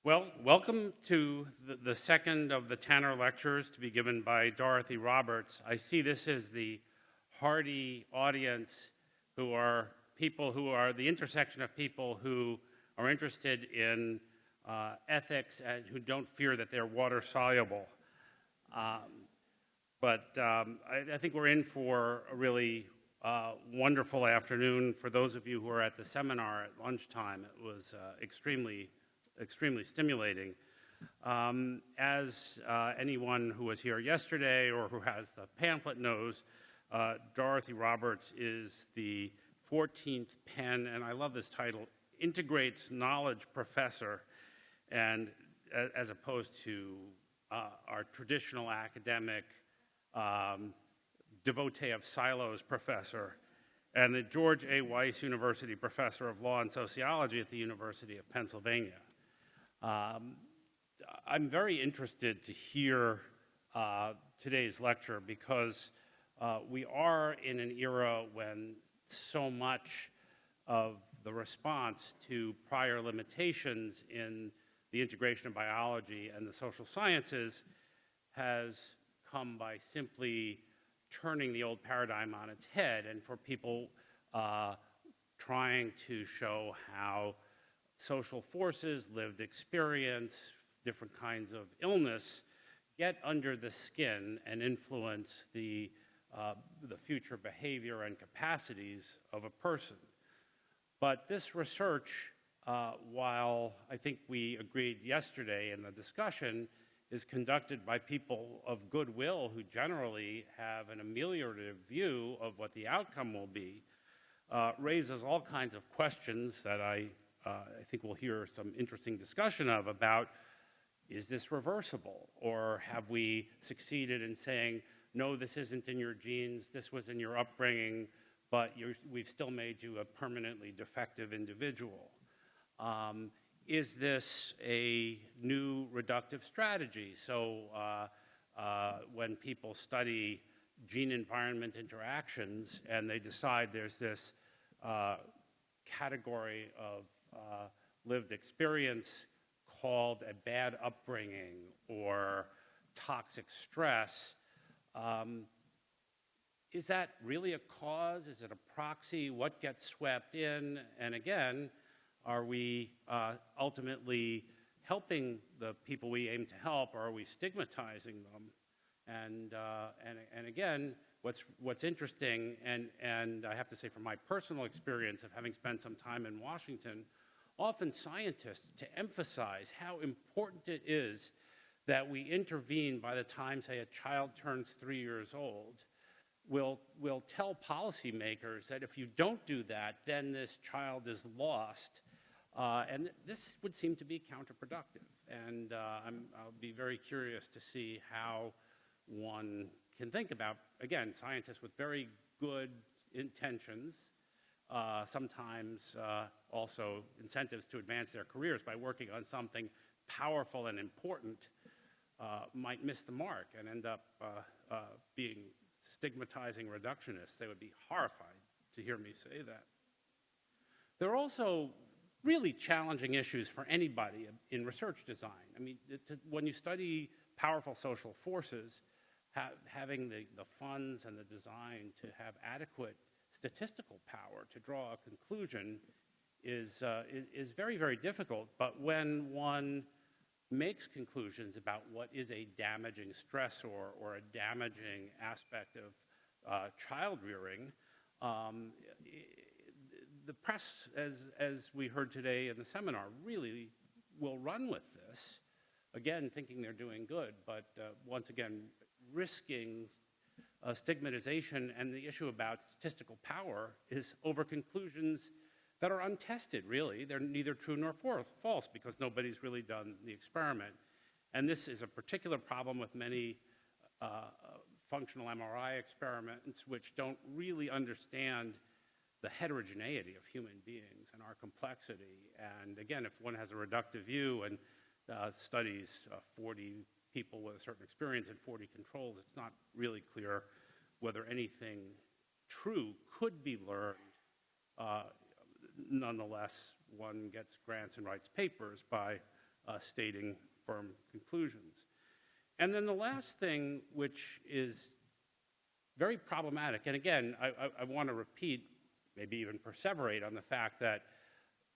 Well, welcome to the second of the Tanner lectures to be given by Dorothy Roberts. I see this as the hearty audience who are people who are the intersection of people who are interested in ethics and who don't fear that they're water soluble. I think we're in for a really wonderful afternoon. For those of you who are at the seminar at lunchtime, it was extremely stimulating. As anyone who was here yesterday or who has the pamphlet knows, Dorothy Roberts is the 14th Penn, and I love this title, Integrates Knowledge Professor, and as opposed to our traditional academic devotee of silos professor, and the George A. Weiss University Professor of Law and Sociology at the University of Pennsylvania. I'm very interested to hear today's lecture because we are in an era when so much of the response to prior limitations in the integration of biology and the social sciences has come by simply turning the old paradigm on its head, and for people trying to show how social forces, lived experience, different kinds of illness get under the skin and influence the future behavior and capacities of a person. But this research, while I think we agreed yesterday in the discussion, is conducted by people of goodwill who generally have an ameliorative view of what the outcome will be, raises all kinds of questions that I think we'll hear some interesting discussion of about, is this reversible? Or have we succeeded in saying, no, this isn't in your genes, this was in your upbringing, but we've still made you a permanently defective individual? Is this a new reductive strategy? So when people study gene-environment interactions and they decide there's this category of lived experience called a bad upbringing or toxic stress, is that really a cause? Is it a proxy? What gets swept in? And again, are we ultimately helping the people we aim to help, or are we stigmatizing them? And again, what's interesting, and I have to say from my personal experience of having spent some time in Washington, often scientists, to emphasize how important it is that we intervene by the time, say, a child turns 3 years old, will tell policymakers that if you don't do that, then this child is lost. And this would seem to be counterproductive. And I'll be very curious to see how one can think about, again, scientists with very good intentions, sometimes also incentives to advance their careers by working on something powerful and important, might miss the mark and end up being stigmatizing reductionists. They would be horrified to hear me say that. There are also really challenging issues for anybody in research design. I mean, when you study powerful social forces, having the funds and the design to have adequate statistical power to draw a conclusion is very, very difficult. But when one makes conclusions about what is a damaging stressor or a damaging aspect of child rearing, the press, as we heard today in the seminar, really will run with this, again, thinking they're doing good, but once again, risking stigmatization. And the issue about statistical power is over conclusions that are untested, really. They're neither true nor false because nobody's really done the experiment. And this is a particular problem with many functional MRI experiments which don't really understand the heterogeneity of human beings and our complexity. And again, if one has a reductive view and studies 40 people with a certain experience and 40 controls, it's not really clear whether anything true could be learned. Nonetheless, one gets grants and writes papers by stating firm conclusions. And then the last thing, which is very problematic, and again, I want to repeat, maybe even perseverate on the fact that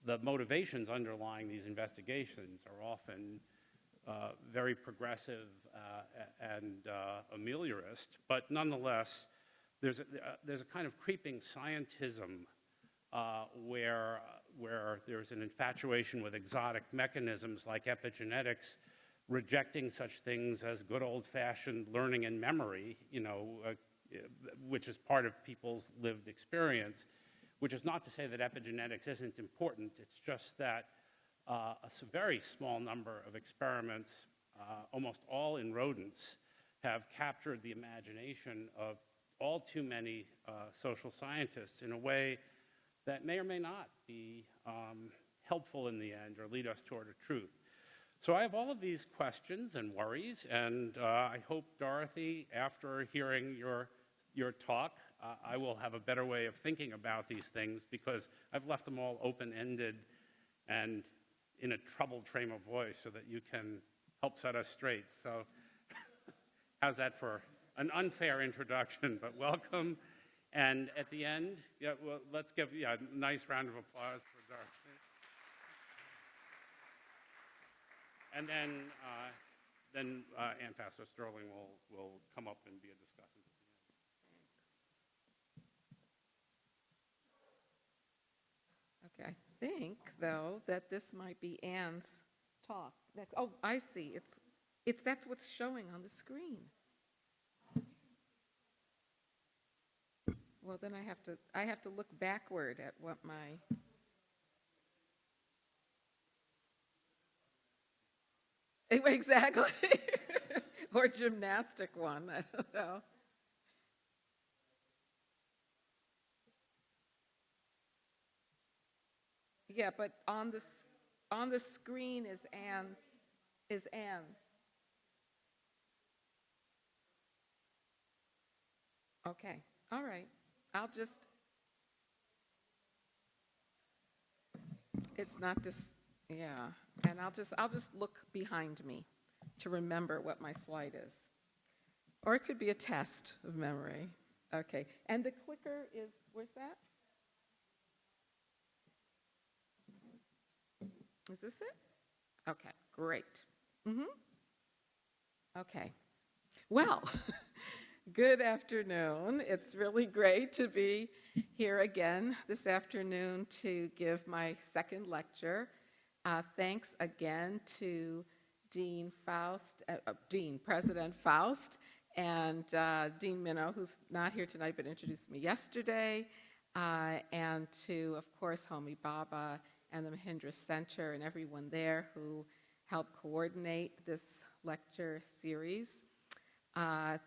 the motivations underlying these investigations are often very progressive and ameliorist, but nonetheless, there's a kind of creeping scientism where there's an infatuation with exotic mechanisms like epigenetics, rejecting such things as good old-fashioned learning and memory, which is part of people's lived experience, which is not to say that epigenetics isn't important. It's just that a very small number of experiments, almost all in rodents, have captured the imagination of all too many social scientists in a way that may or may not be helpful in the end or lead us toward a truth. So I have all of these questions and worries, and I hope, Dorothy, after hearing your talk, I will have a better way of thinking about these things, because I've left them all open-ended and in a troubled frame of voice so that you can help set us straight. So how's that for an unfair introduction, but welcome. And at the end, well, let's give a nice round of applause for Dorothy. And then Ann Fausto-Sterling will come up and be a discussant at the end. Okay, I think, though, that this might be Ann's talk. Oh, I see. That's what's showing on the screen. Well, then I have to look backward at what my. Exactly. Or gymnastic one, I don't know. Yeah, but on the screen is Ann's. Okay, all right. It's not this, yeah. And I'll just look behind me to remember what my slide is. Or it could be a test of memory. Okay, and the clicker is, where's that? Is this it? Okay, great. Okay. Well, good afternoon. It's really great to be here again this afternoon to give my second lecture. Thanks again to President Faust, and Dean Minnow, who's not here tonight but introduced me yesterday, and to, of course, Homi Bhabha and the Mahindra Center and everyone there who helped coordinate this lecture series.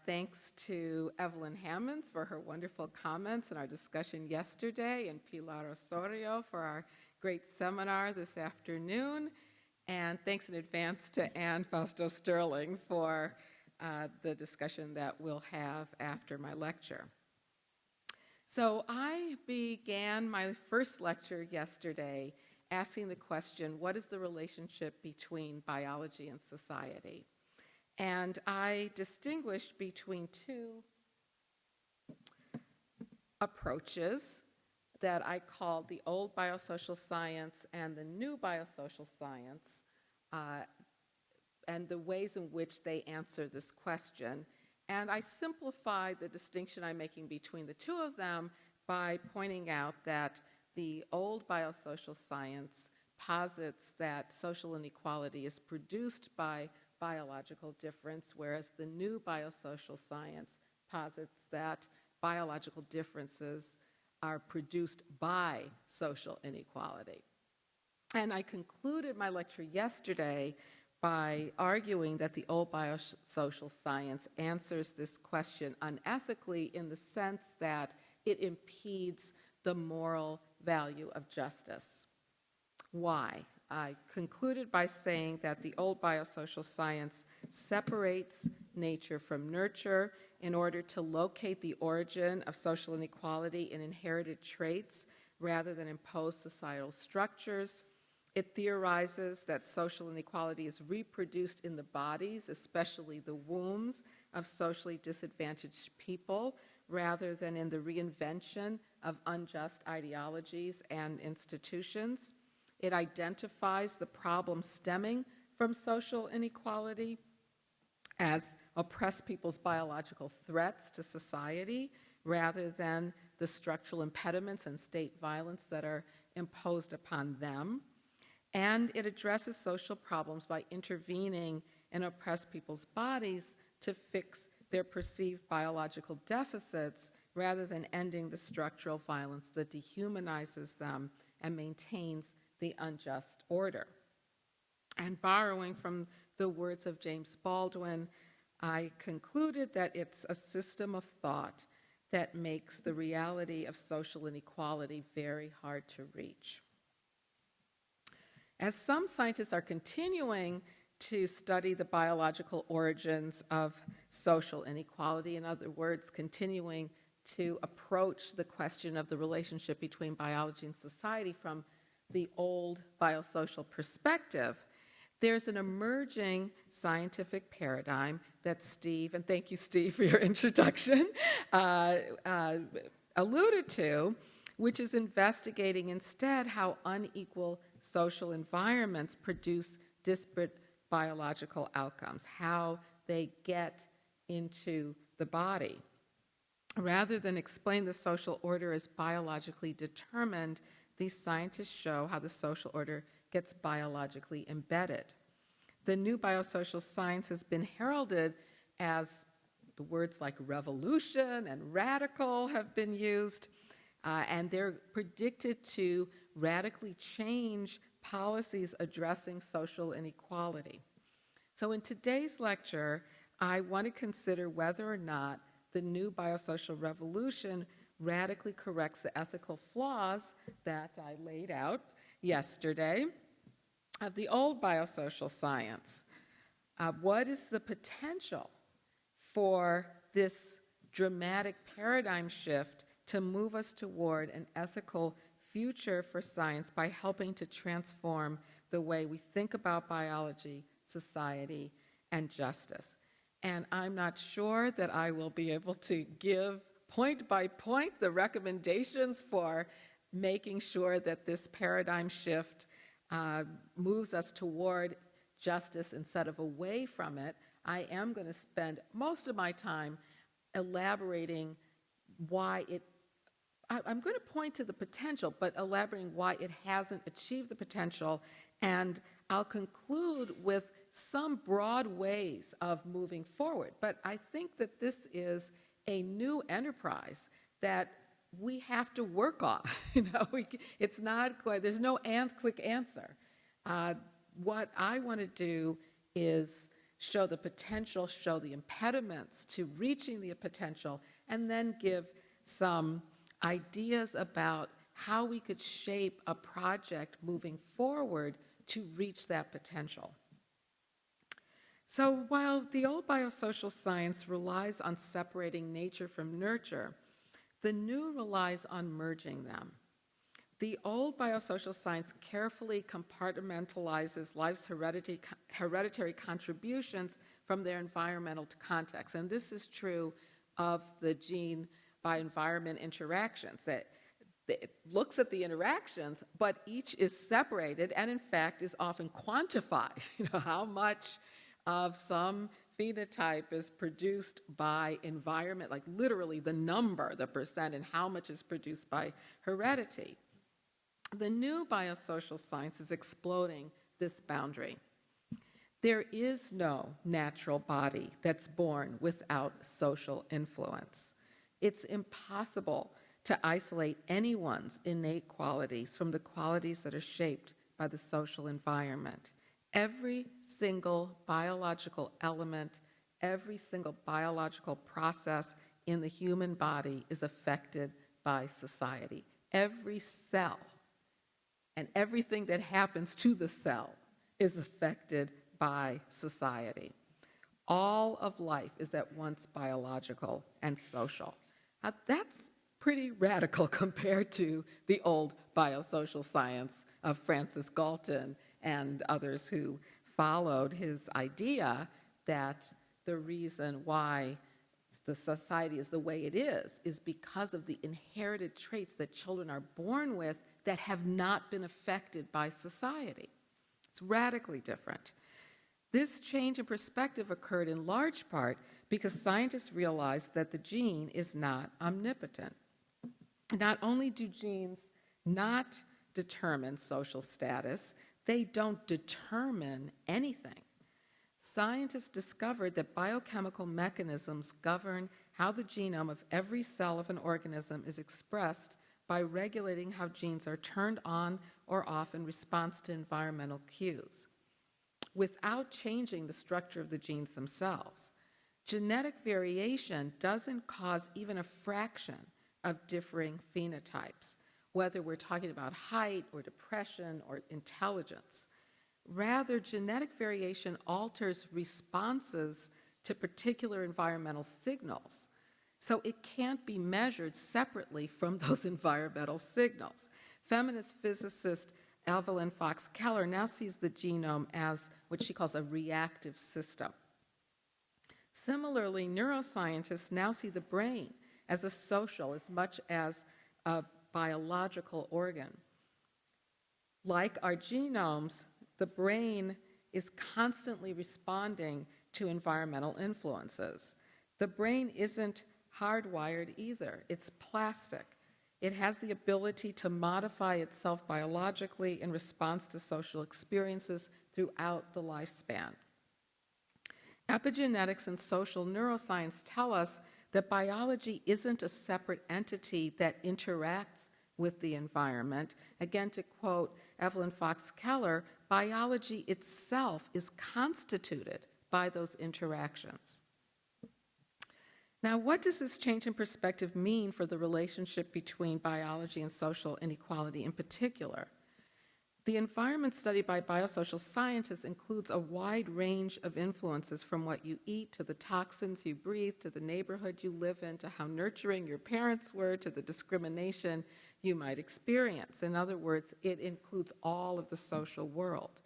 Thanks to Evelyn Hammonds for her wonderful comments in our discussion yesterday, and Pilar Osorio for our great seminar this afternoon. And thanks in advance to Ann Fausto-Sterling for the discussion that we'll have after my lecture. So I began my first lecture yesterday asking the question, what is the relationship between biology and society? And I distinguished between two approaches that I called the old biosocial science and the new biosocial science, and the ways in which they answer this question. And I simplified the distinction I'm making between the two of them by pointing out that the old biosocial science posits that social inequality is produced by biological difference, whereas the new biosocial science posits that biological differences are produced by social inequality. And I concluded my lecture yesterday by arguing that the old biosocial science answers this question unethically in the sense that it impedes the moral value of justice. Why? I concluded by saying that the old biosocial science separates nature from nurture in order to locate the origin of social inequality in inherited traits rather than impose societal structures. It theorizes that social inequality is reproduced in the bodies, especially the wombs, of socially disadvantaged people, rather than in the reinvention of unjust ideologies and institutions. It identifies the problem stemming from social inequality as oppressed people's biological threats to society, rather than the structural impediments and state violence that are imposed upon them. And it addresses social problems by intervening in oppressed people's bodies to fix their perceived biological deficits, rather than ending the structural violence that dehumanizes them and maintains the unjust order. And borrowing from the words of James Baldwin, I concluded that it's a system of thought that makes the reality of social inequality very hard to reach. As some scientists are continuing to study the biological origins of social inequality, in other words, continuing to approach the question of the relationship between biology and society from the old biosocial perspective, there's an emerging scientific paradigm that Steve, and thank you, Steve, for your introduction, alluded to, which is investigating instead how unequal social environments produce disparate biological outcomes, how they get into the body. Rather than explain the social order as biologically determined, these scientists show how the social order gets biologically embedded. The new biosocial science has been heralded as the words like revolution and radical have been used, and they're predicted to radically change policies addressing social inequality. So in today's lecture, I want to consider whether or not the new biosocial revolution radically corrects the ethical flaws that I laid out yesterday of the old biosocial science. What is the potential for this dramatic paradigm shift to move us toward an ethical future for science by helping to transform the way we think about biology, society, and justice? And I'm not sure that I will be able to give point by point the recommendations for making sure that this paradigm shift moves us toward justice instead of away from it. I am going to spend most of my time elaborating why I'm going to point to the potential, but elaborating why it hasn't achieved the potential, and I'll conclude with some broad ways of moving forward. But I think that this is a new enterprise that we have to work on. It's not quite, there's no quick answer. What I want to do is show the potential, show the impediments to reaching the potential, and then give some ideas about how we could shape a project moving forward to reach that potential. So while the old biosocial science relies on separating nature from nurture, the new relies on merging them. The old biosocial science carefully compartmentalizes life's hereditary contributions from their environmental context. And this is true of the gene by environment interactions. It looks at the interactions, but each is separated and in fact is often quantified. How much of some phenotype is produced by environment, like literally the number, the percent, and how much is produced by heredity. The new biosocial science is exploding this boundary. There is no natural body that's born without social influence. It's impossible to isolate anyone's innate qualities from the qualities that are shaped by the social environment. Every single biological element, every single biological process in the human body is affected by society. Every cell and everything that happens to the cell is affected by society. All of life is at once biological and social. That's pretty radical compared to the old biosocial science of Francis Galton and others who followed his idea that the reason why the society is the way it is because of the inherited traits that children are born with that have not been affected by society. It's radically different. This change in perspective occurred in large part because scientists realized that the gene is not omnipotent. Not only do genes not determine social status, they don't determine anything. Scientists discovered that biochemical mechanisms govern how the genome of every cell of an organism is expressed by regulating how genes are turned on or off in response to environmental cues, without changing the structure of the genes themselves. Genetic variation doesn't cause even a fraction of differing phenotypes, whether we're talking about height or depression or intelligence. Rather, genetic variation alters responses to particular environmental signals, so it can't be measured separately from those environmental signals. Feminist physicist Evelyn Fox Keller now sees the genome as what she calls a reactive system. Similarly, neuroscientists now see the brain as a social as much as a biological organ. Like our genomes, the brain is constantly responding to environmental influences. The brain isn't hardwired either. It's plastic. It has the ability to modify itself biologically in response to social experiences throughout the lifespan. Epigenetics and social neuroscience tell us that biology isn't a separate entity that interacts with the environment. Again, to quote Evelyn Fox Keller, biology itself is constituted by those interactions. Now, what does this change in perspective mean for the relationship between biology and social inequality in particular? The environment studied by biosocial scientists includes a wide range of influences, from what you eat to the toxins you breathe, to the neighborhood you live in, to how nurturing your parents were, to the discrimination you might experience. In other words, it includes all of the social world.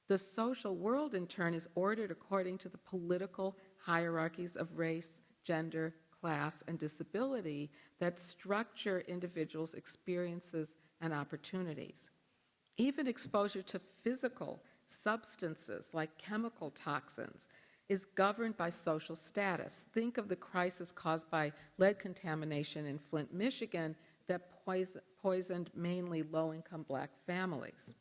The social world, in turn, is ordered according to the political hierarchies of race, gender, class, and disability that structure individuals' experiences and opportunities. Even exposure to physical substances like chemical toxins is governed by social status. Think of the crisis caused by lead contamination in Flint, Michigan, that poisoned mainly low-income Black families.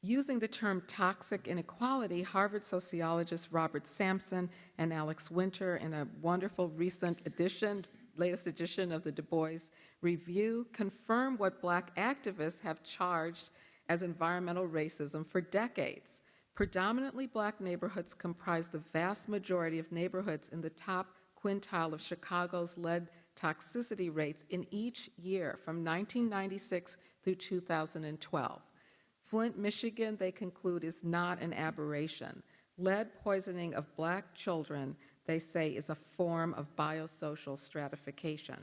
Using the term toxic inequality, Harvard sociologists Robert Sampson and Alex Winter, in a wonderful recent edition, latest edition of the Du Bois Review, confirm what Black activists have charged as environmental racism for decades. Predominantly Black neighborhoods comprise the vast majority of neighborhoods in the top quintile of Chicago's lead toxicity rates in each year from 1996 through 2012. Flint, Michigan, they conclude, is not an aberration. Lead poisoning of Black children, they say, is a form of biosocial stratification.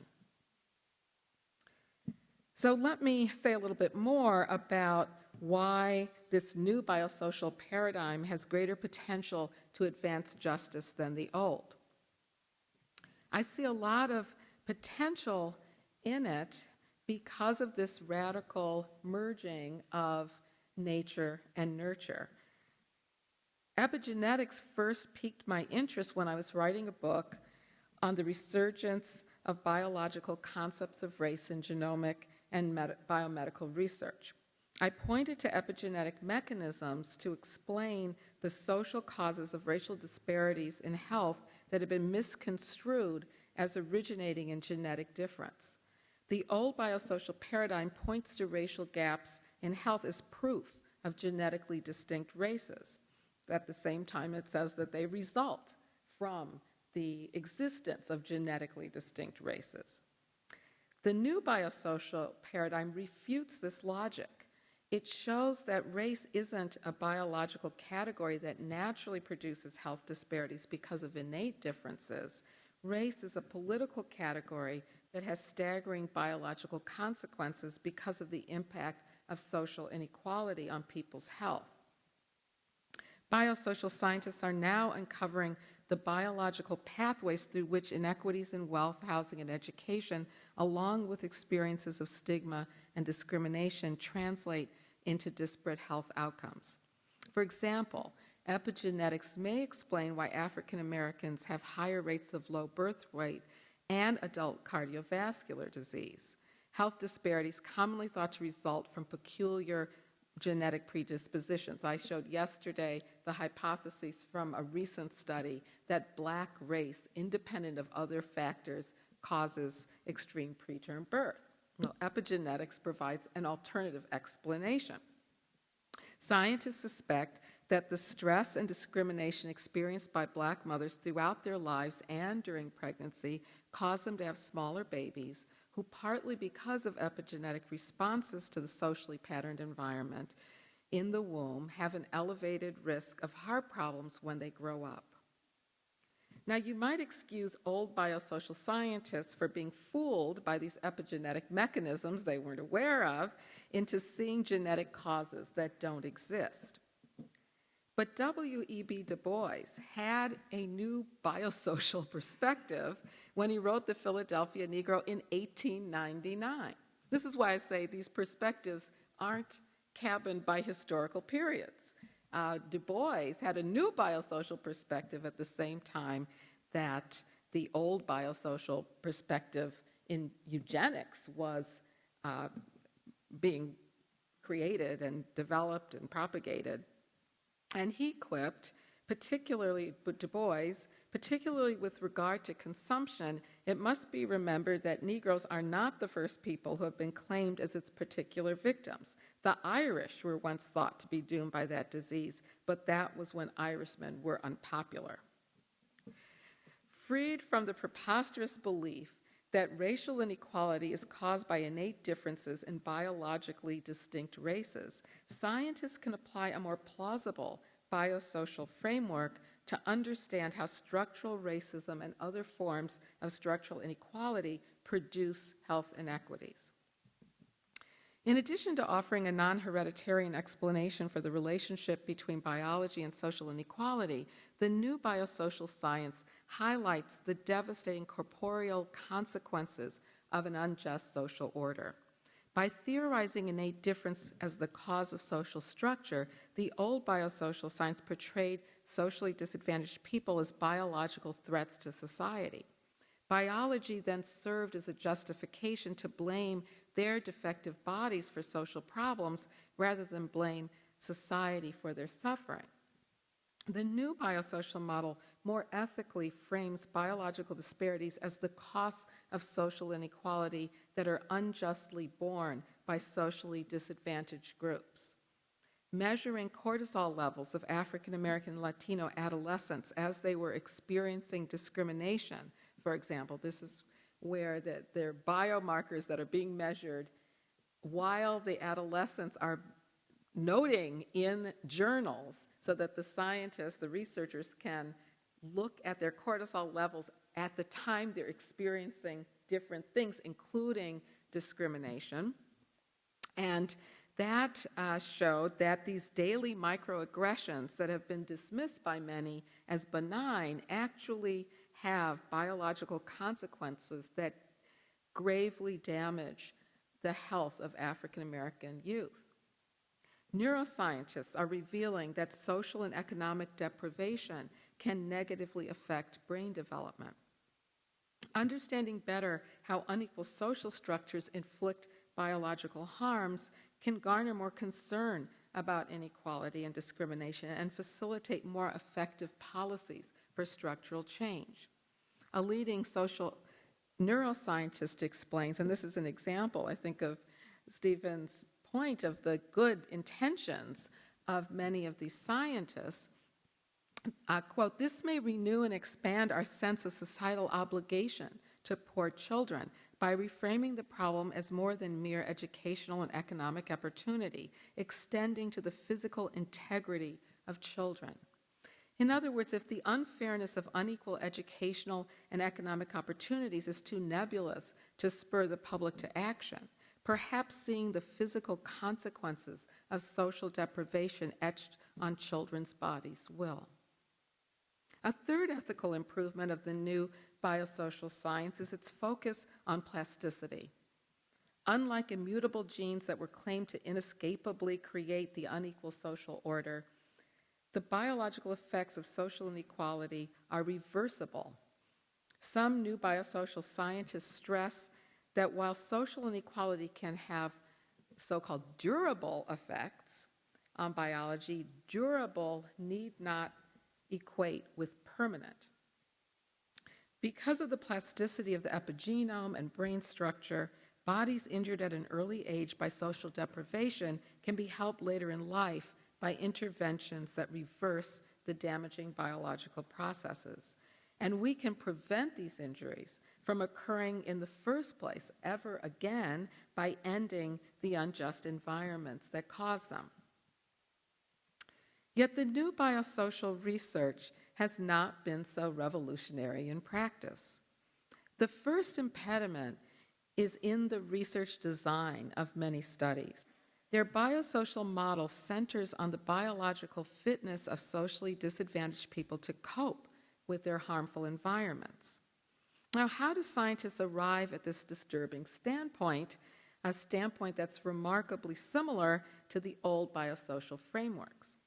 So let me say a little bit more about why this new biosocial paradigm has greater potential to advance justice than the old. I see a lot of potential in it because of this radical merging of nature and nurture. Epigenetics first piqued my interest when I was writing a book on the resurgence of biological concepts of race in genomic and biomedical research. I pointed to epigenetic mechanisms to explain the social causes of racial disparities in health that have been misconstrued as originating in genetic difference. The old biosocial paradigm points to racial gaps in health as proof of genetically distinct races. At the same time, it says that they result from the existence of genetically distinct races. The new biosocial paradigm refutes this logic. It shows that race isn't a biological category that naturally produces health disparities because of innate differences. Race is a political category that has staggering biological consequences because of the impact of social inequality on people's health. Biosocial scientists are now uncovering the biological pathways through which inequities in wealth, housing, and education, along with experiences of stigma and discrimination, translate into disparate health outcomes. For example, epigenetics may explain why African Americans have higher rates of low birth weight and adult cardiovascular disease. Health disparities commonly thought to result from peculiar genetic predispositions. I showed yesterday the hypothesis from a recent study that Black race, independent of other factors, causes extreme preterm birth. Well, epigenetics provides an alternative explanation. Scientists suspect that the stress and discrimination experienced by Black mothers throughout their lives and during pregnancy cause them to have smaller babies who, partly because of epigenetic responses to the socially patterned environment in the womb, have an elevated risk of heart problems when they grow up. Now, you might excuse old biosocial scientists for being fooled by these epigenetic mechanisms they weren't aware of into seeing genetic causes that don't exist. But W.E.B. Du Bois had a new biosocial perspective when he wrote The Philadelphia Negro in 1899. This is why I say these perspectives aren't cabined by historical periods. Du Bois had a new biosocial perspective at the same time that the old biosocial perspective in eugenics was being created and developed and propagated. And he quipped, particularly Du Bois, particularly with regard to consumption, it must be remembered that Negroes are not the first people who have been claimed as its particular victims. The Irish were once thought to be doomed by that disease, but that was when Irishmen were unpopular. Freed from the preposterous belief that racial inequality is caused by innate differences in biologically distinct races, scientists can apply a more plausible biosocial framework to understand how structural racism and other forms of structural inequality produce health inequities. In addition to offering a non-hereditarian explanation for the relationship between biology and social inequality, the new biosocial science highlights the devastating corporeal consequences of an unjust social order. By theorizing innate difference as the cause of social structure, the old biosocial science portrayed socially disadvantaged people as biological threats to society. Biology then served as a justification to blame their defective bodies for social problems rather than blame society for their suffering. The new biosocial model more ethically frames biological disparities as the costs of social inequality that are unjustly borne by socially disadvantaged groups. Measuring cortisol levels of African American and Latino adolescents as they were experiencing discrimination, for example, this is where there are biomarkers that are being measured while the adolescents are noting in journals so that the scientists, the researchers can look at their cortisol levels at the time they're experiencing different things, including discrimination. And that showed that these daily microaggressions that have been dismissed by many as benign actually have biological consequences that gravely damage the health of African American youth. Neuroscientists are revealing that social and economic deprivation can negatively affect brain development. Understanding better how unequal social structures inflict biological harms can garner more concern about inequality and discrimination and facilitate more effective policies for structural change. A leading social neuroscientist explains, and this is an example, I think, of Stephen's point of the good intentions of many of these scientists, quote, "This may renew and expand our sense of societal obligation to poor children by reframing the problem as more than mere educational and economic opportunity, extending to the physical integrity of children. In other words, if the unfairness of unequal educational and economic opportunities is too nebulous to spur the public to action, perhaps seeing the physical consequences of social deprivation etched on children's bodies will. A third ethical improvement of the new biosocial science is its focus on plasticity. Unlike immutable genes that were claimed to inescapably create the unequal social order, the biological effects of social inequality are reversible. Some new biosocial scientists stress that while social inequality can have so-called durable effects on biology, durable need not equate with permanent. Because of the plasticity of the epigenome and brain structure, bodies injured at an early age by social deprivation can be helped later in life by interventions that reverse the damaging biological processes. And we can prevent these injuries from occurring in the first place ever again by ending the unjust environments that cause them. Yet the new biosocial research has not been so revolutionary in practice. The first impediment is in the research design of many studies. Their biosocial model centers on the biological fitness of socially disadvantaged people to cope with their harmful environments. Now, how do scientists arrive at this disturbing standpoint, a standpoint that's remarkably similar to the old biosocial frameworks?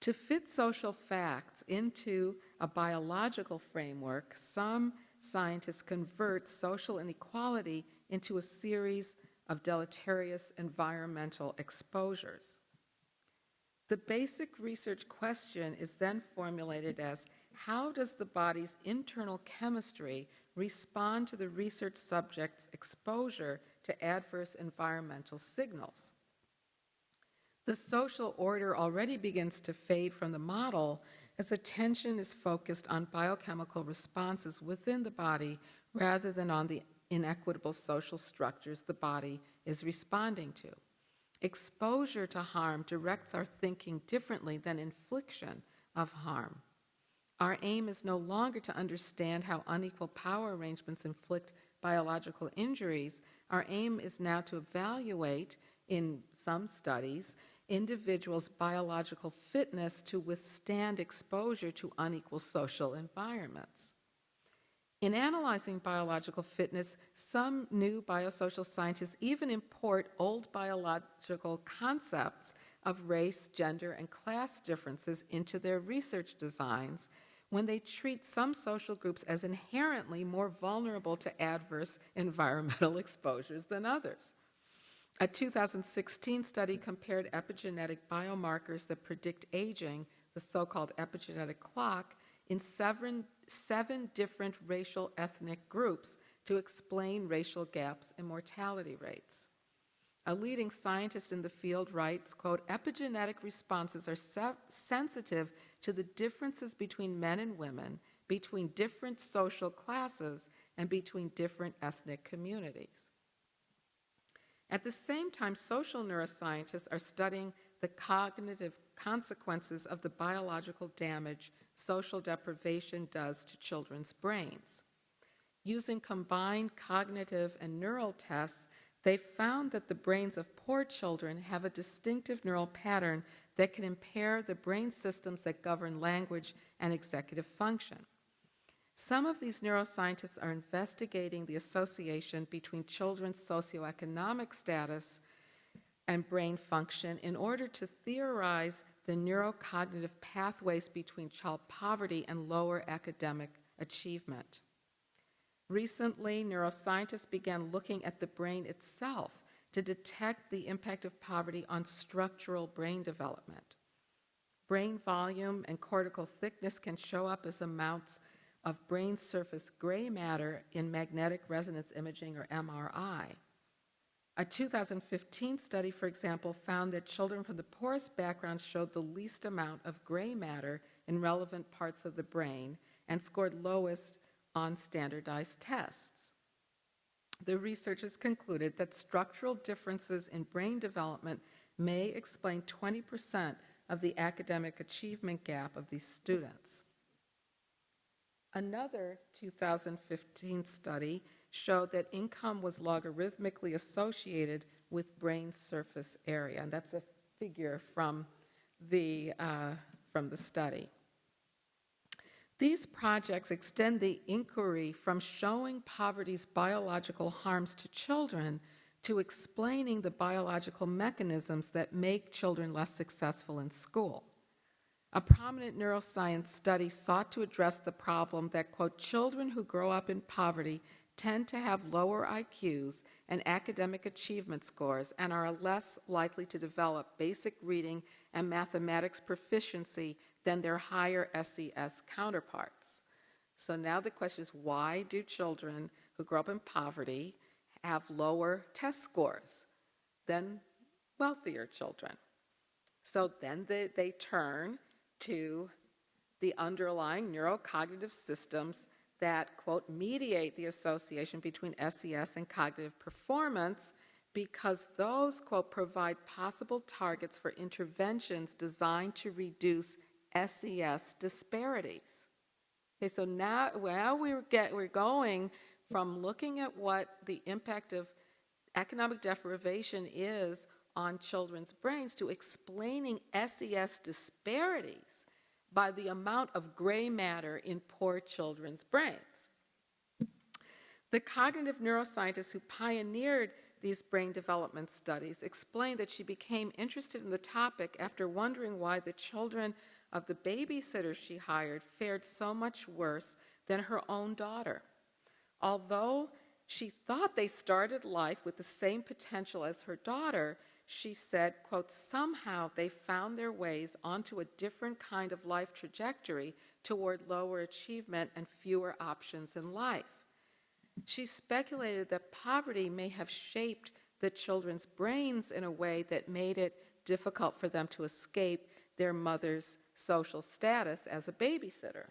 To fit social facts into a biological framework, some scientists convert social inequality into a series of deleterious environmental exposures. The basic research question is then formulated as, how does the body's internal chemistry respond to the research subject's exposure to adverse environmental signals? The social order already begins to fade from the model as attention is focused on biochemical responses within the body rather than on the inequitable social structures the body is responding to. Exposure to harm directs our thinking differently than infliction of harm. Our aim is no longer to understand how unequal power arrangements inflict biological injuries. Our aim is now to evaluate, in some studies, individuals' biological fitness to withstand exposure to unequal social environments. In analyzing biological fitness, some new biosocial scientists even import old biological concepts of race, gender, and class differences into their research designs when they treat some social groups as inherently more vulnerable to adverse environmental exposures than others. A 2016 study compared epigenetic biomarkers that predict aging, the so-called epigenetic clock, in seven different racial ethnic groups to explain racial gaps in mortality rates. A leading scientist in the field writes, quote, epigenetic responses are sensitive to the differences between men and women, between different social classes, and between different ethnic communities. At the same time, social neuroscientists are studying the cognitive consequences of the biological damage social deprivation does to children's brains. Using combined cognitive and neural tests, they found that the brains of poor children have a distinctive neural pattern that can impair the brain systems that govern language and executive function. Some of these neuroscientists are investigating the association between children's socioeconomic status and brain function in order to theorize the neurocognitive pathways between child poverty and lower academic achievement. Recently, neuroscientists began looking at the brain itself to detect the impact of poverty on structural brain development. Brain volume and cortical thickness can show up as amounts of brain surface gray matter in magnetic resonance imaging, or MRI. A 2015 study, for example, found that children from the poorest backgrounds showed the least amount of gray matter in relevant parts of the brain and scored lowest on standardized tests. The researchers concluded that structural differences in brain development may explain 20% of the academic achievement gap of these students. Another 2015 study showed that income was logarithmically associated with brain surface area, and that's a figure from the study. These projects extend the inquiry from showing poverty's biological harms to children to explaining the biological mechanisms that make children less successful in school. A prominent neuroscience study sought to address the problem that, quote, children who grow up in poverty tend to have lower IQs and academic achievement scores and are less likely to develop basic reading and mathematics proficiency than their higher SES counterparts. So now the question is, why do children who grow up in poverty have lower test scores than wealthier children? So then they turn to the underlying neurocognitive systems that, quote, mediate the association between SES and cognitive performance, because those, quote, provide possible targets for interventions designed to reduce SES disparities. Okay, so now we're going from looking at what the impact of economic deprivation is on children's brains to explaining SES disparities by the amount of gray matter in poor children's brains. The cognitive neuroscientist who pioneered these brain development studies explained that she became interested in the topic after wondering why the children of the babysitters she hired fared so much worse than her own daughter. Although she thought they started life with the same potential as her daughter, she said, quote, somehow they found their ways onto a different kind of life trajectory toward lower achievement and fewer options in life. She speculated that poverty may have shaped the children's brains in a way that made it difficult for them to escape their mother's social status as a babysitter.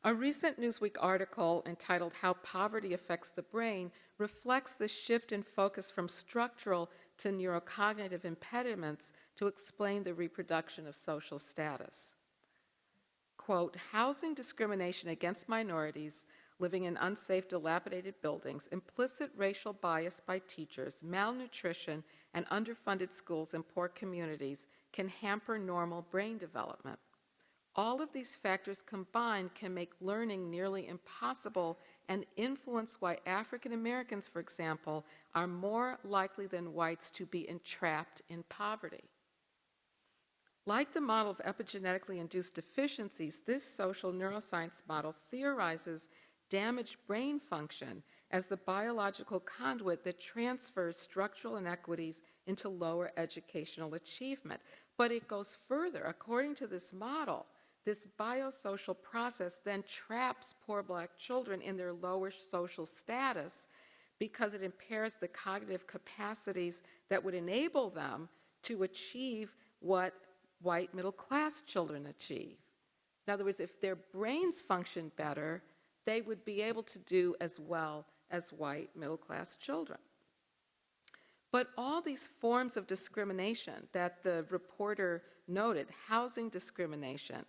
A recent Newsweek article entitled How Poverty Affects the Brain reflects the shift in focus from structural to neurocognitive impediments to explain the reproduction of social status. Quote, housing discrimination against minorities living in unsafe, dilapidated buildings, implicit racial bias by teachers, malnutrition, and underfunded schools in poor communities can hamper normal brain development. All of these factors combined can make learning nearly impossible and influence why African Americans, for example, are more likely than whites to be entrapped in poverty. Like the model of epigenetically induced deficiencies, this social neuroscience model theorizes damaged brain function as the biological conduit that transfers structural inequities into lower educational achievement. But it goes further. According to this model, this biosocial process then traps poor Black children in their lower social status because it impairs the cognitive capacities that would enable them to achieve what white middle-class children achieve. In other words, if their brains function better, they would be able to do as well as white middle-class children. But all these forms of discrimination that the reporter noted, housing discrimination,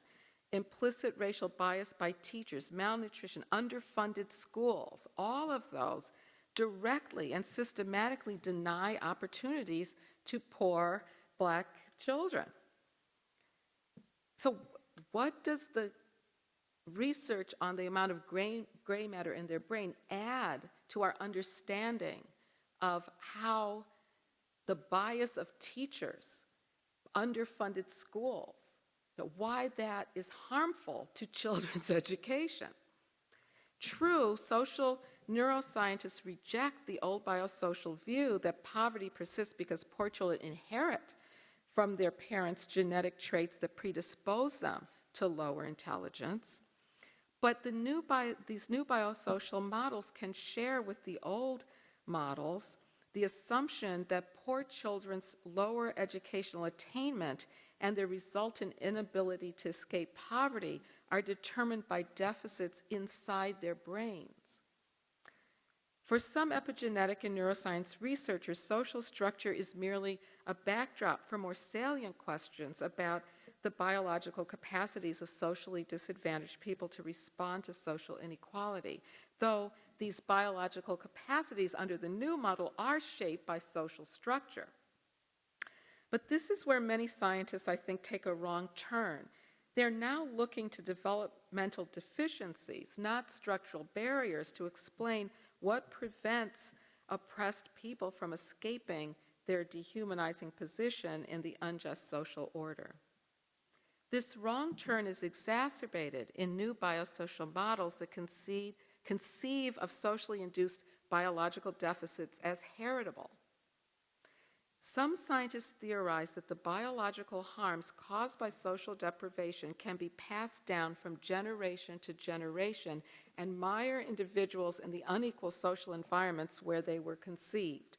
implicit racial bias by teachers, malnutrition, underfunded schools, all of those directly and systematically deny opportunities to poor Black children. So what does the research on the amount of gray matter in their brain add to our understanding of how the bias of teachers, underfunded schools, why that is harmful to children's education? True, social neuroscientists reject the old biosocial view that poverty persists because poor children inherit from their parents genetic traits that predispose them to lower intelligence. But these new biosocial models can share with the old models the assumption that poor children's lower educational attainment and their resultant inability to escape poverty are determined by deficits inside their brains. For some epigenetic and neuroscience researchers, social structure is merely a backdrop for more salient questions about the biological capacities of socially disadvantaged people to respond to social inequality, though these biological capacities under the new model are shaped by social structure. But this is where many scientists, I think, take a wrong turn. They're now looking to developmental deficiencies, not structural barriers, to explain what prevents oppressed people from escaping their dehumanizing position in the unjust social order. This wrong turn is exacerbated in new biosocial models that conceive of socially induced biological deficits as heritable. Some scientists theorize that the biological harms caused by social deprivation can be passed down from generation to generation and mire individuals in the unequal social environments where they were conceived.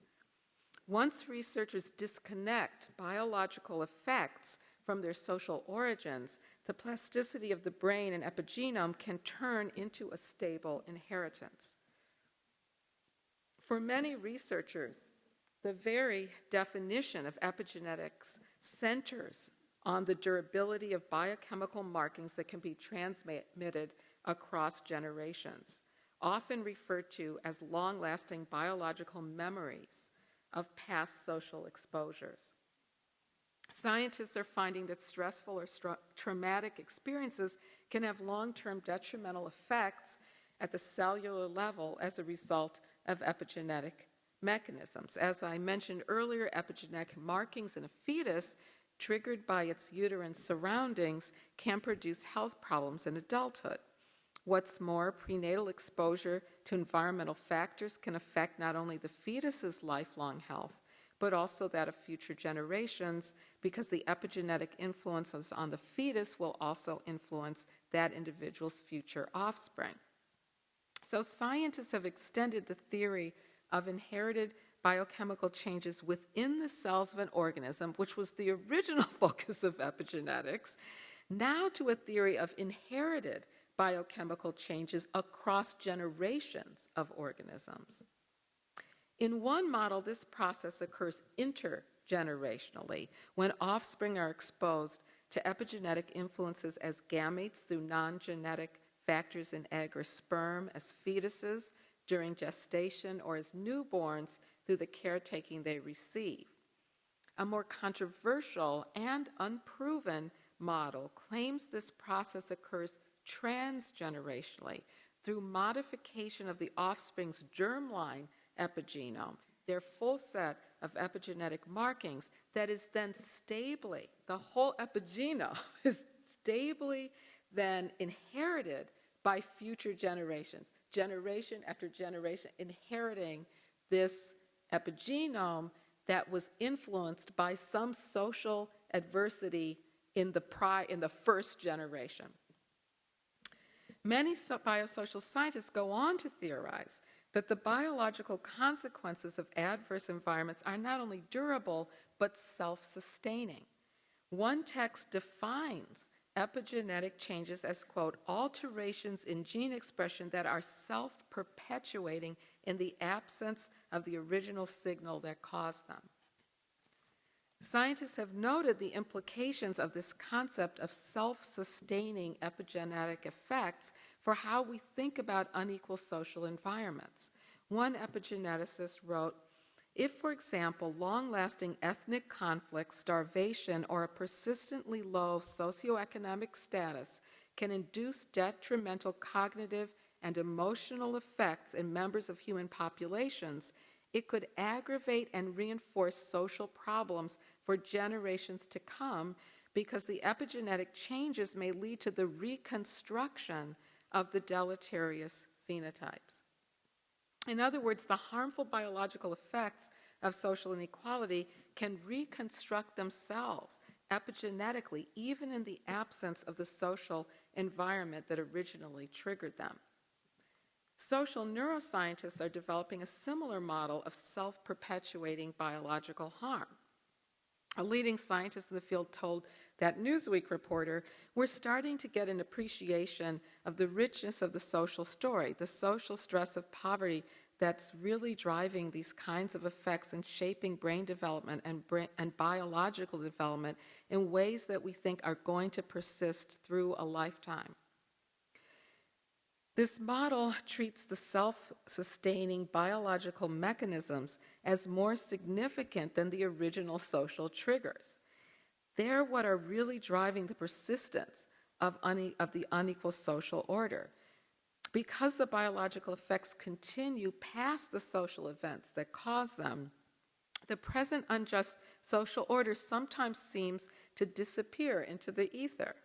Once researchers disconnect biological effects from their social origins, the plasticity of the brain and epigenome can turn into a stable inheritance. For many researchers, the very definition of epigenetics centers on the durability of biochemical markings that can be transmitted across generations, often referred to as long-lasting biological memories of past social exposures. Scientists are finding that stressful or traumatic experiences can have long-term detrimental effects at the cellular level as a result of epigenetic mechanisms. As I mentioned earlier, epigenetic markings in a fetus triggered by its uterine surroundings can produce health problems in adulthood. What's more, prenatal exposure to environmental factors can affect not only the fetus's lifelong health, but also that of future generations, because the epigenetic influences on the fetus will also influence that individual's future offspring. So scientists have extended the theory of inherited biochemical changes within the cells of an organism, which was the original focus of epigenetics, now to a theory of inherited biochemical changes across generations of organisms. In one model, this process occurs intergenerationally, when offspring are exposed to epigenetic influences as gametes through non-genetic factors in egg or sperm, as fetuses during gestation, or as newborns through the caretaking they receive. A more controversial and unproven model claims this process occurs transgenerationally through modification of the offspring's germline epigenome, their full set of epigenetic markings, that is then stably, the whole epigenome is stably then inherited by future generations, generation after generation, inheriting this epigenome that was influenced by some social adversity in the first generation. Many biosocial scientists go on to theorize that the biological consequences of adverse environments are not only durable, but self-sustaining. One text defines epigenetic changes as, quote, alterations in gene expression that are self-perpetuating in the absence of the original signal that caused them. Scientists have noted the implications of this concept of self-sustaining epigenetic effects for how we think about unequal social environments. One epigeneticist wrote, if, for example, long-lasting ethnic conflict, starvation, or a persistently low socioeconomic status can induce detrimental cognitive and emotional effects in members of human populations, it could aggravate and reinforce social problems for generations to come, because the epigenetic changes may lead to the reconstruction of the deleterious phenotypes. In other words, the harmful biological effects of social inequality can reconstruct themselves epigenetically, even in the absence of the social environment that originally triggered them. Social neuroscientists are developing a similar model of self-perpetuating biological harm. A leading scientist in the field told that Newsweek reporter, we're starting to get an appreciation of the richness of the social story, the social stress of poverty that's really driving these kinds of effects and shaping brain development and biological development in ways that we think are going to persist through a lifetime. This model treats the self-sustaining biological mechanisms as more significant than the original social triggers. They're what are really driving the persistence of the unequal social order. Because the biological effects continue past the social events that cause them, the present unjust social order sometimes seems to disappear into the ether.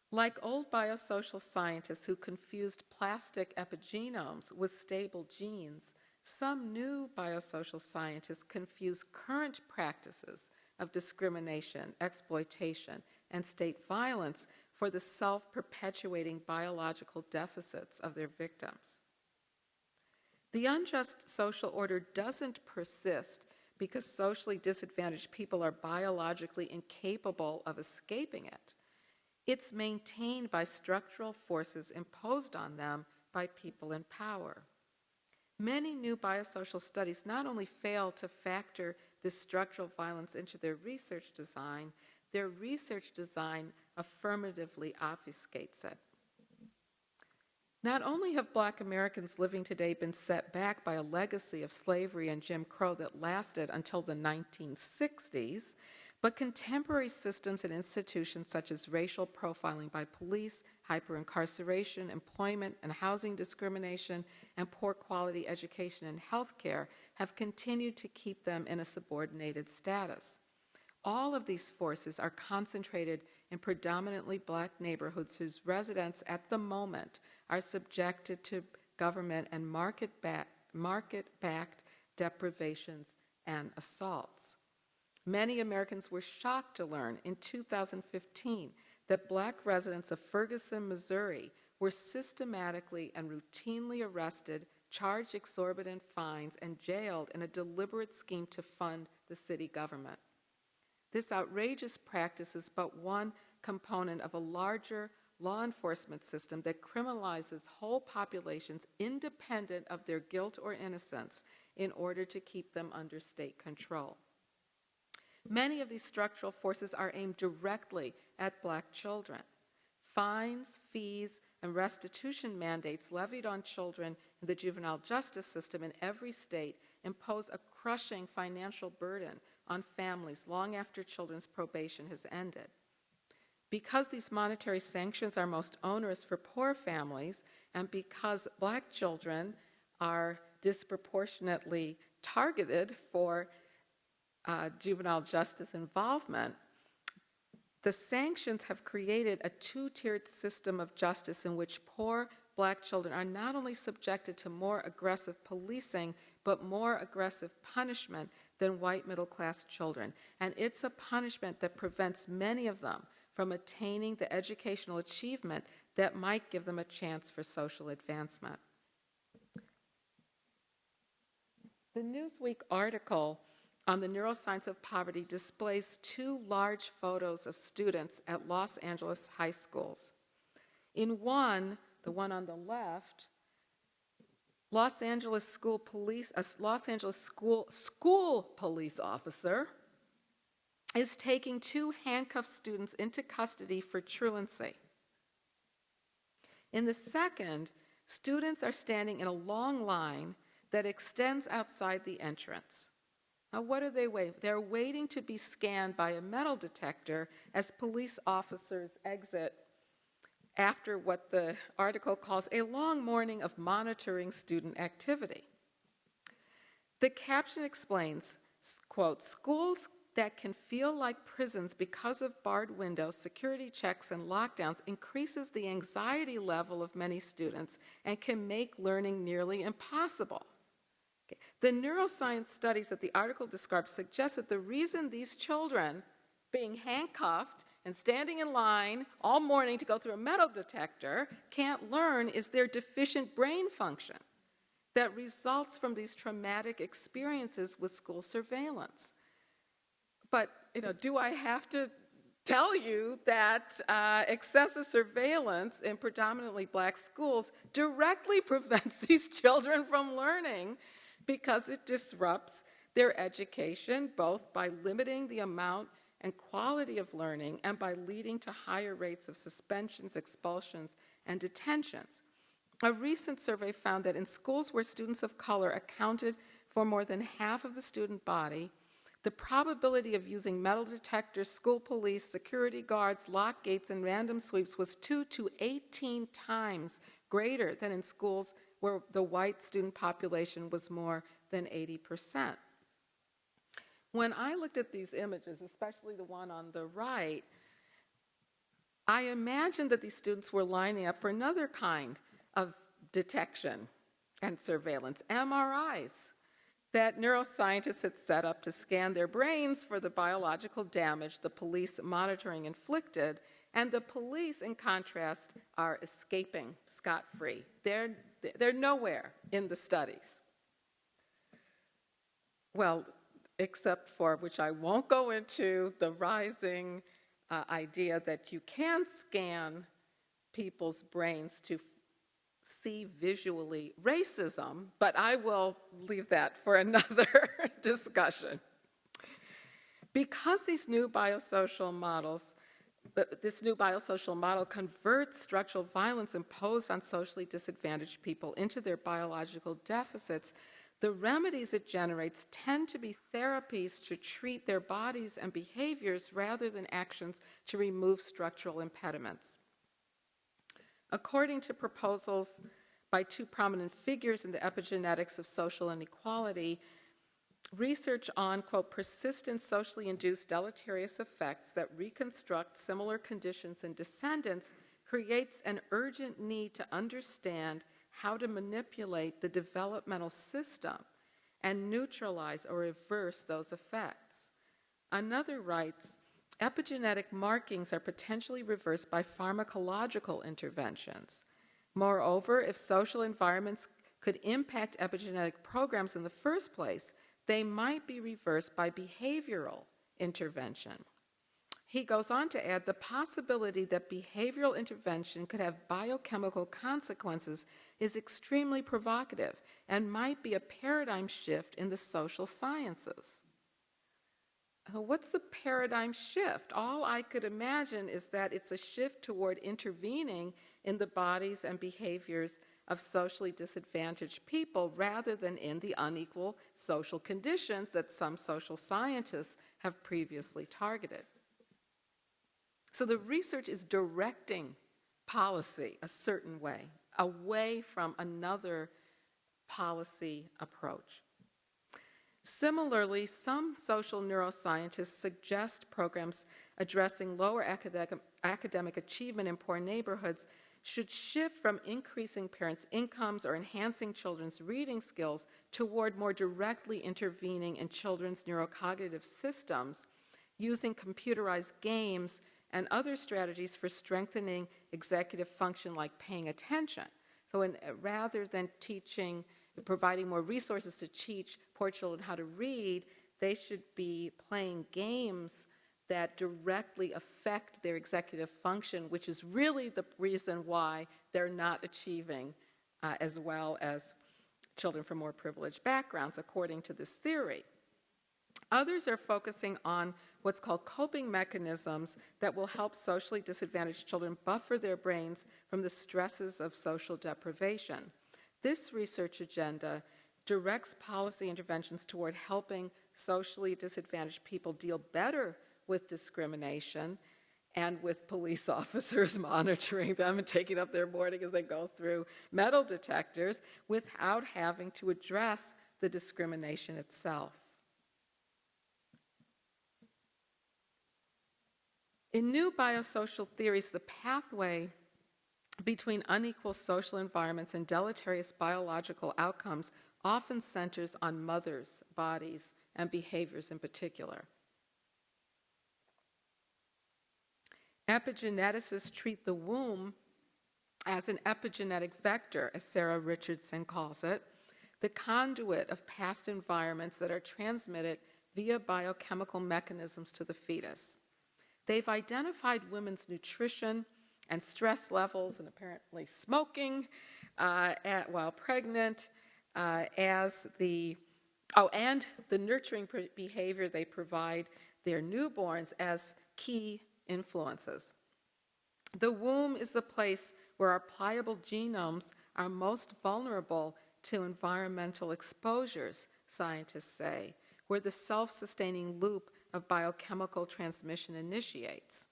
Like old biosocial scientists who confused plastic epigenomes with stable genes, some new biosocial scientists confuse current practices of discrimination, exploitation, and state violence for the self-perpetuating biological deficits of their victims. The unjust social order doesn't persist because socially disadvantaged people are biologically incapable of escaping it. It's maintained by structural forces imposed on them by people in power. Many new biosocial studies not only fail to factor this structural violence into their research design affirmatively obfuscates it. Not only have Black Americans living today been set back by a legacy of slavery and Jim Crow that lasted until the 1960s, but contemporary systems and institutions such as racial profiling by police, hyperincarceration, employment and housing discrimination, and poor quality education and healthcare have continued to keep them in a subordinated status. All of these forces are concentrated in predominantly Black neighborhoods whose residents at the moment are subjected to government and market-backed deprivations and assaults. Many Americans were shocked to learn in 2015 that Black residents of Ferguson, Missouri were systematically and routinely arrested, charged exorbitant fines, and jailed in a deliberate scheme to fund the city government. This outrageous practice is but one component of a larger law enforcement system that criminalizes whole populations independent of their guilt or innocence in order to keep them under state control. Many of these structural forces are aimed directly at Black children. Fines, fees, and restitution mandates levied on children in the juvenile justice system in every state impose a crushing financial burden on families long after children's probation has ended. Because these monetary sanctions are most onerous for poor families, and because Black children are disproportionately targeted for juvenile justice involvement, the sanctions have created a two-tiered system of justice in which poor Black children are not only subjected to more aggressive policing, but more aggressive punishment than white middle-class children. And it's a punishment that prevents many of them from attaining the educational achievement that might give them a chance for social advancement. The Newsweek article on the neuroscience of poverty displays two large photos of students at Los Angeles high schools. In one, the one on the left, Los Angeles school police officer is taking two handcuffed students into custody for truancy. In the second, students are standing in a long line that extends outside the entrance. Now, what are they waiting? They're waiting to be scanned by a metal detector as police officers exit after what the article calls a long morning of monitoring student activity. The caption explains, quote, "Schools that can feel like prisons because of barred windows, security checks, and lockdowns increases the anxiety level of many students and can make learning nearly impossible." Okay. The neuroscience studies that the article describes suggest that the reason these children being handcuffed and standing in line all morning to go through a metal detector can't learn is their deficient brain function that results from these traumatic experiences with school surveillance. But, do I have to tell you that excessive surveillance in predominantly black schools directly prevents these children from learning because it disrupts their education, both by limiting the amount and quality of learning and by leading to higher rates of suspensions, expulsions, and detentions. A recent survey found that in schools where students of color accounted for more than half of the student body, the probability of using metal detectors, school police, security guards, lock gates, and random sweeps was 2 to 18 times greater than in schools where the white student population was more than 80%. When I looked at these images, especially the one on the right, I imagined that these students were lining up for another kind of detection and surveillance, MRIs, that neuroscientists had set up to scan their brains for the biological damage the police monitoring inflicted, and the police, in contrast, are escaping scot-free. They're nowhere in the studies. Well, except for, which I won't go into, the rising idea that you can scan people's brains to see visually racism, but I will leave that for another discussion. Because these new biosocial models, this new biosocial model converts structural violence imposed on socially disadvantaged people into their biological deficits, the remedies it generates tend to be therapies to treat their bodies and behaviors rather than actions to remove structural impediments. According to proposals by two prominent figures in the epigenetics of social inequality, research on, quote, persistent socially induced deleterious effects that reconstruct similar conditions in descendants creates an urgent need to understand how to manipulate the developmental system and neutralize or reverse those effects. Another writes, epigenetic markings are potentially reversed by pharmacological interventions. Moreover, if social environments could impact epigenetic programs in the first place, they might be reversed by behavioral intervention. He goes on to add the possibility that behavioral intervention could have biochemical consequences is extremely provocative and might be a paradigm shift in the social sciences. What's the paradigm shift? All I could imagine is that it's a shift toward intervening in the bodies and behaviors of socially disadvantaged people rather than in the unequal social conditions that some social scientists have previously targeted. So the research is directing policy a certain way, away from another policy approach. Similarly, some social neuroscientists suggest programs addressing lower academic achievement in poor neighborhoods should shift from increasing parents' incomes or enhancing children's reading skills toward more directly intervening in children's neurocognitive systems using computerized games and other strategies for strengthening executive function like paying attention. So rather than providing more resources to teach poor children how to read, they should be playing games that directly affect their executive function, which is really the reason why they're not achieving as well as children from more privileged backgrounds, according to this theory. Others are focusing on what's called coping mechanisms that will help socially disadvantaged children buffer their brains from the stresses of social deprivation. This research agenda directs policy interventions toward helping socially disadvantaged people deal better with discrimination and with police officers monitoring them and taking up their boarding as they go through metal detectors without having to address the discrimination itself. In new biosocial theories, the pathway between unequal social environments and deleterious biological outcomes often centers on mothers' bodies and behaviors in particular. Epigeneticists treat the womb as an epigenetic vector, as Sarah Richardson calls it, the conduit of past environments that are transmitted via biochemical mechanisms to the fetus. They've identified women's nutrition and stress levels and apparently smoking while pregnant as and the nurturing behavior they provide their newborns as key influences. The womb is the place where our pliable genomes are most vulnerable to environmental exposures, scientists say, where the self-sustaining loop of biochemical transmission initiates.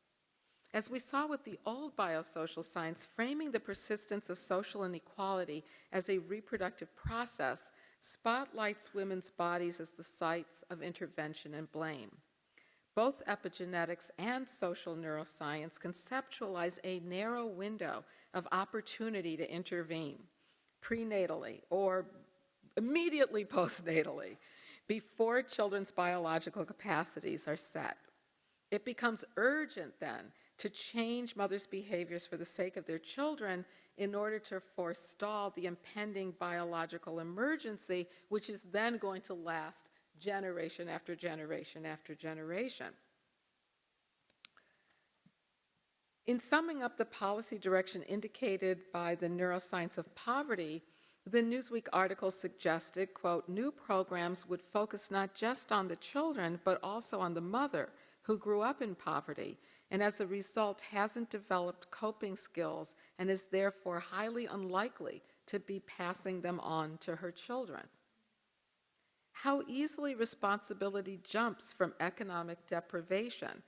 As we saw with the old biosocial science, framing the persistence of social inequality as a reproductive process spotlights women's bodies as the sites of intervention and blame. Both epigenetics and social neuroscience conceptualize a narrow window of opportunity to intervene prenatally or immediately postnatally before children's biological capacities are set. It becomes urgent then to change mothers' behaviors for the sake of their children in order to forestall the impending biological emergency, which is then going to last generation after generation after generation. In summing up the policy direction indicated by the neuroscience of poverty, the Newsweek article suggested, quote, new programs would focus not just on the children, but also on the mother who grew up in poverty, and as a result hasn't developed coping skills and is therefore highly unlikely to be passing them on to her children. How easily responsibility jumps from economic deprivation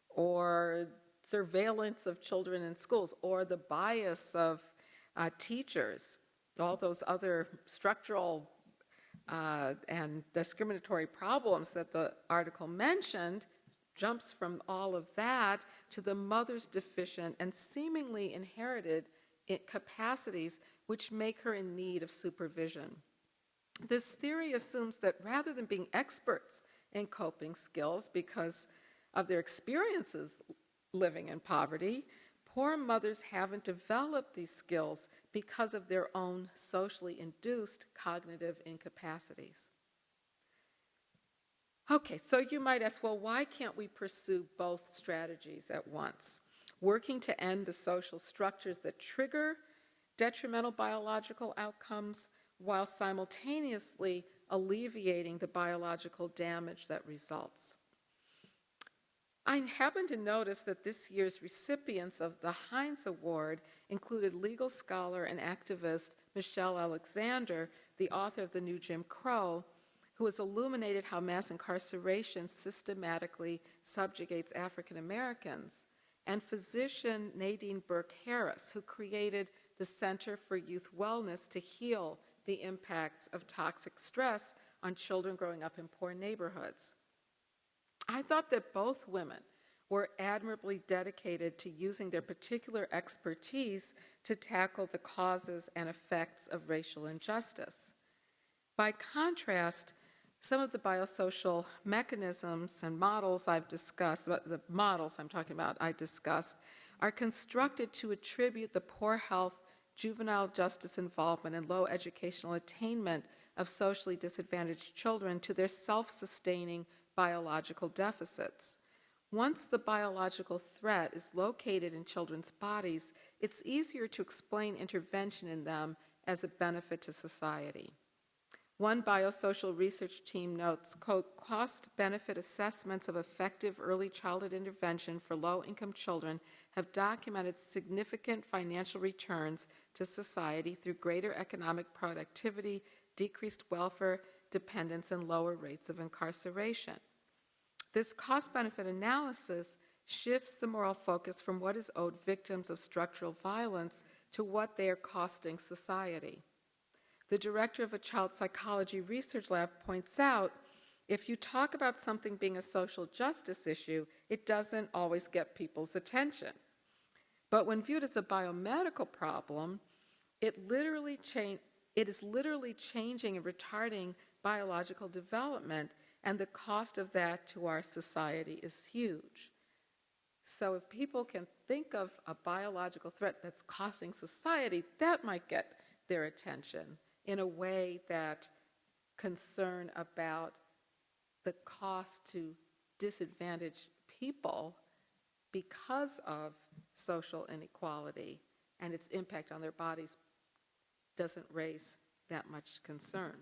or surveillance of children in schools or the bias of teachers, all those other structural and discriminatory problems that the article mentioned, jumps from all of that to the mother's deficient and seemingly inherited capacities which make her in need of supervision. This theory assumes that rather than being experts in coping skills because of their experiences living in poverty, poor mothers haven't developed these skills because of their own socially induced cognitive incapacities. Okay, so you might ask, well, why can't we pursue both strategies at once? Working to end the social structures that trigger detrimental biological outcomes while simultaneously alleviating the biological damage that results. I happen to notice that this year's recipients of the Heinz Award included legal scholar and activist Michelle Alexander, the author of The New Jim Crow, who has illuminated how mass incarceration systematically subjugates African Americans, and physician Nadine Burke Harris, who created the Center for Youth Wellness to heal the impacts of toxic stress on children growing up in poor neighborhoods. I thought that both women were admirably dedicated to using their particular expertise to tackle the causes and effects of racial injustice. By contrast, some of the biosocial mechanisms and models I've discussed, the models I'm talking about I discussed, are constructed to attribute the poor health, juvenile justice involvement, and low educational attainment of socially disadvantaged children to their self-sustaining biological deficits. Once the biological threat is located in children's bodies, it's easier to explain intervention in them as a benefit to society. One biosocial research team notes, quote, cost-benefit assessments of effective early childhood intervention for low-income children have documented significant financial returns to society through greater economic productivity, decreased welfare dependence, and lower rates of incarceration. This cost-benefit analysis shifts the moral focus from what is owed victims of structural violence to what they are costing society. The director of a child psychology research lab points out, if you talk about something being a social justice issue, it doesn't always get people's attention. But when viewed as a biomedical problem, it is literally changing and retarding biological development, and the cost of that to our society is huge. So if people can think of a biological threat that's costing society, that might get their attention in a way that concern about the cost to disadvantaged people because of social inequality and its impact on their bodies doesn't raise that much concern.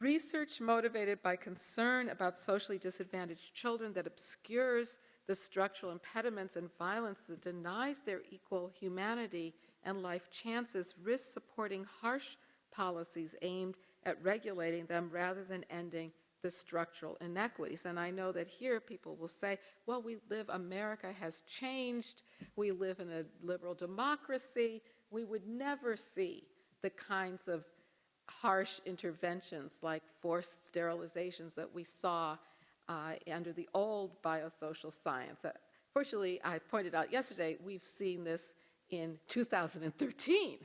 Research motivated by concern about socially disadvantaged children that obscures the structural impediments and violence that denies their equal humanity and life chances risks supporting harsh policies aimed at regulating them rather than ending the structural inequities. And I know that here people will say, well, America has changed, we live in a liberal democracy, we would never see the kinds of harsh interventions like forced sterilizations that we saw under the old biosocial science. Fortunately, I pointed out yesterday, we've seen this in 2013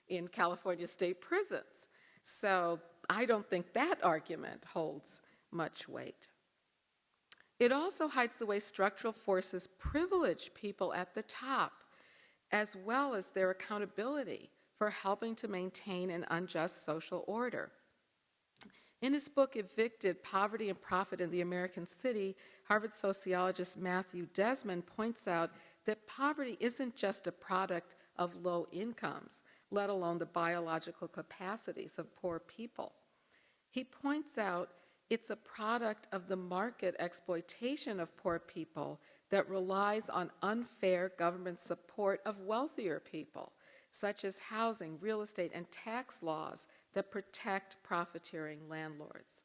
in California state prisons. So I don't think that argument holds much weight. It also hides the way structural forces privilege people at the top, as well as their accountability for helping to maintain an unjust social order. In his book, Evicted, Poverty and Profit in the American City, Harvard sociologist Matthew Desmond points out that poverty isn't just a product of low incomes, let alone the biological capacities of poor people. He points out it's a product of the market exploitation of poor people that relies on unfair government support of wealthier people, such as housing, real estate, and tax laws that protect profiteering landlords.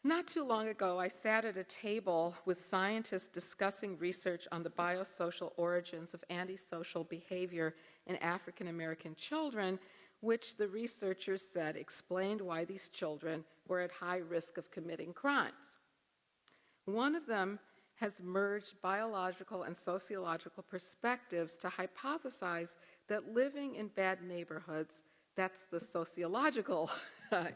Not too long ago, I sat at a table with scientists discussing research on the biosocial origins of antisocial behavior in African American children, which the researchers said explained why these children were at high risk of committing crimes. One of them has merged biological and sociological perspectives to hypothesize that living in bad neighborhoods, that's the sociological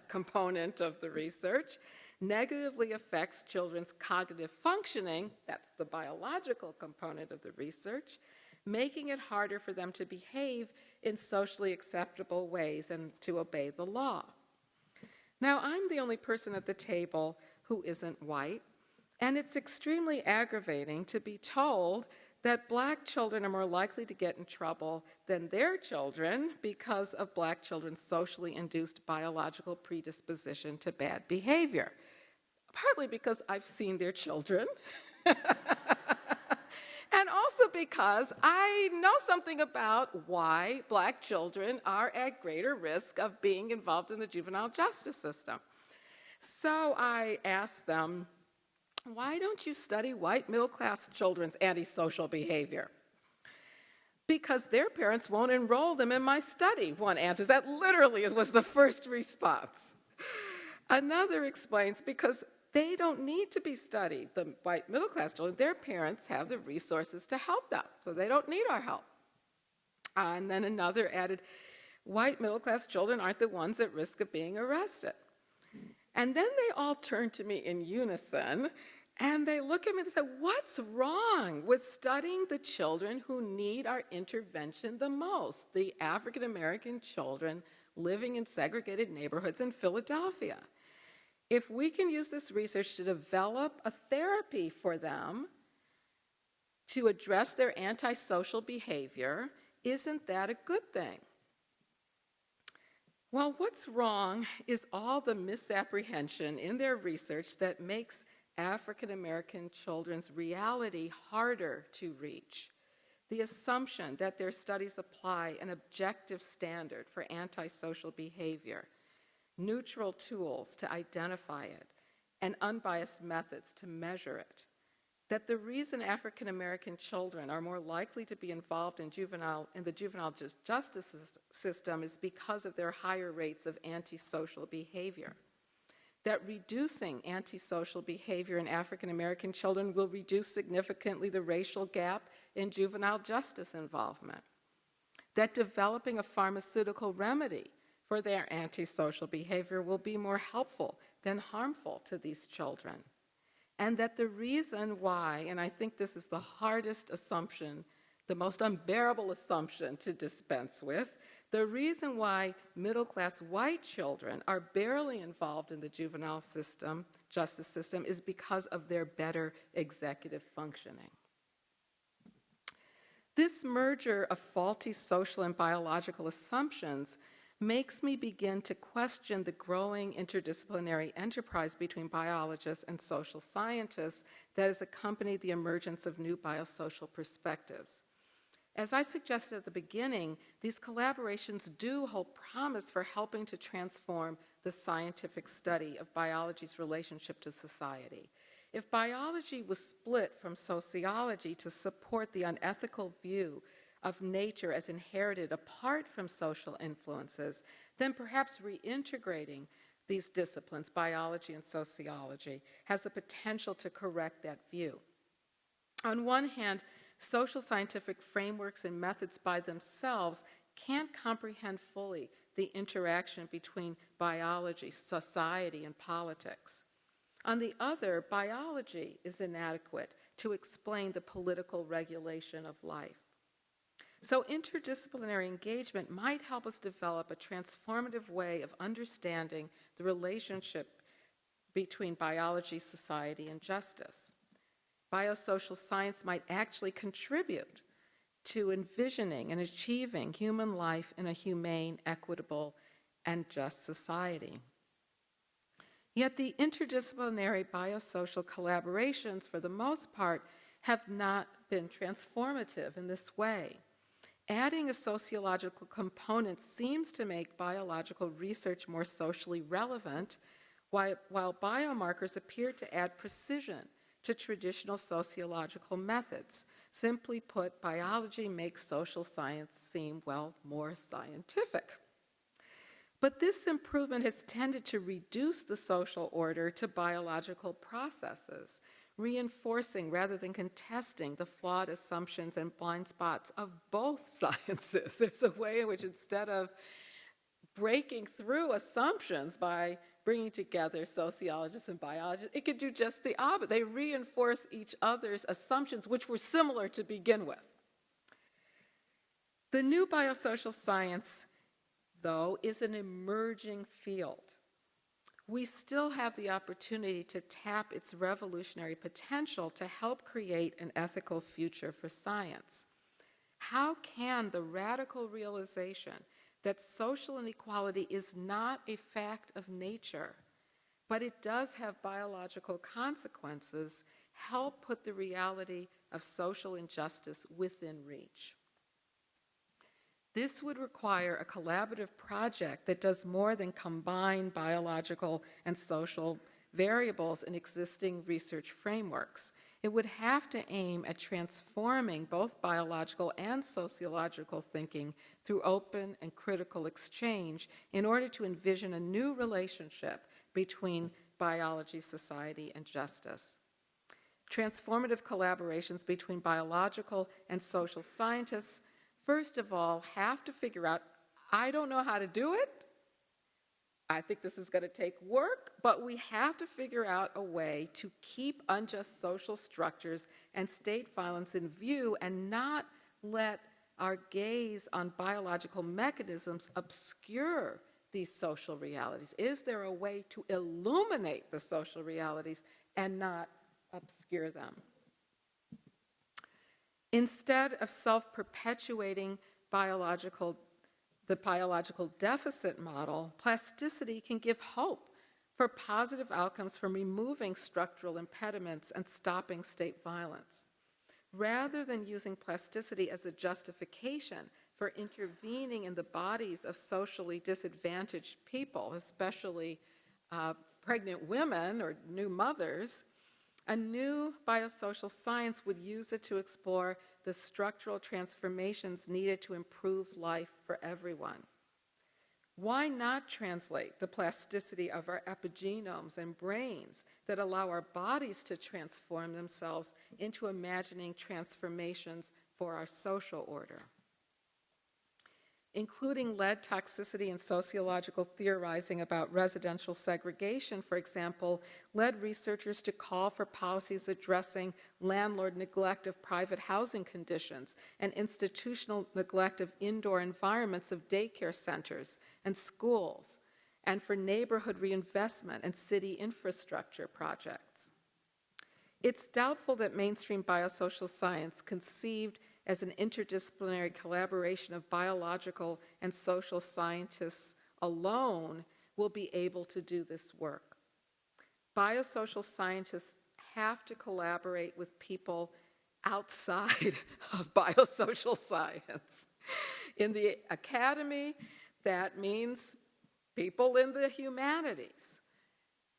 component of the research, negatively affects children's cognitive functioning, that's the biological component of the research, making it harder for them to behave in socially acceptable ways and to obey the law. Now, I'm the only person at the table who isn't white, and it's extremely aggravating to be told that black children are more likely to get in trouble than their children because of black children's socially induced biological predisposition to bad behavior. Partly because I've seen their children, and also because I know something about why black children are at greater risk of being involved in the juvenile justice system. So I asked them, why don't you study white middle-class children's antisocial behavior? Because their parents won't enroll them in my study, one answers. That literally was the first response. Another explains because they don't need to be studied, the white middle-class children. Their parents have the resources to help them, so they don't need our help. And then another added, white middle-class children aren't the ones at risk of being arrested. And then they all turn to me in unison, and they look at me and say, what's wrong with studying the children who need our intervention the most, the African-American children living in segregated neighborhoods in Philadelphia? If we can use this research to develop a therapy for them to address their antisocial behavior, isn't that a good thing? Well, what's wrong is all the misapprehension in their research that makes African American children's reality harder to reach. The assumption that their studies apply an objective standard for antisocial behavior, neutral tools to identify it, and unbiased methods to measure it. That the reason African American children are more likely to be involved in the juvenile justice system is because of their higher rates of antisocial behavior. That reducing antisocial behavior in African American children will reduce significantly the racial gap in juvenile justice involvement. That developing a pharmaceutical remedy for their antisocial behavior will be more helpful than harmful to these children. And that the reason why, and I think this is the hardest assumption, the most unbearable assumption to dispense with, the reason why middle-class white children are barely involved in the juvenile system, justice system is because of their better executive functioning. This merger of faulty social and biological assumptions makes me begin to question the growing interdisciplinary enterprise between biologists and social scientists that has accompanied the emergence of new biosocial perspectives. As I suggested at the beginning, these collaborations do hold promise for helping to transform the scientific study of biology's relationship to society. If biology was split from sociology to support the unethical view of nature as inherited apart from social influences, then perhaps reintegrating these disciplines, biology and sociology, has the potential to correct that view. On one hand, social scientific frameworks and methods by themselves can't comprehend fully the interaction between biology, society, and politics. On the other, biology is inadequate to explain the political regulation of life. So interdisciplinary engagement might help us develop a transformative way of understanding the relationship between biology, society, and justice. Biosocial science might actually contribute to envisioning and achieving human life in a humane, equitable, and just society. Yet the interdisciplinary biosocial collaborations, for the most part, have not been transformative in this way. Adding a sociological component seems to make biological research more socially relevant, while biomarkers appear to add precision to traditional sociological methods. Simply put, biology makes social science seem, well, more scientific. But this improvement has tended to reduce the social order to biological processes, reinforcing rather than contesting the flawed assumptions and blind spots of both sciences. There's a way in which, instead of breaking through assumptions by bringing together sociologists and biologists, it could do just the opposite. They reinforce each other's assumptions, which were similar to begin with. The new biosocial science, though, is an emerging field. We still have the opportunity to tap its revolutionary potential to help create an ethical future for science. How can the radical realization that social inequality is not a fact of nature, but it does have biological consequences, help put the reality of social injustice within reach? This would require a collaborative project that does more than combine biological and social variables in existing research frameworks. It would have to aim at transforming both biological and sociological thinking through open and critical exchange in order to envision a new relationship between biology, society, and justice. Transformative collaborations between biological and social scientists, first of all, have to figure out, I don't know how to do it. I think this is going to take work, but we have to figure out a way to keep unjust social structures and state violence in view and not let our gaze on biological mechanisms obscure these social realities. Is there a way to illuminate the social realities and not obscure them? Instead of self-perpetuating the biological deficit model, plasticity can give hope for positive outcomes from removing structural impediments and stopping state violence. Rather than using plasticity as a justification for intervening in the bodies of socially disadvantaged people, especially pregnant women or new mothers, a new biosocial science would use it to explore the structural transformations needed to improve life for everyone. Why not translate the plasticity of our epigenomes and brains that allow our bodies to transform themselves into imagining transformations for our social order? Including lead toxicity and sociological theorizing about residential segregation, for example, led researchers to call for policies addressing landlord neglect of private housing conditions and institutional neglect of indoor environments of daycare centers and schools, and for neighborhood reinvestment and city infrastructure projects. It's doubtful that mainstream biosocial science, conceived as an interdisciplinary collaboration of biological and social scientists alone, will be able to do this work. Biosocial scientists have to collaborate with people outside of biosocial science. In the academy, that means people in the humanities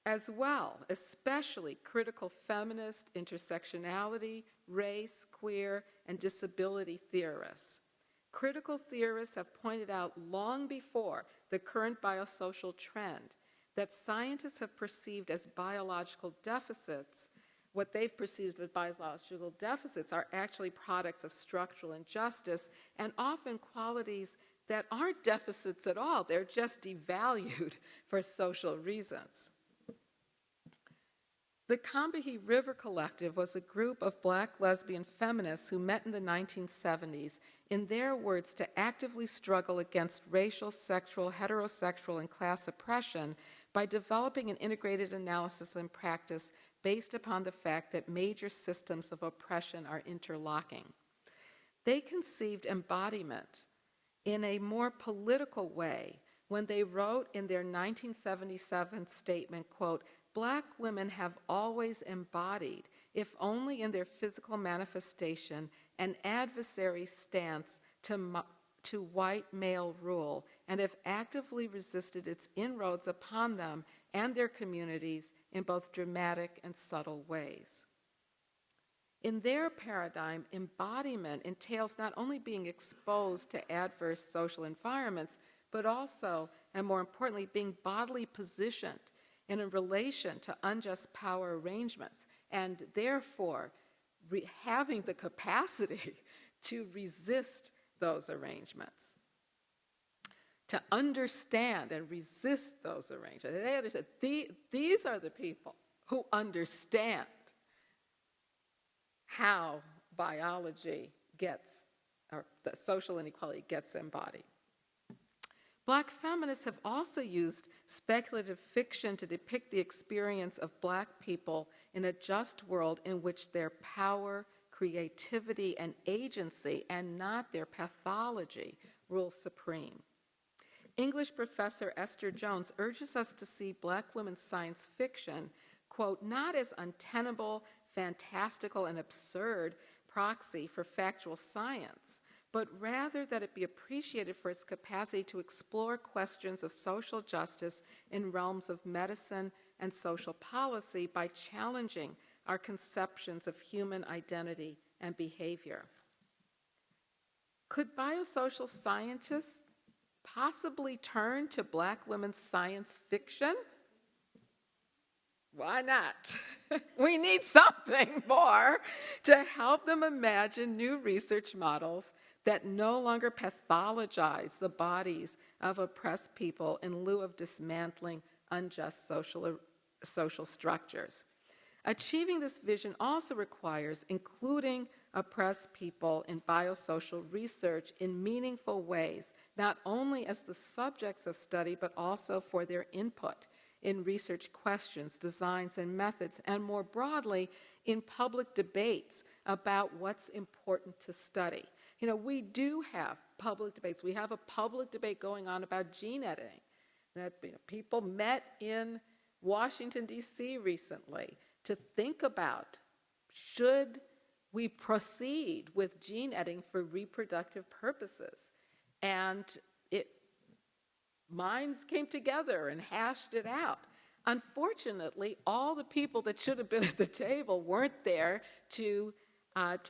as well, especially critical feminist, intersectionality, race, queer, and disability theorists. Critical theorists have pointed out long before the current biosocial trend that scientists have perceived as biological deficits. What they've perceived as biological deficits are actually products of structural injustice and often qualities that aren't deficits at all. They're just devalued for social reasons. The Combahee River Collective was a group of Black lesbian feminists who met in the 1970s, in their words, to actively struggle against racial, sexual, heterosexual, and class oppression by developing an integrated analysis and practice based upon the fact that major systems of oppression are interlocking. They conceived embodiment in a more political way when they wrote in their 1977 statement, quote, "Black women have always embodied, if only in their physical manifestation, an adversary stance to white male rule, and have actively resisted its inroads upon them and their communities in both dramatic and subtle ways." In their paradigm, embodiment entails not only being exposed to adverse social environments, but also, and more importantly, being bodily positioned in a relation to unjust power arrangements, and therefore having the capacity to resist those arrangements, to understand and resist those arrangements. They understand these are the people who understand how biology gets, or the social inequality gets embodied. Black feminists have also used speculative fiction to depict the experience of Black people in a just world in which their power, creativity, and agency, and not their pathology, rule supreme. English professor Esther Jones urges us to see Black women's science fiction, quote, not as untenable, fantastical, and absurd proxy for factual science, but rather that it be appreciated for its capacity to explore questions of social justice in realms of medicine and social policy by challenging our conceptions of human identity and behavior. Could biosocial scientists possibly turn to Black women's science fiction? Why not? We need something more to help them imagine new research models that no longer pathologize the bodies of oppressed people in lieu of dismantling unjust social structures. Achieving this vision also requires including oppressed people in biosocial research in meaningful ways, not only as the subjects of study, but also for their input in research questions, designs, and methods, and more broadly, in public debates about what's important to study. You know, we do have public debates. We have a public debate going on about gene editing. That people met in Washington, D.C. recently to think about, should we proceed with gene editing for reproductive purposes? And minds came together and hashed it out. Unfortunately, all the people that should have been at the table weren't there to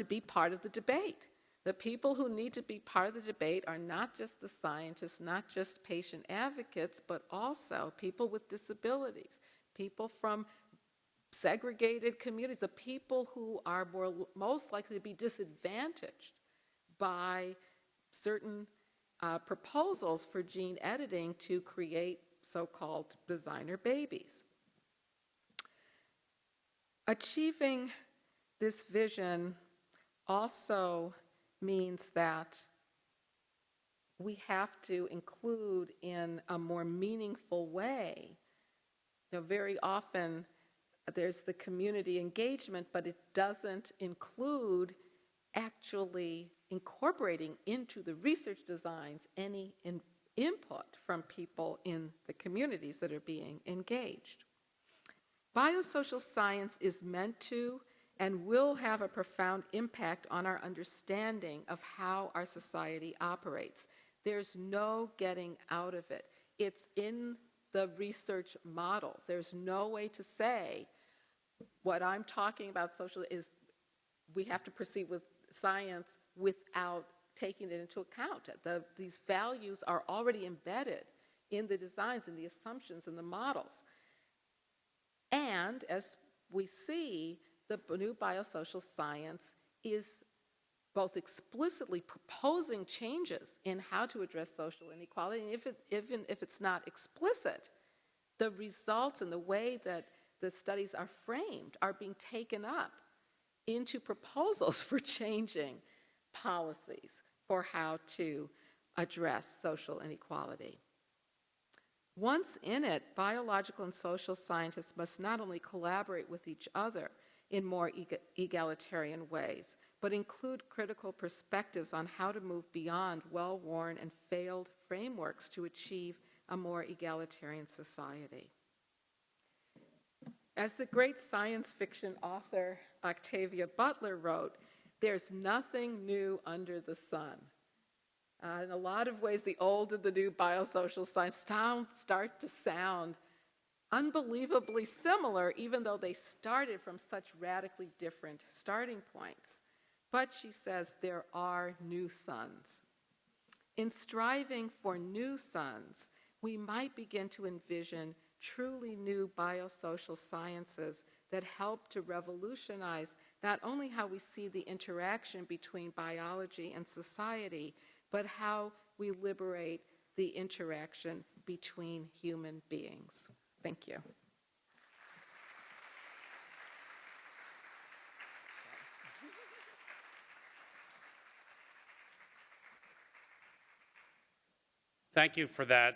be part of the debate. The people who need to be part of the debate are not just the scientists, not just patient advocates, but also people with disabilities, people from segregated communities, the people who are most likely to be disadvantaged by certain proposals for gene editing to create so-called designer babies. Achieving this vision also means that we have to include in a more meaningful way. Very often there's the community engagement, but it doesn't include actually incorporating into the research designs any input from people in the communities that are being engaged. Biosocial science is meant to and will have a profound impact on our understanding of how our society operates. There's no getting out of it. It's in the research models. There's no way to say what I'm talking about social is we have to proceed with science without taking it into account. These values are already embedded in the designs and the assumptions and the models. And as we see, the new biosocial science is both explicitly proposing changes in how to address social inequality, and even if it's not explicit, the results and the way that the studies are framed are being taken up into proposals for changing policies for how to address social inequality. Once in it, biological and social scientists must not only collaborate with each other in more egalitarian ways, but include critical perspectives on how to move beyond well-worn and failed frameworks to achieve a more egalitarian society. As the great science fiction author Octavia Butler wrote, there's nothing new under the sun. In a lot of ways, the old and the new biosocial science start to sound unbelievably similar, even though they started from such radically different starting points. But she says there are new suns. In striving for new suns, we might begin to envision truly new biosocial sciences that help to revolutionize not only how we see the interaction between biology and society, but how we liberate the interaction between human beings. Thank you. Thank you for that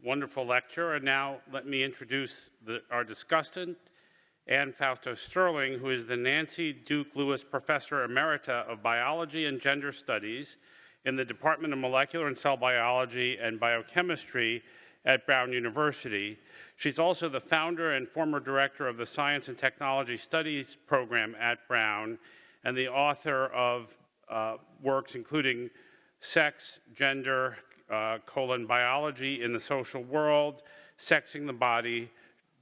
wonderful lecture. And now let me introduce our discussant, Anne Fausto-Sterling, who is the Nancy Duke Lewis Professor Emerita of Biology and Gender Studies in the Department of Molecular and Cell Biology and Biochemistry at Brown University. She's also the founder and former director of the Science and Technology Studies program at Brown and the author of works including Sex, Gender, Biology in the Social World, Sexing the Body,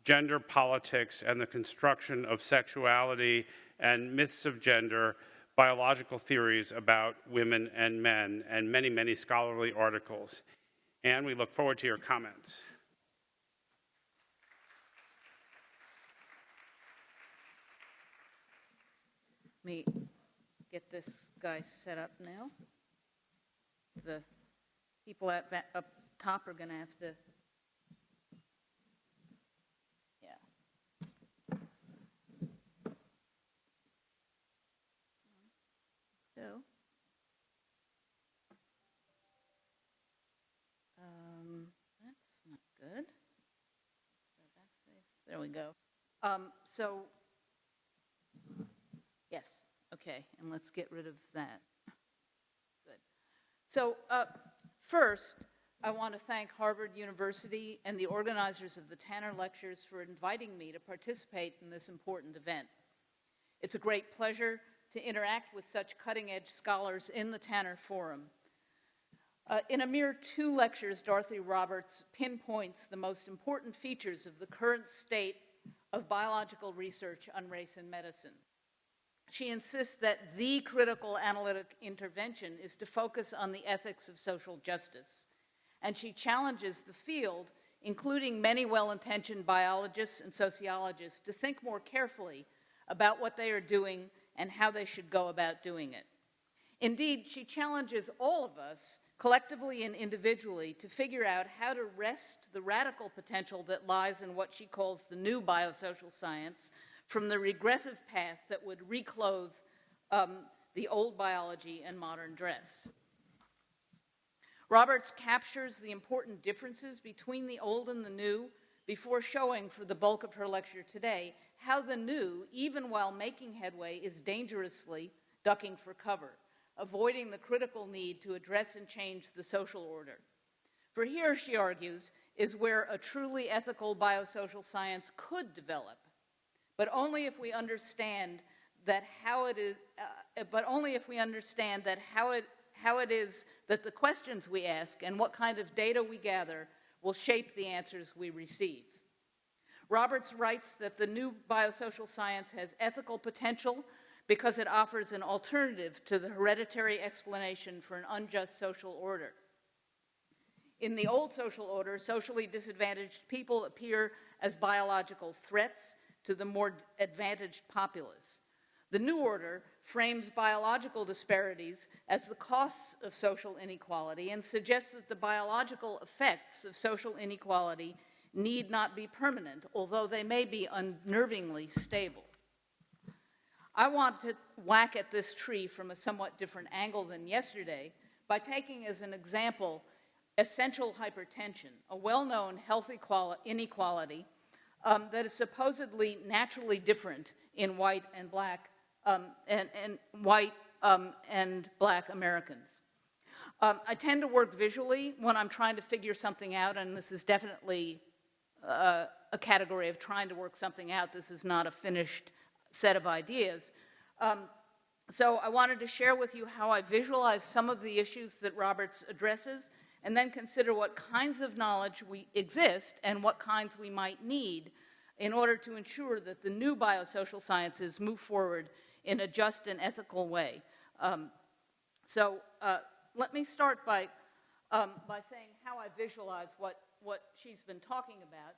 Gender Politics and the Construction of Sexuality and Myths of Gender, Biological Theories about Women and Men, and many, many scholarly articles. And we look forward to your comments. Let me get this guy set up now. The people up top are going to have to, yeah. Let's go. That's not good. There we go. Yes, okay, and let's get rid of that. Good. So first, I want to thank Harvard University and the organizers of the Tanner Lectures for inviting me to participate in this important event. It's a great pleasure to interact with such cutting-edge scholars in the Tanner Forum. In a mere 2 lectures, Dorothy Roberts pinpoints the most important features of the current state of biological research on race and medicine. She insists that the critical analytic intervention is to focus on the ethics of social justice. And she challenges the field, including many well-intentioned biologists and sociologists, to think more carefully about what they are doing and how they should go about doing it. Indeed, she challenges all of us, collectively and individually, to figure out how to wrest the radical potential that lies in what she calls the new biosocial science from the regressive path that would reclothe the old biology and modern dress. Roberts captures the important differences between the old and the new before showing, for the bulk of her lecture today, how the new, even while making headway, is dangerously ducking for cover, avoiding the critical need to address and change the social order. For here, she argues, is where a truly ethical biosocial science could develop, but only if we understand that how it is, how it is that the questions we ask and what kind of data we gather will shape the answers we receive. Roberts writes that the new biosocial science has ethical potential because it offers an alternative to the hereditary explanation for an unjust social order. In the old social order, socially disadvantaged people appear as biological threats to the more advantaged populace. The new order frames biological disparities as the costs of social inequality and suggests that the biological effects of social inequality need not be permanent, although they may be unnervingly stable. I want to whack at this tree from a somewhat different angle than yesterday by taking as an example essential hypertension, a well-known health inequality that is supposedly naturally different in white and black and black Americans. I tend to work visually when I'm trying to figure something out, and this is definitely a category of trying to work something out. This is not a finished set of ideas. So I wanted to share with you how I visualize some of the issues that Roberts addresses, and then consider what kinds of knowledge exist and what kinds we might need in order to ensure that the new biosocial sciences move forward in a just and ethical way. Let me start by saying how I visualize what she's been talking about.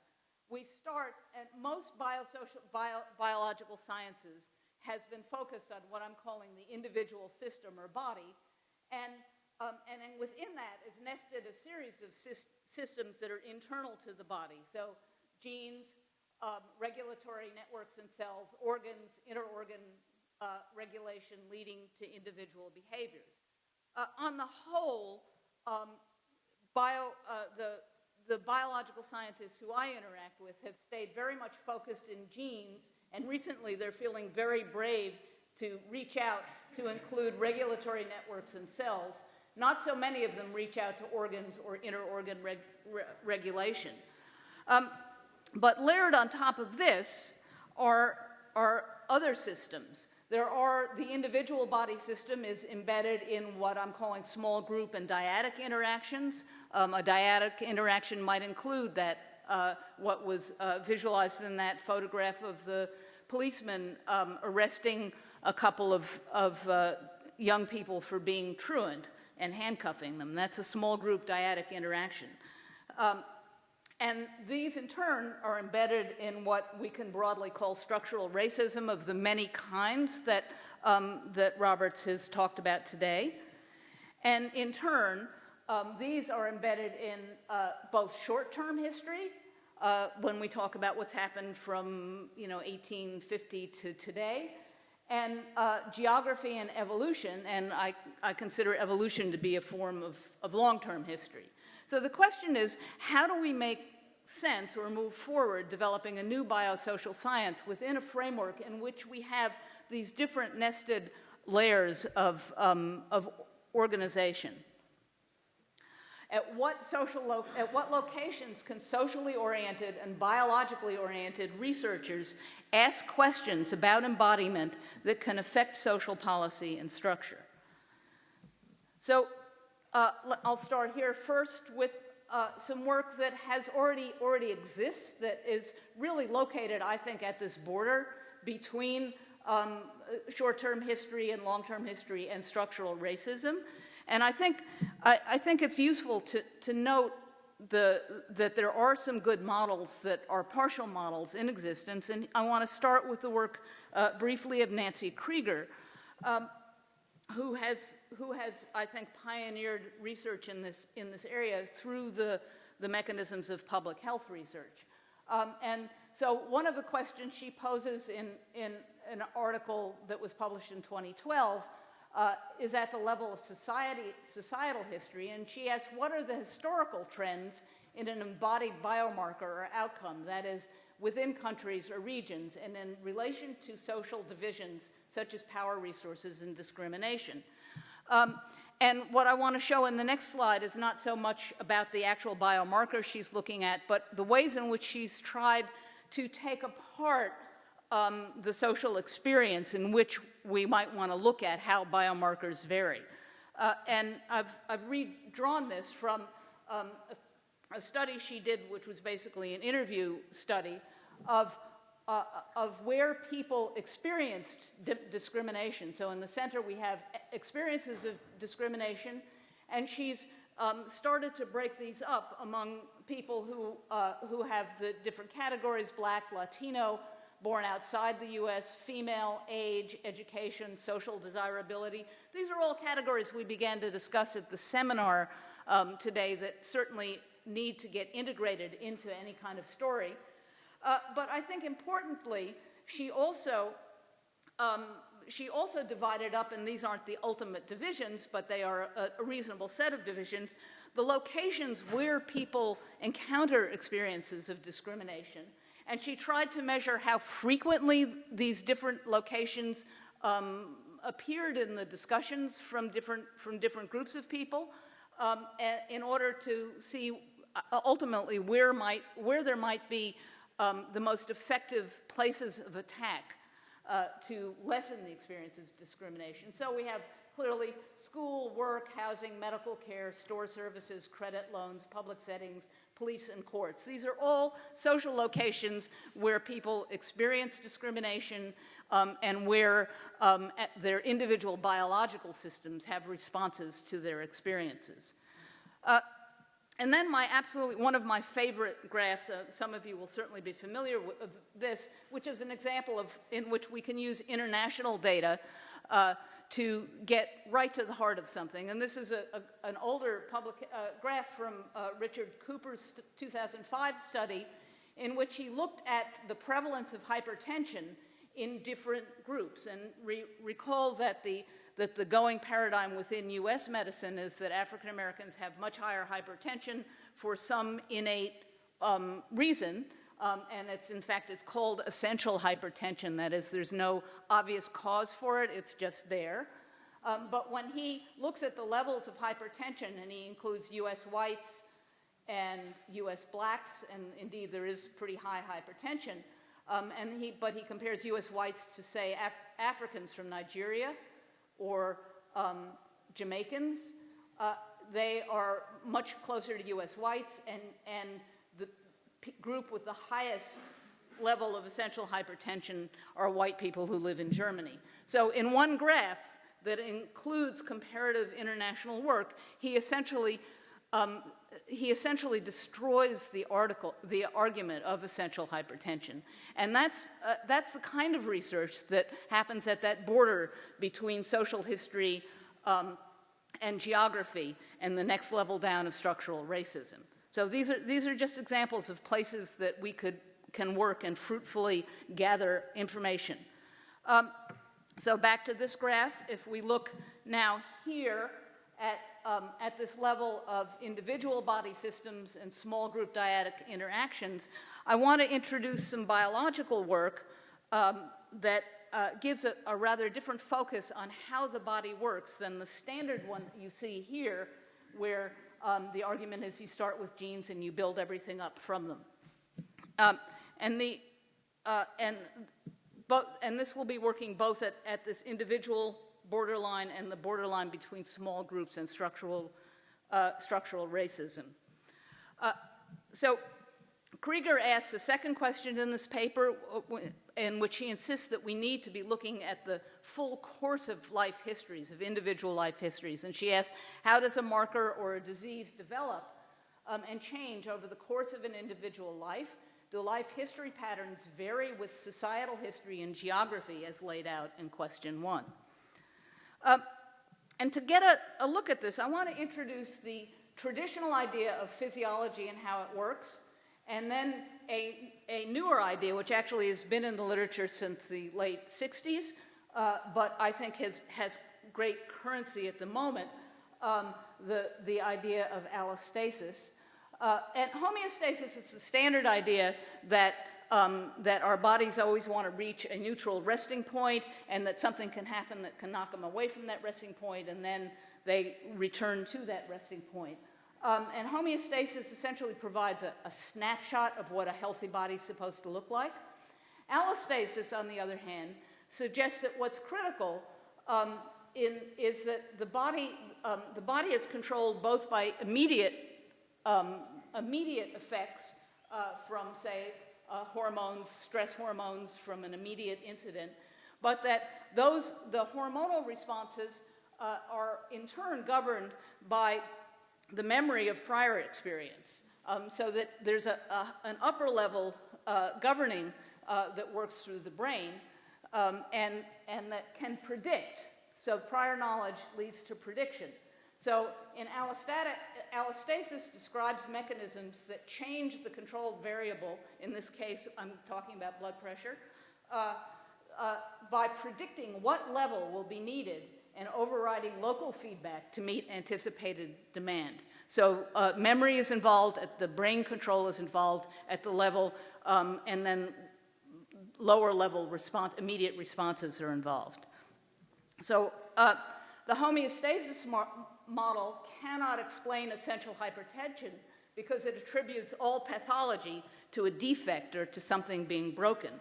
We start, and most biological sciences has been focused on what I'm calling the individual system or body, and then within that is nested a series of systems that are internal to the body. So genes, regulatory networks and cells, organs, interorgan regulation leading to individual behaviors. On the whole, the biological scientists who I interact with have stayed very much focused in genes, and recently they're feeling very brave to reach out to include regulatory networks and cells. Not so many of them reach out to organs or interorgan regulation. But layered on top of this are other systems. The individual body system is embedded in what I'm calling small group and dyadic interactions. A dyadic interaction might include that, what was visualized in that photograph of the policeman arresting a couple of young people for being truant and handcuffing them. That's a small group dyadic interaction. And these, in turn, are embedded in what we can broadly call structural racism of the many kinds that Roberts has talked about today. And in turn, these are embedded in both short-term history, when we talk about what's happened from 1850 to today, and geography and evolution, and I consider evolution to be a form of long-term history. So the question is, how do we make sense or move forward developing a new biosocial science within a framework in which we have these different nested layers of organization? At what locations can socially oriented and biologically oriented researchers ask questions about embodiment that can affect social policy and structure? So I'll start here first with some work that has already exists, that is really located, I think, at this border between short-term history and long-term history and structural racism. And I think it's useful to note that there are some good models that are partial models in existence. And I want to start with the work briefly of Nancy Krieger, who has, I think, pioneered research in this area through the mechanisms of public health research. And so one of the questions she poses in an article that was published in 2012 is at the level of societal history, and she asks, what are the historical trends in an embodied biomarker or outcome, that is, within countries or regions, and in relation to social divisions such as power, resources, and discrimination. And what I want to show in the next slide is not so much about the actual biomarker she's looking at, but the ways in which she's tried to take apart the social experience in which we might want to look at how biomarkers vary. And I've redrawn this from a study she did, which was basically an interview study of where people experienced discrimination. So in the center we have experiences of discrimination, and she's started to break these up among people who have the different categories: Black, Latino, born outside the U.S., female, age, education, social desirability. These are all categories we began to discuss at the seminar today that certainly need to get integrated into any kind of story. But I think importantly, she also divided up, and these aren't the ultimate divisions, but they are a reasonable set of divisions, the locations where people encounter experiences of discrimination. And she tried to measure how frequently these different locations appeared in the discussions from different groups of people, in order to see ultimately where there might be the most effective places of attack to lessen the experiences of discrimination. So we have clearly school, work, housing, medical care, store services, credit loans, public settings, police and courts. These are all social locations where people experience discrimination and where their individual biological systems have responses to their experiences. And then one of my favorite graphs, some of you will certainly be familiar with this, which is an example in which we can use international data to get right to the heart of something. And this is an older graph from Richard Cooper's 2005 study, in which he looked at the prevalence of hypertension in different groups. And recall that the going paradigm within U.S. medicine is that African Americans have much higher hypertension for some innate reason, and in fact, it's called essential hypertension. That is, there's no obvious cause for it, it's just there. But when he looks at the levels of hypertension, and he includes U.S. whites and U.S. blacks, and indeed there is pretty high hypertension, but he compares U.S. whites to, say, Africans from Nigeria, or Jamaicans, they are much closer to U.S. whites, and the group with the highest level of essential hypertension are white people who live in Germany. So in one graph that includes comparative international work, he essentially destroys the argument of essential hypertension. And that's the kind of research that happens at that border between social history and geography and the next level down of structural racism. So these are just examples of places that we can work and fruitfully gather information. So back to this graph, if we look now here at this level of individual body systems and small group dyadic interactions, I want to introduce some biological work that gives a rather different focus on how the body works than the standard one you see here, where the argument is you start with genes and you build everything up from them. And this will be working both at this individual borderline and the borderline between small groups and structural racism. So Krieger asks a second question in this paper in which he insists that we need to be looking at the full course of life histories, of individual life histories. And she asks, how does a marker or a disease develop and change over the course of an individual life? Do life history patterns vary with societal history and geography as laid out in question 1? And to get a look at this, I want to introduce the traditional idea of physiology and how it works, and then a newer idea, which actually has been in the literature since the late 60s, but I think has great currency at the moment, the idea of allostasis. And homeostasis is the standard idea that that our bodies always want to reach a neutral resting point, and that something can happen that can knock them away from that resting point, and then they return to that resting point. And homeostasis essentially provides a snapshot of what a healthy body is supposed to look like. Allostasis, on the other hand, suggests that what's critical is that the body is controlled both by immediate effects from, say, hormones, stress hormones from an immediate incident, but that the hormonal responses are in turn governed by the memory of prior experience, so that there's an upper level governing that works through the brain and that can predict. So prior knowledge leads to prediction. So in allostasis describes mechanisms that change the controlled variable. In this case, I'm talking about blood pressure, by predicting what level will be needed and overriding local feedback to meet anticipated demand. So memory is involved, the brain control is involved at the level, and then lower level immediate responses are involved. So the homeostasis model cannot explain essential hypertension because it attributes all pathology to a defect or to something being broken.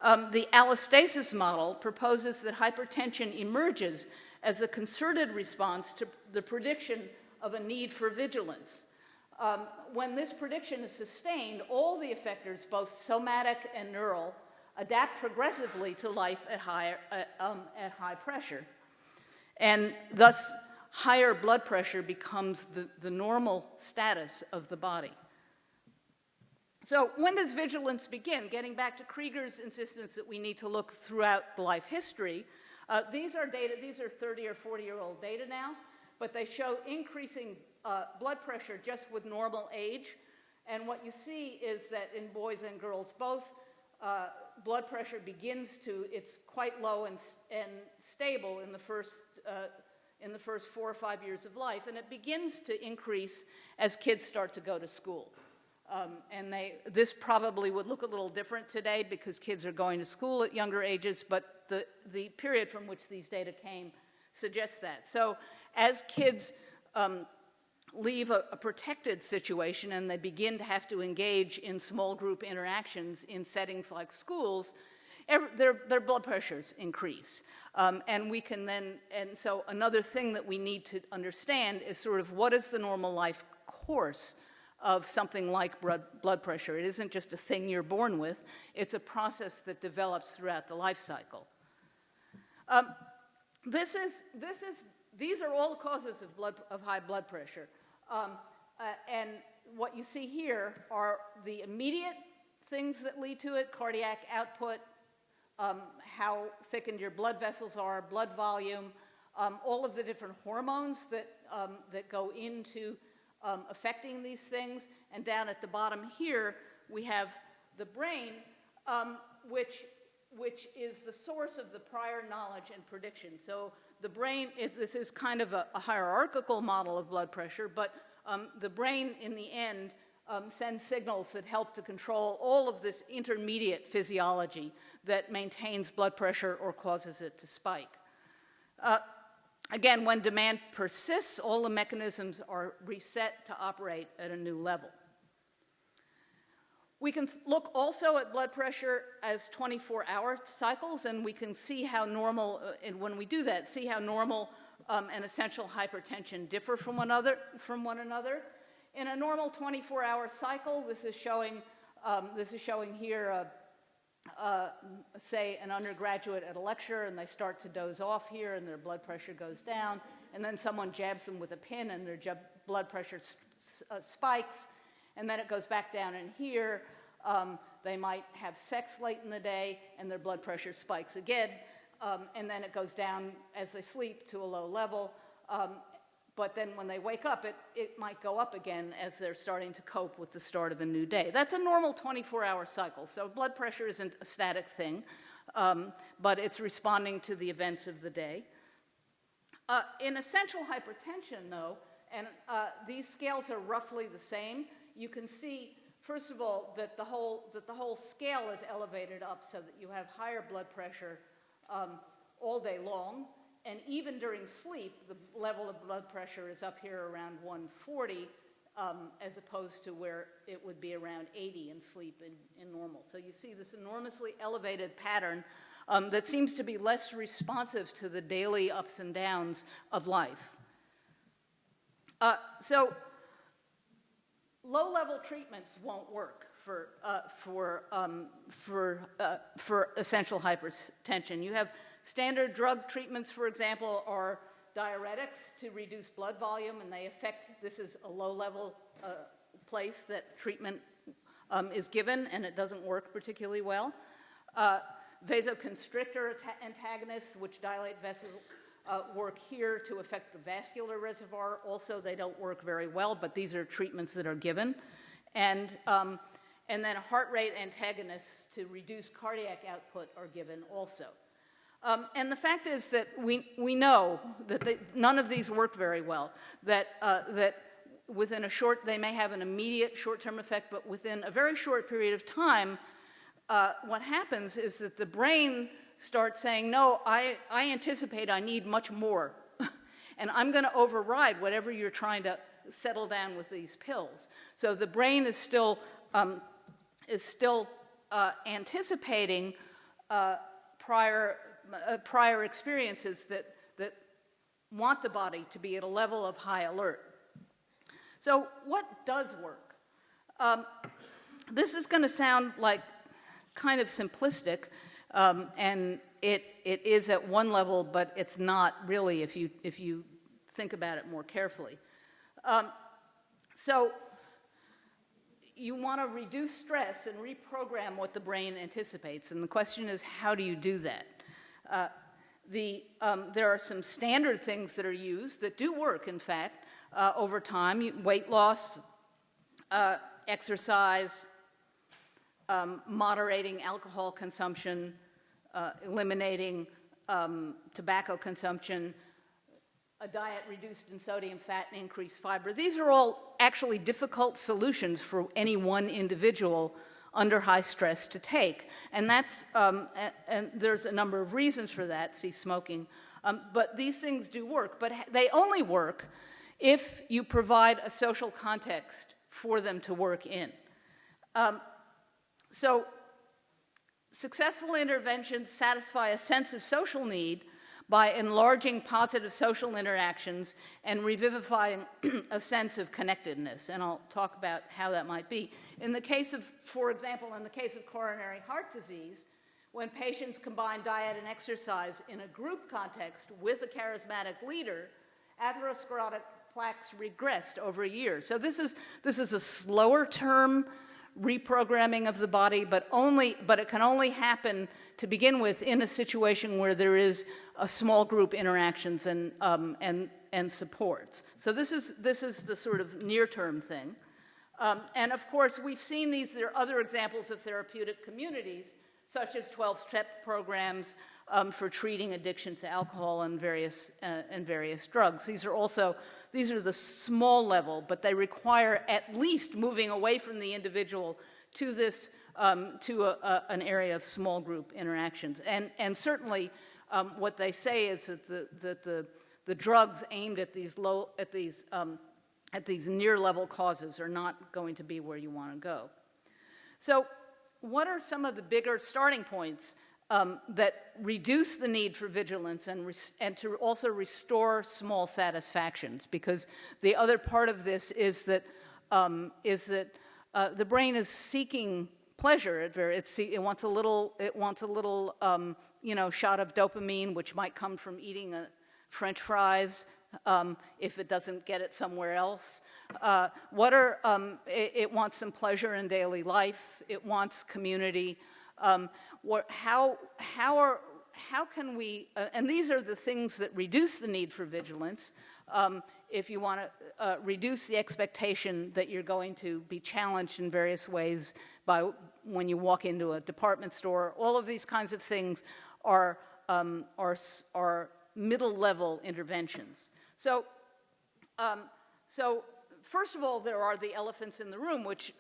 The allostasis model proposes that hypertension emerges as a concerted response to the prediction of a need for vigilance. When this prediction is sustained, all the effectors, both somatic and neural, adapt progressively to life at high pressure. And thus, higher blood pressure becomes the normal status of the body. So when does vigilance begin? Getting back to Krieger's insistence that we need to look throughout life history, these are 30 or 40-year-old data now, but they show increasing blood pressure just with normal age. And what you see is that in boys and girls both, blood pressure it's quite low and stable in the first 4 or 5 years of life, and it begins to increase as kids start to go to school. And this probably would look a little different today because kids are going to school at younger ages, but the period from which these data came suggests that. So as kids leave a protected situation and they begin to have to engage in small group interactions in settings like schools, their blood pressures increase. And so another thing that we need to understand is sort of what is the normal life course of something like blood pressure. It isn't just a thing you're born with, it's a process that develops throughout the life cycle. These are all causes of high blood pressure. And what you see here are the immediate things that lead to it: cardiac output, how thickened your blood vessels are, blood volume, all of the different hormones that go into affecting these things. And down at the bottom here, we have the brain, which is the source of the prior knowledge and prediction. So the brain, this is kind of a hierarchical model of blood pressure, but the brain in the end sends signals that help to control all of this intermediate physiology that maintains blood pressure or causes it to spike. Again, when demand persists, all the mechanisms are reset to operate at a new level. We can look also at blood pressure as 24-hour cycles, and we can see how normal, and when we do that, see how normal and essential hypertension differ from one another. In a normal 24-hour cycle, this is showing here, say, an undergraduate at a lecture, and they start to doze off here, and their blood pressure goes down, and then someone jabs them with a pin, and their blood pressure spikes, and then it goes back down in here. They might have sex late in the day, and their blood pressure spikes again, and then it goes down as they sleep to a low level. But then when they wake up, it might go up again as they're starting to cope with the start of a new day. That's a normal 24-hour cycle. So blood pressure isn't a static thing, but it's responding to the events of the day. In essential hypertension, though, and these scales are roughly the same, you can see, first of all, that the whole scale is elevated up so that you have higher blood pressure all day long, and even during sleep, the level of blood pressure is up here around 140, as opposed to where it would be around 80 in sleep in normal. So you see this enormously elevated pattern that seems to be less responsive to the daily ups and downs of life. So low-level treatments won't work for essential hypertension. You have standard drug treatments, for example, are diuretics to reduce blood volume, and they affect, this is a low-level place that treatment is given, and it doesn't work particularly well. Vasoconstrictor antagonists, which dilate vessels, work here to affect the vascular reservoir. Also, they don't work very well, but these are treatments that are given. And then heart rate antagonists to reduce cardiac output are given also. And the fact is that we know that none of these work very well, that within they may have an immediate short-term effect, but within a very short period of time, what happens is that the brain starts saying, no, I anticipate I need much more, and I'm going to override whatever you're trying to settle down with these pills. So the brain is still anticipating prior experiences that want the body to be at a level of high alert. So what does work? This is going to sound like kind of simplistic, and it is at one level, but it's not really if you think about it more carefully. So you want to reduce stress and reprogram what the brain anticipates, and the question is, how do you do that? There are some standard things that are used that do work, in fact, over time. Weight loss, exercise, moderating alcohol consumption, eliminating tobacco consumption, a diet reduced in sodium, fat, and increased fiber. These are all actually difficult solutions for any one individual under high stress to take. And that's, and there's a number of reasons for that, see smoking. But these things do work, but they only work if you provide a social context for them to work in. So successful interventions satisfy a sense of social need by enlarging positive social interactions and revivifying a sense of connectedness. And I'll talk about how that might be. In the case of, for example, in the case of coronary heart disease, when patients combine diet and exercise in a group context with a charismatic leader, atherosclerotic plaques regressed over a year. So this is a slower term reprogramming of the body, but it can only happen to begin with in a situation where there is a small group interactions and supports. So this is the sort of near-term thing. And of course, we've seen these. There are other examples of therapeutic communities, such as 12-step programs for treating addiction to alcohol and various drugs. These are the small level, but they require at least moving away from the individual to this an area of small group interactions. And certainly, what they say is that the drugs aimed at these near level causes are not going to be where you want to go. So, what are some of the bigger starting points that reduce the need for vigilance and to also restore small satisfactions? Because the other part of this is that the brain is seeking pleasure. It wants a little shot of dopamine, which might come from eating French fries. If it doesn't get it somewhere else. It wants some pleasure in daily life. It wants community. How can we, and these are the things that reduce the need for vigilance. If you want to reduce the expectation that you're going to be challenged in various ways by when you walk into a department store, all of these kinds of things are middle-level interventions. So first of all, there are the elephants in the room, which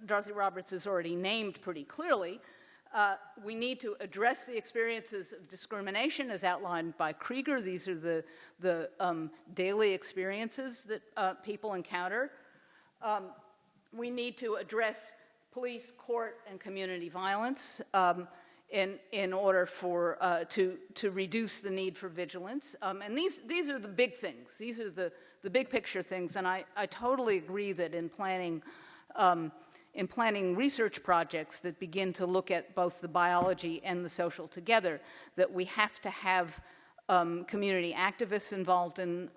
Dorothy Roberts has already named pretty clearly. We need to address the experiences of discrimination as outlined by Krieger. These are the daily experiences that people encounter. We need to address police, court, and community violence in order to reduce the need for vigilance. And these are the big things. These are the big picture things. And I totally agree that in planning research projects that begin to look at both the biology and the social together, that we have to have community activists involved in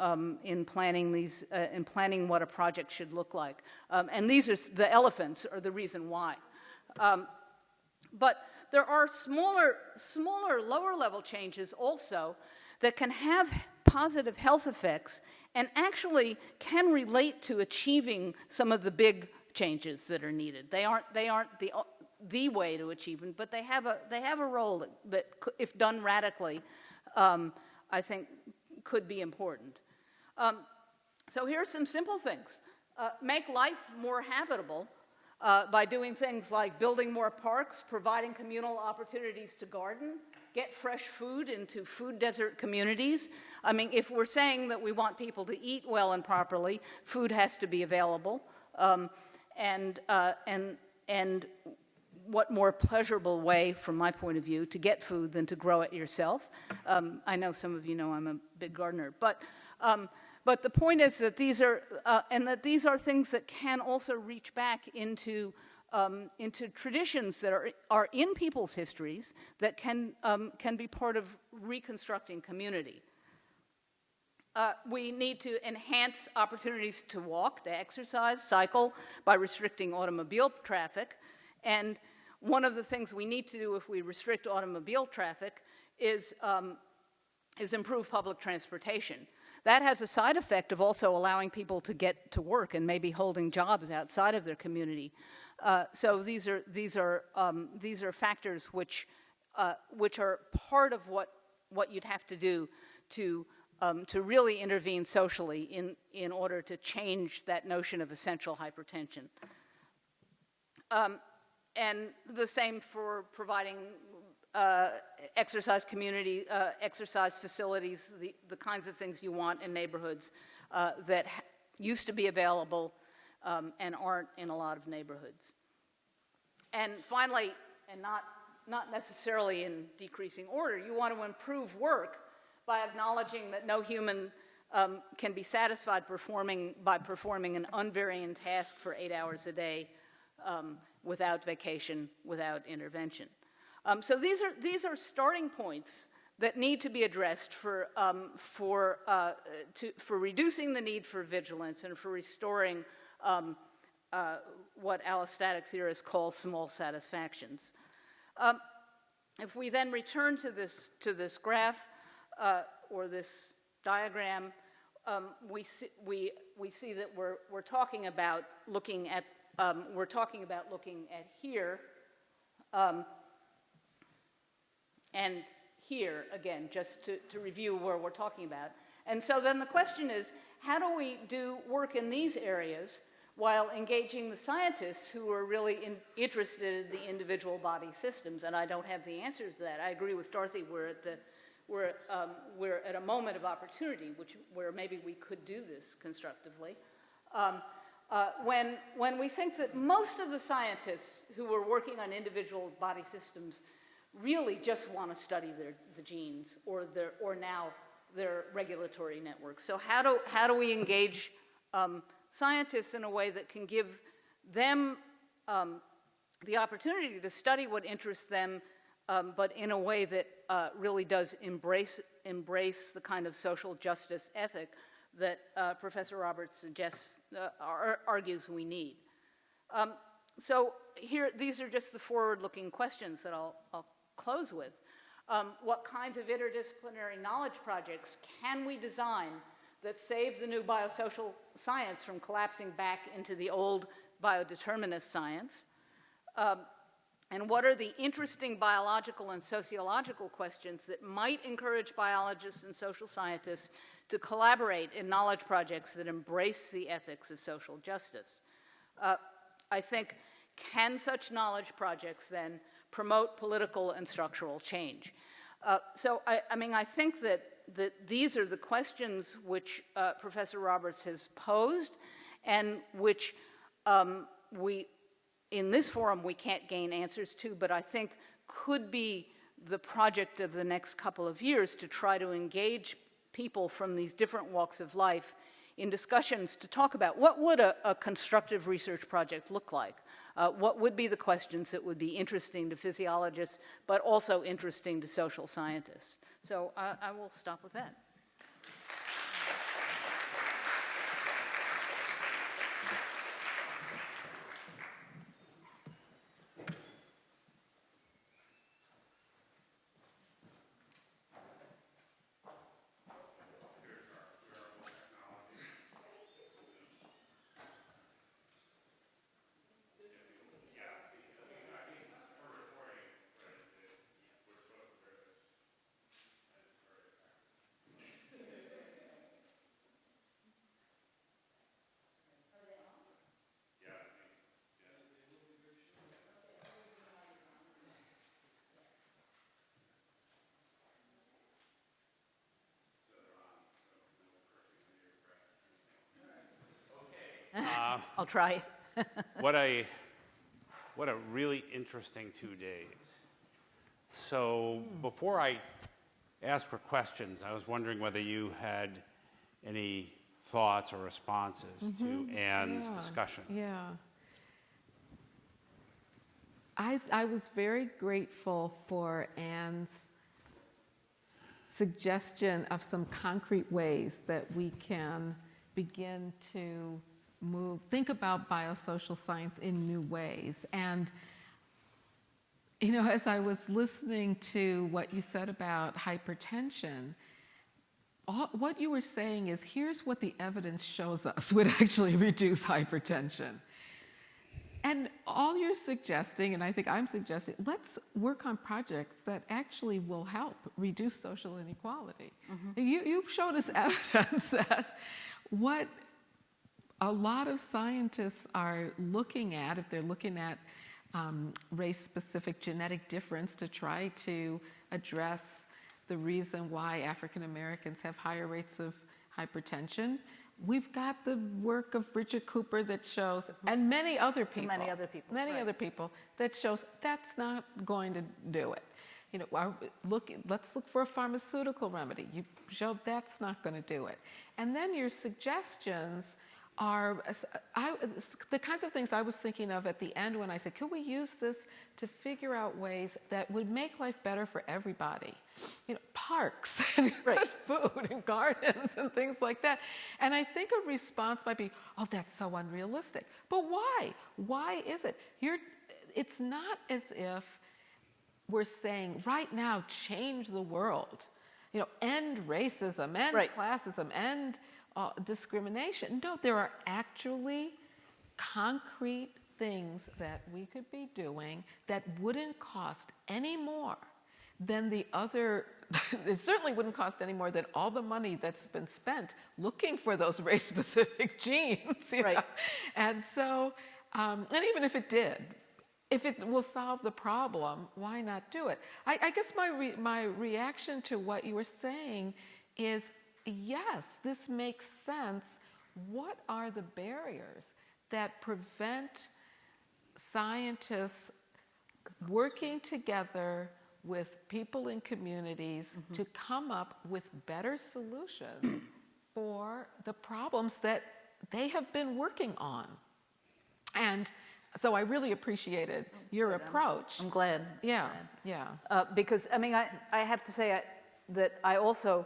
planning these, in planning what a project should look like. And these are, the elephants are the reason why. But there are smaller, lower level changes also that can have positive health effects and actually can relate to achieving some of the big changes that are needed. They aren't the way to achieve them, but they have a role that if done radically, I think could be important. So here's some simple things. Make life more habitable by doing things like building more parks, providing communal opportunities to garden, get fresh food into food desert communities. I mean, if we're saying that we want people to eat well and properly, food has to be available. And what more pleasurable way, from my point of view, to get food than to grow it yourself? I know some of you know I'm a big gardener, but the point is that these are things that can also reach back into traditions that are in people's histories that can be part of reconstructing community. We need to enhance opportunities to walk, to exercise, cycle by restricting automobile traffic. And one of the things we need to do if we restrict automobile traffic is improve public transportation. That has a side effect of also allowing people to get to work and maybe holding jobs outside of their community. So these are factors which are part of what you'd have to do to really intervene socially in order to change that notion of essential hypertension. And the same for providing exercise community, exercise facilities, the kinds of things you want in neighborhoods that used to be available and aren't in a lot of neighborhoods. And finally, and not necessarily in decreasing order, you want to improve work by acknowledging that no human can be satisfied by performing an unvarying task for 8 hours a day without vacation, without intervention. So these are starting points that need to be addressed for reducing the need for vigilance and for restoring what allostatic theorists call small satisfactions. If we then return to this graph or this diagram, we see that we're talking about looking at here. And here, again, just to review where we're talking about. And so then the question is, how do we do work in these areas while engaging the scientists who are really interested in the individual body systems? And I don't have the answers to that. I agree with Dorothy, we're at a moment of opportunity where maybe we could do this constructively. When we think that most of the scientists who are working on individual body systems really just want to study the genes or now their regulatory networks. So how do we engage scientists in a way that can give them the opportunity to study what interests them, but in a way that really does embrace the kind of social justice ethic that Professor Roberts suggests, argues we need. So here, these are just the forward-looking questions that I'll close with. What kinds of interdisciplinary knowledge projects can we design that save the new biosocial science from collapsing back into the old biodeterminist science? And what are the interesting biological and sociological questions that might encourage biologists and social scientists to collaborate in knowledge projects that embrace the ethics of social justice? I think, can such knowledge projects then promote political and structural change? So I think that these are the questions which Professor Roberts has posed, and which in this forum we can't gain answers to, but I think could be the project of the next couple of years to try to engage people from these different walks of life in discussions to talk about what would a constructive research project look like? What would be the questions that would be interesting to physiologists, but also interesting to social scientists? So I will stop with that. I'll try. What a really interesting 2 days. So before I ask for questions, I was wondering whether you had any thoughts or responses to Anne's discussion. Yeah. I was very grateful for Anne's suggestion of some concrete ways that we can begin to think about biosocial science in new ways. And, you know, as I was listening to what you said about hypertension, what you were saying is, here's what the evidence shows us would actually reduce hypertension. And all you're suggesting, and I think I'm suggesting, let's work on projects that actually will help reduce social inequality. You showed us evidence that what a lot of scientists are looking at, if they're looking at race-specific genetic difference to try to address the reason why African Americans have higher rates of hypertension, we've got the work of Richard Cooper that shows, and many other people, other people that shows that's not going to do it. You know, let's look for a pharmaceutical remedy. You showed that's not going to do it. And then your suggestions are the kinds of things I was thinking of at the end when I said, could we use this to figure out ways that would make life better for everybody? You know, parks and good food and gardens and things like that. And I think a response might be, oh, that's so unrealistic. But why? Why is it? It's not as if we're saying, right now, change the world. You know, end racism, end classism, end discrimination. No, there are actually concrete things that we could be doing that wouldn't cost any more than the other, it certainly wouldn't cost any more than all the money that's been spent looking for those race-specific genes. You know? And so, and even if it did, if it will solve the problem, why not do it? I guess my reaction to what you were saying is, yes, this makes sense. What are the barriers that prevent scientists working together with people in communities to come up with better solutions for the problems that they have been working on? And so I really appreciated your approach. I'm glad. Yeah, because, I mean, I have to say that I also,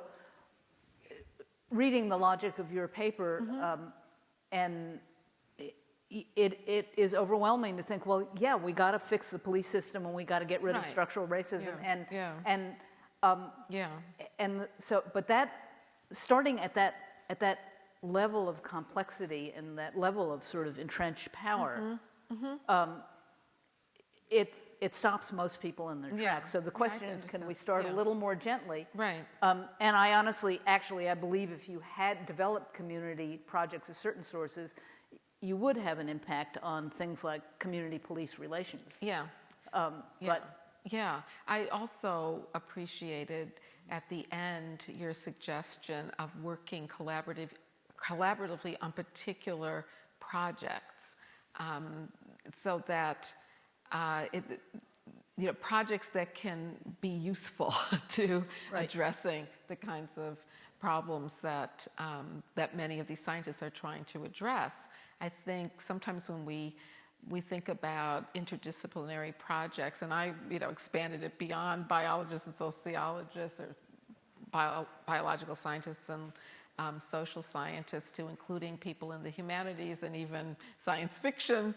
reading the logic of your paper, and it is overwhelming to think, well, yeah, we got to fix the police system and we got to get rid of structural racism, and so, but that, starting at that level of complexity and that level of sort of entrenched power, it stops most people in their Yeah. tracks. So the Yeah, I question is, can understand. we start Yeah. a little more gently? Right. And I honestly, actually, I believe if you had developed community projects at certain sources, you would have an impact on things like community-police relations. Yeah. Yeah. But Yeah, I also appreciated at the end your suggestion of working collaboratively on particular projects, so that projects that can be useful to addressing the kinds of problems that that many of these scientists are trying to address. I think sometimes when we think about interdisciplinary projects, and I expanded it beyond biologists and sociologists or biological scientists and social scientists to including people in the humanities and even science fiction.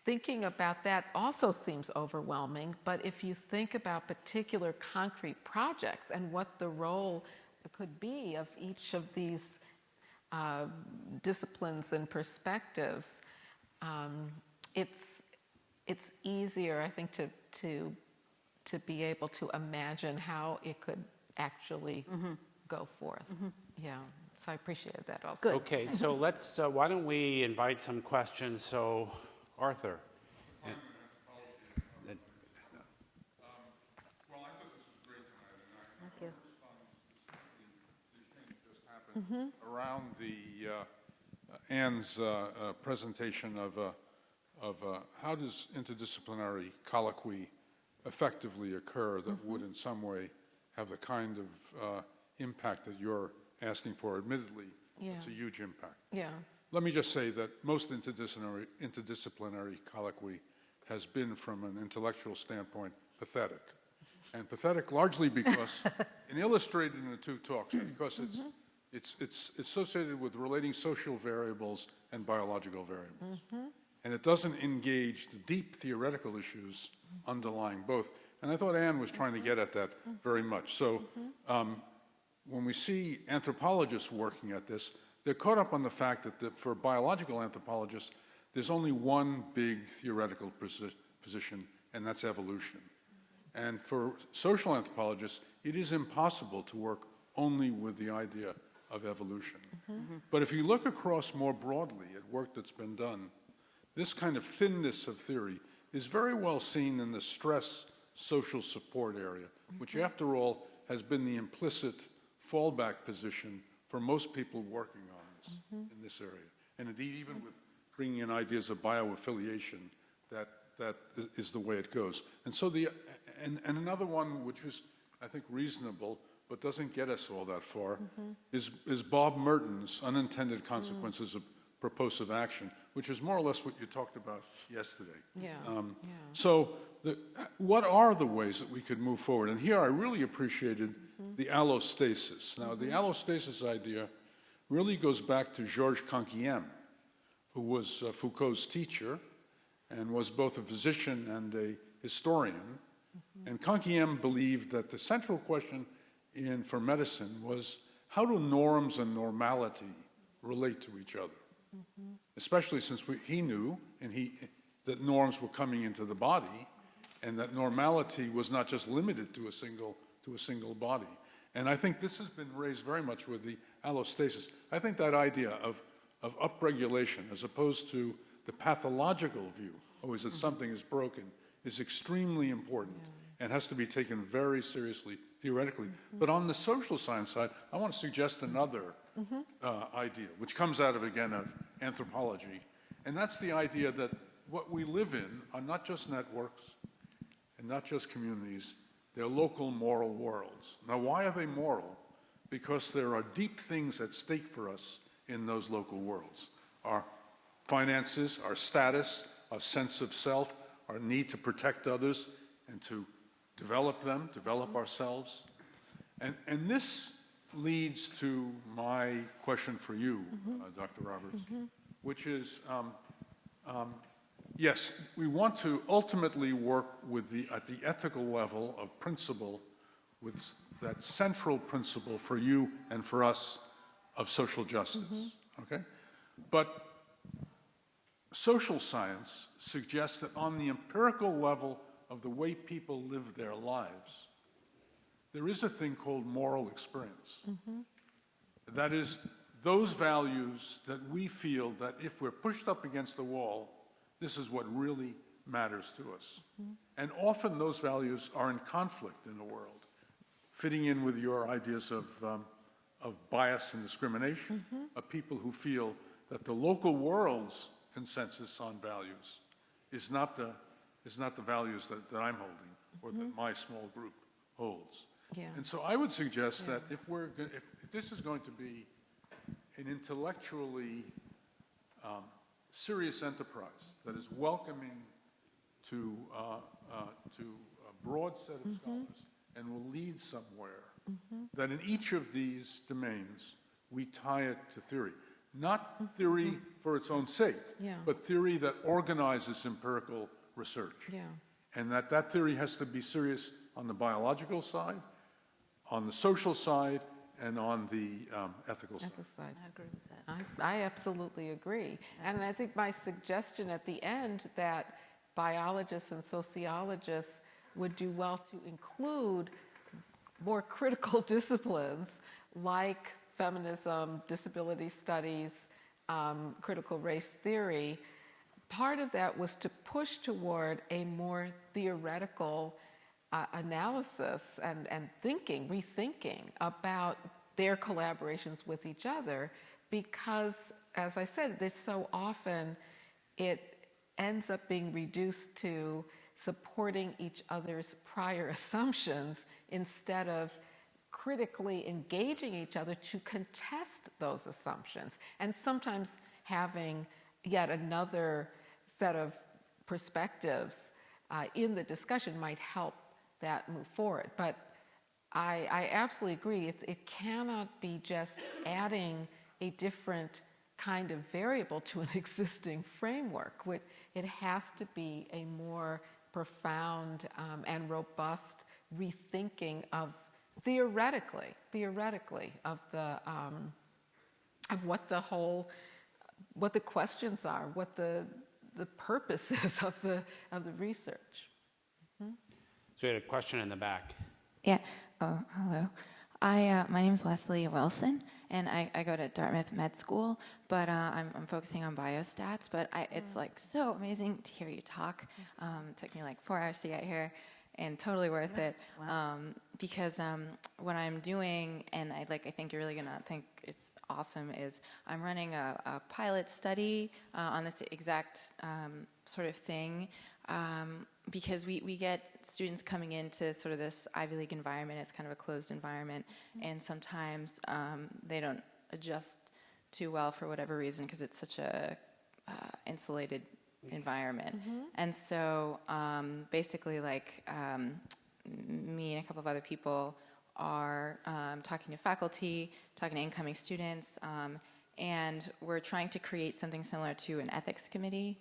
Thinking about that also seems overwhelming, but if you think about particular concrete projects and what the role could be of each of these disciplines and perspectives, it's easier, I think, to be able to imagine how it could actually go forth. Yeah, so I appreciated that also. Good. Okay, so let's, why don't we invite some questions? So, Arthur. Well, I thought this was great tonight, and I Thank you. respond to the exchange that just happened around the Anne's presentation of how does interdisciplinary colloquy effectively occur that would in some way have the kind of impact that you're asking for. Admittedly, it's a huge impact. Yeah. Let me just say that most interdisciplinary colloquy has been, from an intellectual standpoint, pathetic. And pathetic largely because, and illustrated in the two talks, because it's associated with relating social variables and biological variables. And it doesn't engage the deep theoretical issues underlying both. And I thought Anne was trying to get at that very much. So when we see anthropologists working at this, they're caught up on the fact that for biological anthropologists, there's only one big theoretical position, and that's evolution. And for social anthropologists, it is impossible to work only with the idea of evolution. But if you look across more broadly at work that's been done, this kind of thinness of theory is very well seen in the stress social support area, which after all has been the implicit fallback position for most people working on this, in this area. And indeed, even with bringing in ideas of bioaffiliation, that is the way it goes. And so and another one which is, I think, reasonable, but doesn't get us all that far, is Bob Merton's unintended consequences of purposive action, which is more or less what you talked about yesterday. Yeah. So what are the ways that we could move forward? And here I really appreciated the allostasis. Now, the allostasis idea really goes back to Georges Canquième, who was Foucault's teacher and was both a physician and a historian. And Canquième believed that the central question for medicine was, how do norms and normality relate to each other? Especially since he knew that norms were coming into the body, and that normality was not just limited to a single body. And I think this has been raised very much with the allostasis. I think that idea of upregulation, as opposed to the pathological view, always that something is broken, is extremely important and has to be taken very seriously theoretically. But on the social science side, I want to suggest another idea, which comes out of, again, of anthropology. And that's the idea that what we live in are not just networks and not just communities, they're local moral worlds. Now, why are they moral? Because there are deep things at stake for us in those local worlds. Our finances, our status, our sense of self, our need to protect others and to develop them, develop ourselves. And this leads to my question for you, Dr. Roberts, which is, yes, we want to ultimately work with at the ethical level of principle, with that central principle for you and for us of social justice, okay? But social science suggests that on the empirical level of the way people live their lives, there is a thing called moral experience. That is, those values that we feel that if we're pushed up against the wall, this is what really matters to us. And often those values are in conflict in the world, fitting in with your ideas of bias and discrimination, of people who feel that the local world's consensus on values is not the values that I'm holding or that my small group holds. Yeah. And so I would suggest that if this is going to be an intellectually serious enterprise that is welcoming to a broad set of scholars and will lead somewhere, that in each of these domains we tie it to theory. Not theory for its own sake, but theory that organizes empirical research. And that theory has to be serious on the biological side, on the social side, and on the ethical side. I agree with that. I absolutely agree. And I think my suggestion at the end that biologists and sociologists would do well to include more critical disciplines like feminism, disability studies, critical race theory. Part of that was to push toward a more theoretical analysis and rethinking about their collaborations with each other, because, as I said, there's so often it ends up being reduced to supporting each other's prior assumptions instead of critically engaging each other to contest those assumptions, and sometimes having yet another set of perspectives in the discussion might help that move forward. But I absolutely agree. It cannot be just adding a different kind of variable to an existing framework. It has to be a more profound and robust rethinking of theoretically of the of what the questions are, what the purpose is of the research. So we had a question in the back. Yeah. Oh, hello. My name is Leslie Wilson, and I go to Dartmouth Med School, but I'm focusing on biostats. But it's like so amazing to hear you talk. It took me like 4 hours to get here, and totally worth it. Wow. Because what I'm doing, and I think you're really gonna think it's awesome, is I'm running a pilot study on this exact sort of thing. Because we get students coming into sort of this Ivy League environment. It's kind of a closed environment, and sometimes they don't adjust too well for whatever reason because it's such a insulated environment. And so basically, like me and a couple of other people are talking to faculty, talking to incoming students, and we're trying to create something similar to an ethics committee,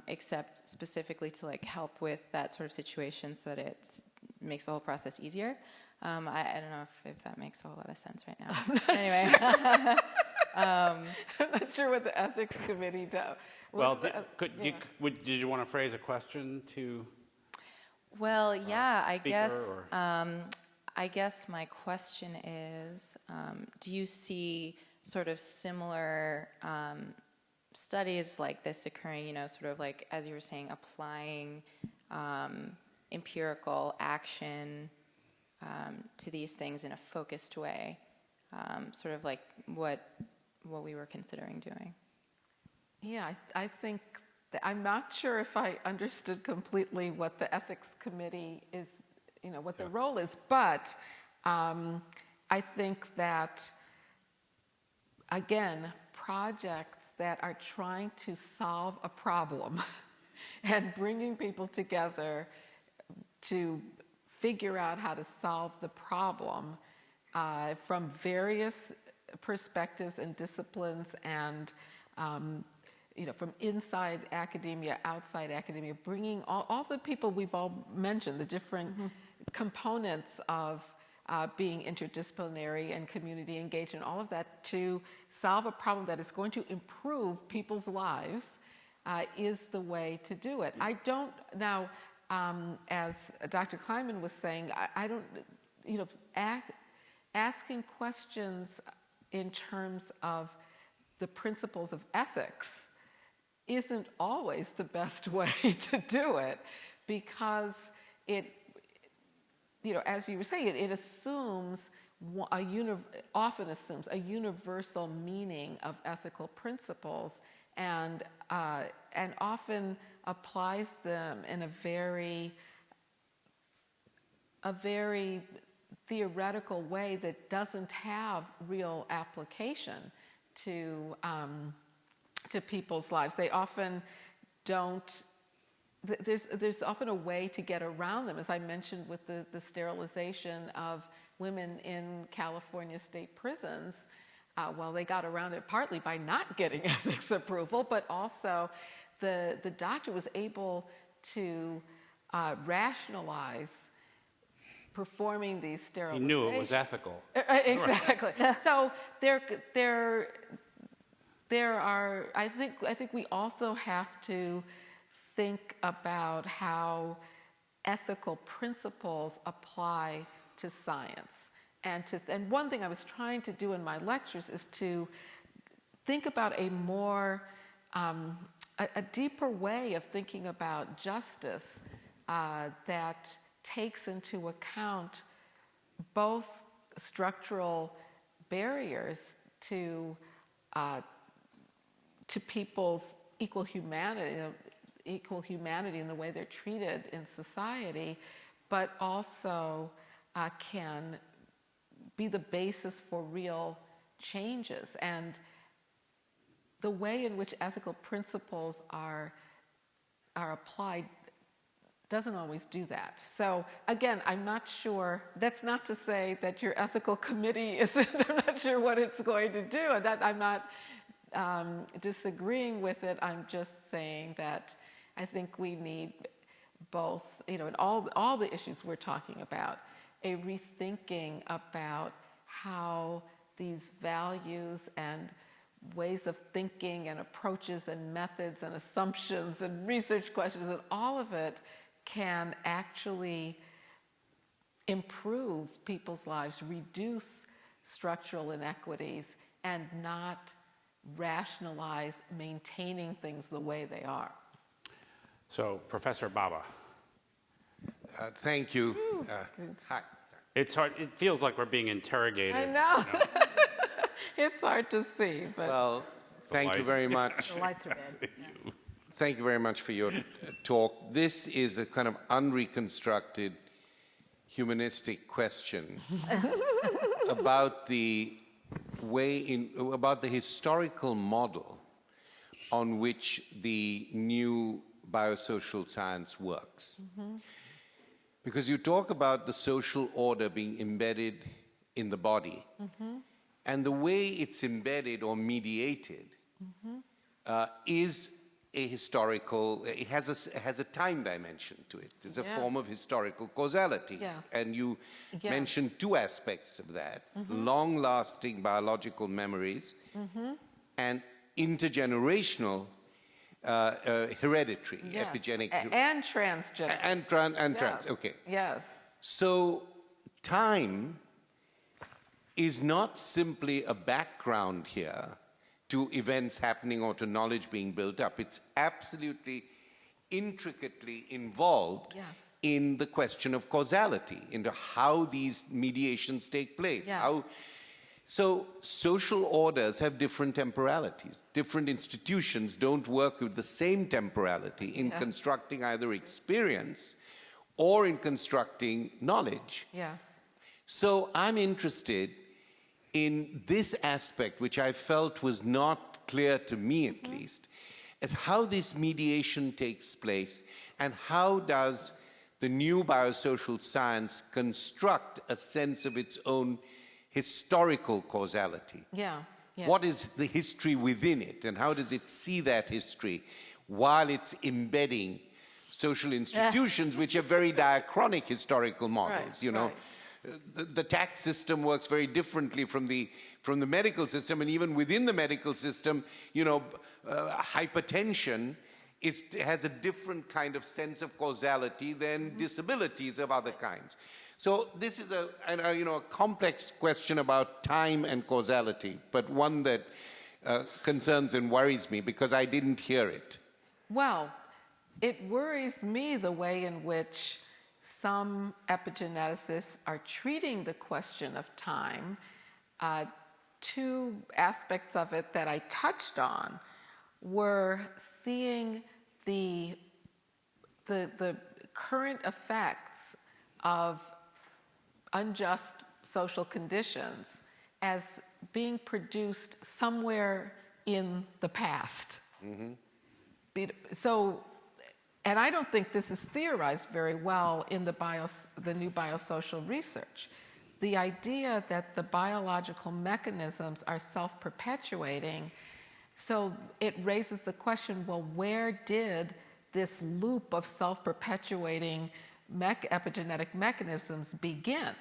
except specifically to like help with that sort of situation so that it makes the whole process easier. I don't know if that makes a whole lot of sense right now. Anyway. I'm not sure what the ethics committee does. Well, did you want to phrase a question to? Well, yeah, I guess my question is, do you see sort of similar studies like this occurring, sort of like, as you were saying, applying empirical action to these things in a focused way, sort of like what we were considering doing? Yeah, I think that I'm not sure if I understood completely what the ethics committee is, what the role is, but I think that, again, projects that are trying to solve a problem and bringing people together to figure out how to solve the problem from various perspectives and disciplines and from inside academia, outside academia, bringing all the people we've all mentioned, the different components of being interdisciplinary and community engaged and all of that to solve a problem that is going to improve people's lives is the way to do it. I don't, now, as Dr. Hyman was saying, I don't, you know, asking questions in terms of the principles of ethics isn't always the best way to do it, because it, you know, as you were saying, it assumes often assumes a universal meaning of ethical principles, and often applies them in a very theoretical way that doesn't have real application to people's lives. They often don't. There's often a way to get around them, as I mentioned with the sterilization of women in California state prisons. Well, they got around it partly by not getting ethics approval, but also the doctor was able to rationalize performing these sterilizations. He knew it was ethical. Exactly. So there are. I think we also have to think about how ethical principles apply to science. And one thing I was trying to do in my lectures is to think about a more, a deeper way of thinking about justice that takes into account both structural barriers to people's equal humanity in the way they're treated in society, but also can be the basis for real changes. And the way in which ethical principles are applied doesn't always do that. So again, I'm not sure, that's not to say that your ethical committee isn't, I'm not sure what it's going to do, and that I'm not disagreeing with it. I'm just saying that I think we need both, you know, in all the issues we're talking about, a rethinking about how these values and ways of thinking and approaches and methods and assumptions and research questions and all of it can actually improve people's lives, reduce structural inequities, and not rationalize maintaining things the way they are. So, Professor Baba. Thank you. Hi. It's hard. It feels like we're being interrogated. I know. It's hard to see, but Well, thank you lights. very much. The lights are red. Thank you very much for your talk. This is the kind of unreconstructed humanistic question about the about the historical model on which the new biosocial science works. Because you talk about the social order being embedded in the body, and the way it's embedded or mediated is a historical, it has a time dimension to it. It's a form of historical causality. Yes. And you Yes. mentioned two aspects of that, long-lasting biological memories and intergenerational hereditary, yes. epigenic. And transgenic. And trans, Yes. okay. Yes. So time is not simply a background here to events happening or to knowledge being built up. It's absolutely intricately involved Yes. in the question of causality, into how these mediations take place. Yes. So social orders have different temporalities. Different institutions don't work with the same temporality in constructing either experience or in constructing knowledge. Yes. So I'm interested in this aspect, which I felt was not clear to me at least, as how this mediation takes place and how does the new biosocial science construct a sense of its own historical causality. Yeah. Yeah. What is the history within it, and how does it see that history while it's embedding social institutions which are very diachronic historical models, Right, you know? right. The tax system works very differently from the medical system, and even within the medical system, you know, hypertension it has a different kind of sense of causality than disabilities of other kinds. So this is a complex question about time and causality, but one that concerns and worries me because I didn't hear it. Well, it worries me the way in which some epigeneticists are treating the question of time. Two aspects of it that I touched on were seeing the current effects of unjust social conditions as being produced somewhere in the past. So, and I don't think this is theorized very well in the new biosocial research. The idea that the biological mechanisms are self-perpetuating, so it raises the question, well, where did this loop of self-perpetuating epigenetic mechanisms begin?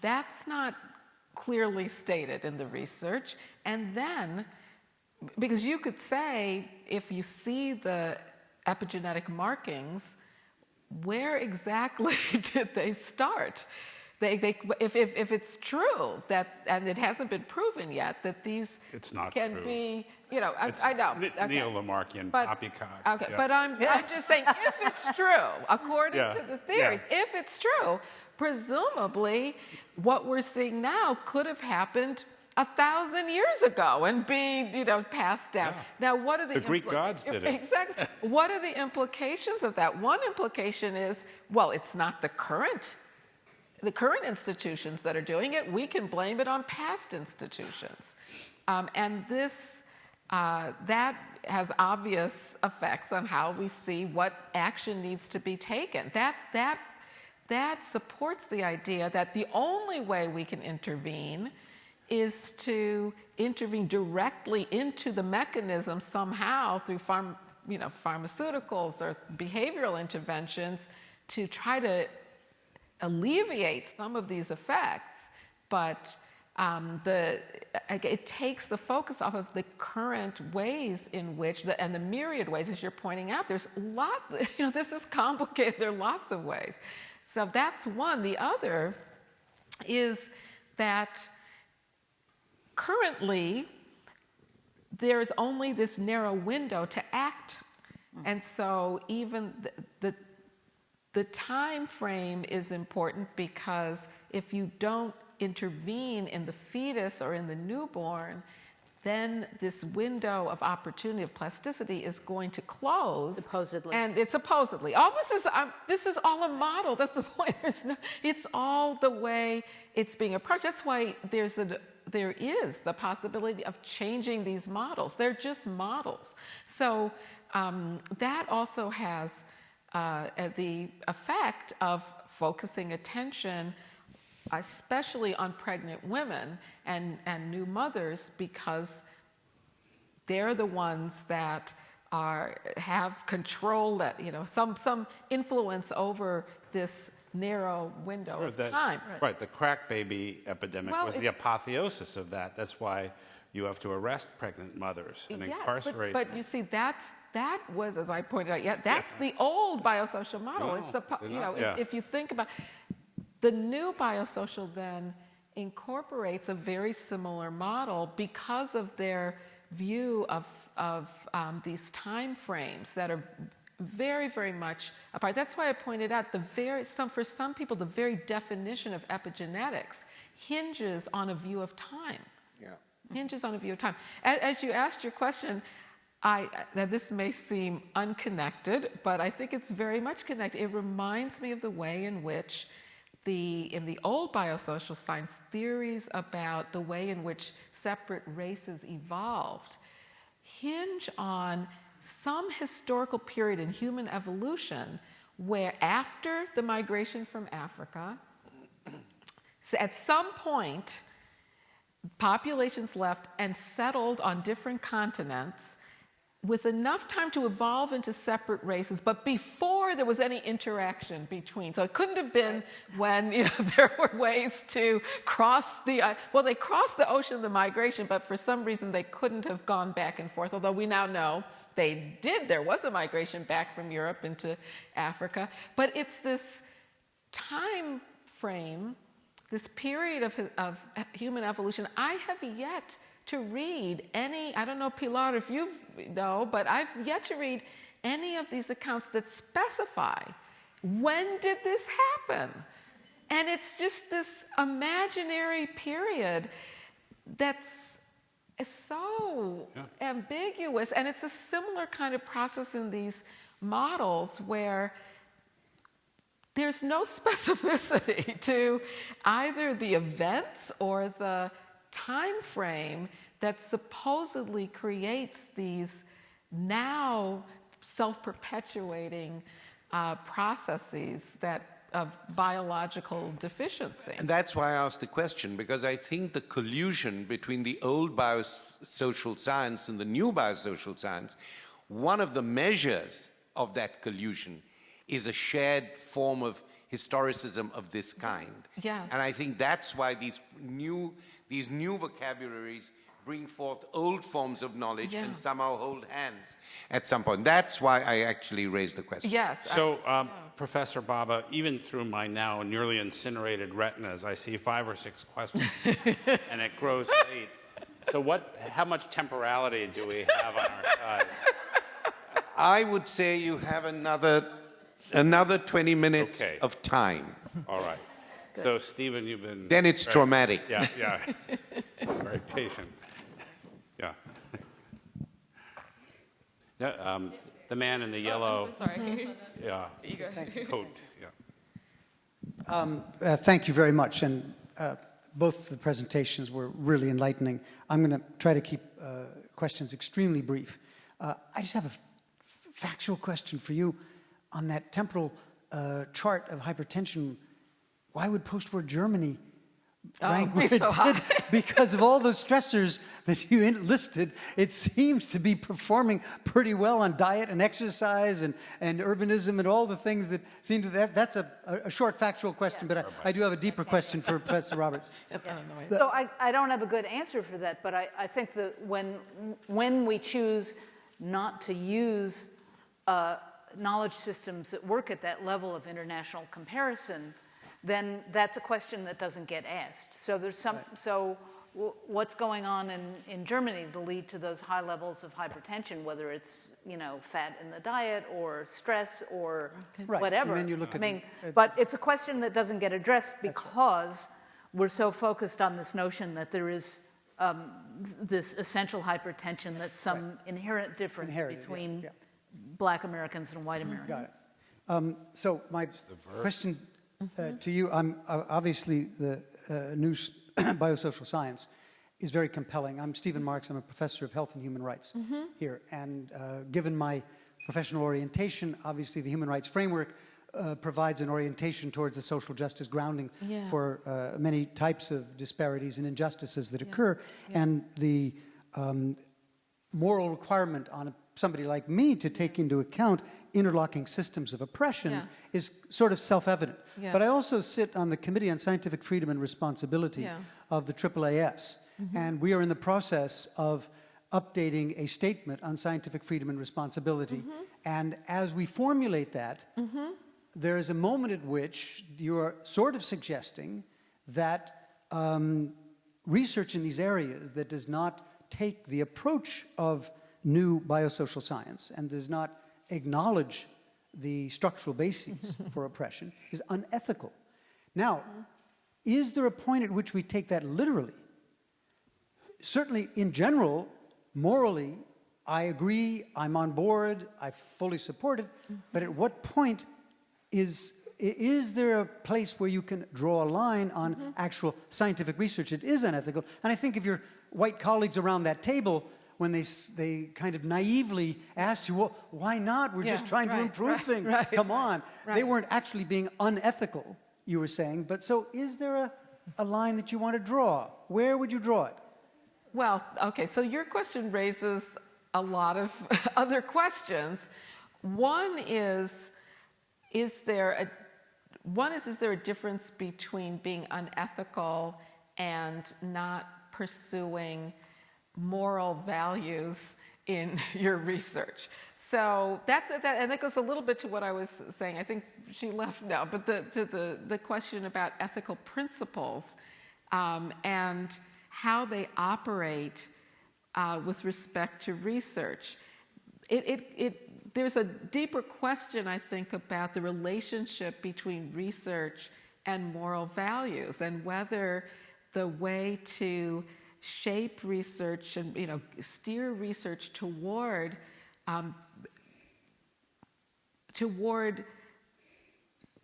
That's not clearly stated in the research. And then, because you could say, if you see the epigenetic markings, where exactly did they start? If it's true that, and it hasn't been proven yet, that these It's not can true. be, I know. Okay. Neo-Lamarckian But- poppycock. Okay, yeah. but I'm just saying, if it's true, according Yeah, to the theories, if it's true, presumably what we're seeing now could have happened 1,000 years ago and be, passed down. Yeah. Now, what are the The Greek gods did it. Exactly. What are the implications of that? One implication is, well, it's not the current institutions that are doing it. We can blame it on past institutions. And this, that has obvious effects on how we see what action needs to be taken. That supports the idea that the only way we can intervene is to intervene directly into the mechanism somehow through pharmaceuticals or behavioral interventions to try to alleviate some of these effects, but it takes the focus off of the current ways in which, and the myriad ways, as you're pointing out, there's a lot, this is complicated, there are lots of ways. So that's one. The other is that currently there's only this narrow window to act. And so even the time frame is important, because if you don't intervene in the fetus or in the newborn, then this window of opportunity of plasticity is going to close. Supposedly. And it's supposedly. All this is all a model. That's the point. It's all the way it's being approached. That's why there is the possibility of changing these models. They're just models. So that also has the effect of focusing attention, especially on pregnant women and new mothers, because they're the ones that have control, that some influence over this narrow window of time. Right, the crack baby epidemic was the apotheosis of that. That's why you have to arrest pregnant mothers and incarcerate them. But you see, that was, as I pointed out, that's the old biosocial model. No, If you think about the new biosocial, then incorporates a very similar model because of their view of these time frames that are very, very much apart. That's why I pointed out for some people, the very definition of epigenetics hinges on a view of time. Yeah. Hinges on a view of time. As you asked your question, now this may seem unconnected, but I think it's very much connected. It reminds me of the way in which in the old biosocial science, theories about the way in which separate races evolved hinge on some historical period in human evolution where, after the migration from Africa, so at some point, populations left and settled on different continents. with enough time to evolve into separate races, but before there was any interaction between. So it couldn't have been when there were ways to cross they crossed the ocean, the migration, but for some reason they couldn't have gone back and forth, although we now know they did. There was a migration back from Europe into Africa. But it's this time frame, this period of human evolution. I have yet to read any, I don't know, Pilar, if you know, but I've yet to read any of these accounts that specify when did this happen? And it's just this imaginary period that's so ambiguous. And it's a similar kind of process in these models where there's no specificity to either the events or the time frame that supposedly creates these now self-perpetuating processes of biological deficiency. And that's why I asked the question, because I think the collusion between the old biosocial science and the new biosocial science, one of the measures of that collusion is a shared form of historicism of this kind. Yes. And I think that's why these new vocabularies bring forth old forms of knowledge and somehow hold hands at some point. That's why I actually raised the question. Yes. So, Professor Baba, even through my now nearly incinerated retinas, I see 5 or 6 questions, and it grows late. So how much temporality do we have on our side? I would say you have another 20 minutes Okay. of time. All right. So, Stephen, you've been... Then it's traumatic. Yeah. Very patient. Yeah. The man in the yellow... Sorry. Coat. Yeah. Thank you very much, and both the presentations were really enlightening. I'm going to try to keep questions extremely brief. I just have a factual question for you on that temporal chart of hypertension. Why would post-war Germany rank where it did? Because of all those stressors that you listed, it seems to be performing pretty well on diet and exercise and urbanism and all the things that seem to... That's a short factual question, but I do have a deeper question for Professor Roberts. So I don't have a good answer for that, but I think that when we choose not to use knowledge systems that work at that level of international comparison, then that's a question that doesn't get asked. So there's some. Right. So what's going on in Germany to lead to those high levels of hypertension, whether it's fat in the diet or stress or whatever. And then you look but it's a question that doesn't get addressed because we're so focused on this notion that there is this essential hypertension that's some inherent difference between Black Americans and white Americans. Got it. So my question to you, obviously the new biosocial science is very compelling. I'm Stephen Marks. I'm a professor of health and human rights here. And given my professional orientation, obviously the human rights framework provides an orientation towards the social justice grounding for many types of disparities and injustices that occur. And the moral requirement on somebody like me to take into account interlocking systems of oppression is sort of self-evident. But I also sit on the Committee on Scientific Freedom and Responsibility of the AAAS. And we are in the process of updating a statement on scientific freedom and responsibility. And as we formulate that, there is a moment at which you're sort of suggesting that research in these areas that does not take the approach of new biosocial science and does not acknowledge the structural bases for oppression is unethical. Now, is there a point at which we take that literally? Certainly, in general, morally, I agree, I'm on board, I fully support it, but at what point is there a place where you can draw a line on actual scientific research that is unethical? And I think of your white colleagues around that table when they kind of naively asked you, well, why not? We're just trying to improve things. Come on. They weren't actually being unethical, you were saying. But so is there a line that you want to draw? Where would you draw it? Well, okay, so your question raises a lot of other questions. One is there a difference between being unethical and not pursuing moral values in your research? So and that goes a little bit to what I was saying. I think she left now, but the question about ethical principles and how they operate with respect to research. There's a deeper question, I think, about the relationship between research and moral values, and whether the way to shape research and steer research toward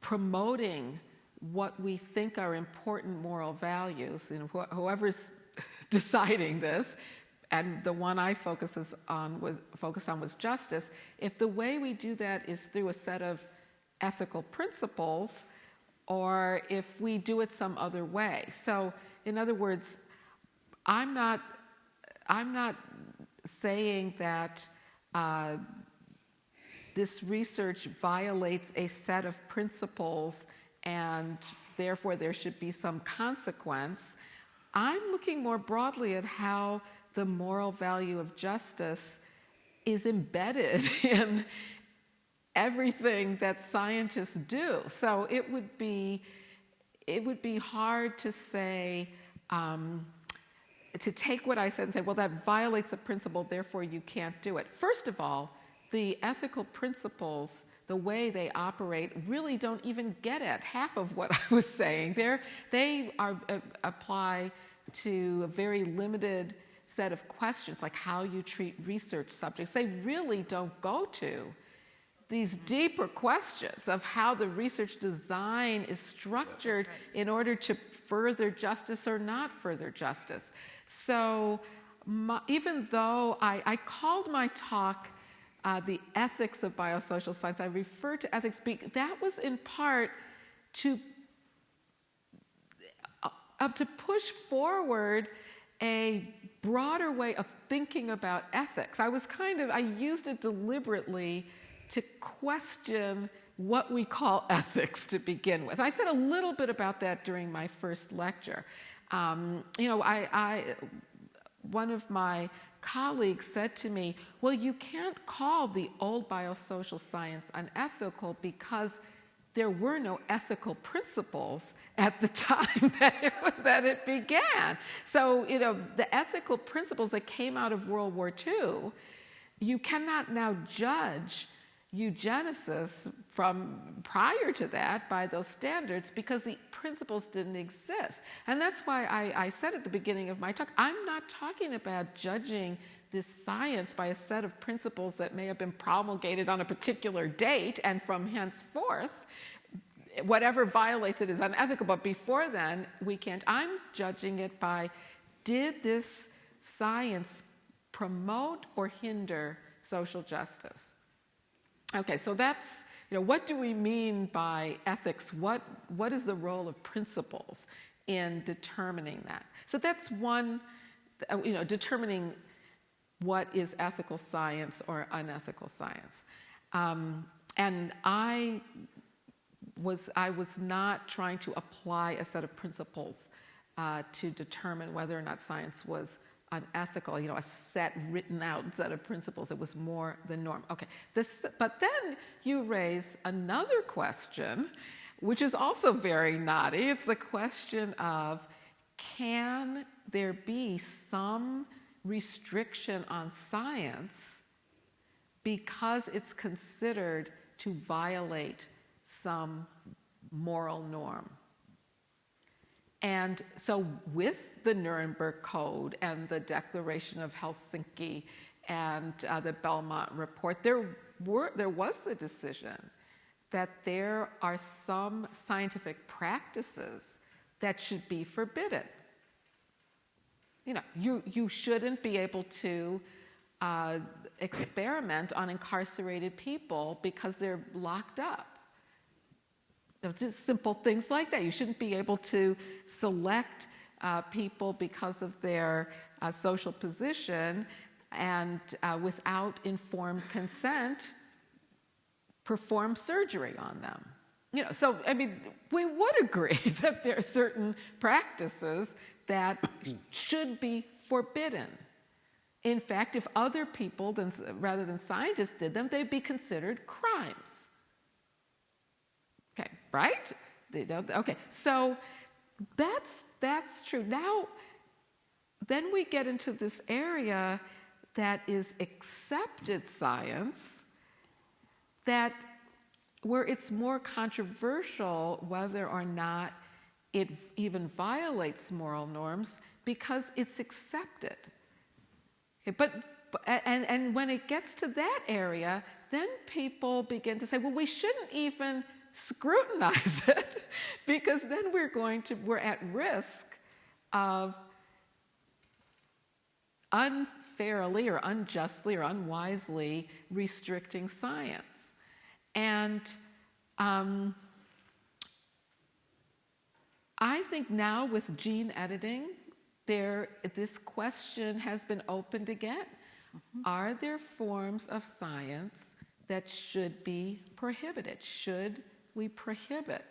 promoting what we think are important moral values. Whoever's deciding this, and the one I focused on was justice. If the way we do that is through a set of ethical principles, or if we do it some other way. So, in other words, I'm not saying that this research violates a set of principles and therefore there should be some consequence. I'm looking more broadly at how the moral value of justice is embedded in everything that scientists do. So it would be hard to say, to take what I said and say, well, that violates a principle, therefore you can't do it. First of all, the ethical principles, the way they operate, really don't even get at half of what I was saying. They apply to a very limited set of questions, like how you treat research subjects. They really don't go to these deeper questions of how the research design is structured in order to further justice or not further justice. So even though I called my talk the ethics of biosocial science, I refer to ethics, that was in part to push forward a broader way of thinking about ethics. I used it deliberately to question what we call ethics to begin with. I said a little bit about that during my first lecture. One of my colleagues said to me, well, you can't call the old biosocial science unethical because there were no ethical principles at the time that it began. So, the ethical principles that came out of World War II, you cannot now judge eugenicists from prior to that by those standards because the principles didn't exist. And that's why I said at the beginning of my talk, I'm not talking about judging this science by a set of principles that may have been promulgated on a particular date, and from henceforth, whatever violates it is unethical, but before then, we can't. I'm judging it by, did this science promote or hinder social justice? Okay, so that's, what do we mean by ethics? What is the role of principles in determining that? So that's one, determining what is ethical science or unethical science. And I was not trying to apply a set of principles to determine whether or not science was unethical, a set written out set of principles. It was more the norm. Okay, but then you raise another question, which is also very knotty. It's the question of, can there be some restriction on science because it's considered to violate some moral norm? And so with the Nuremberg Code and the Declaration of Helsinki and the Belmont Report, there was the decision that there are some scientific practices that should be forbidden. You shouldn't be able to experiment on incarcerated people because they're locked up. Just simple things like that. You shouldn't be able to select people because of their social position and without informed consent, perform surgery on them. You know, so, I mean, we would agree that there are certain practices that should be forbidden. In fact, if other people, rather than scientists, did them, they'd be considered crimes. Okay, right? Okay, so that's true. Now, then we get into this area that is accepted science, that where it's more controversial whether or not it even violates moral norms because it's accepted. Okay, and when it gets to that area, then people begin to say, well, we shouldn't even scrutinize it because then we're at risk of unfairly or unjustly or unwisely restricting science. And I think now with gene editing, this question has been opened again. Are there forms of science that should be prohibited? Should we prohibit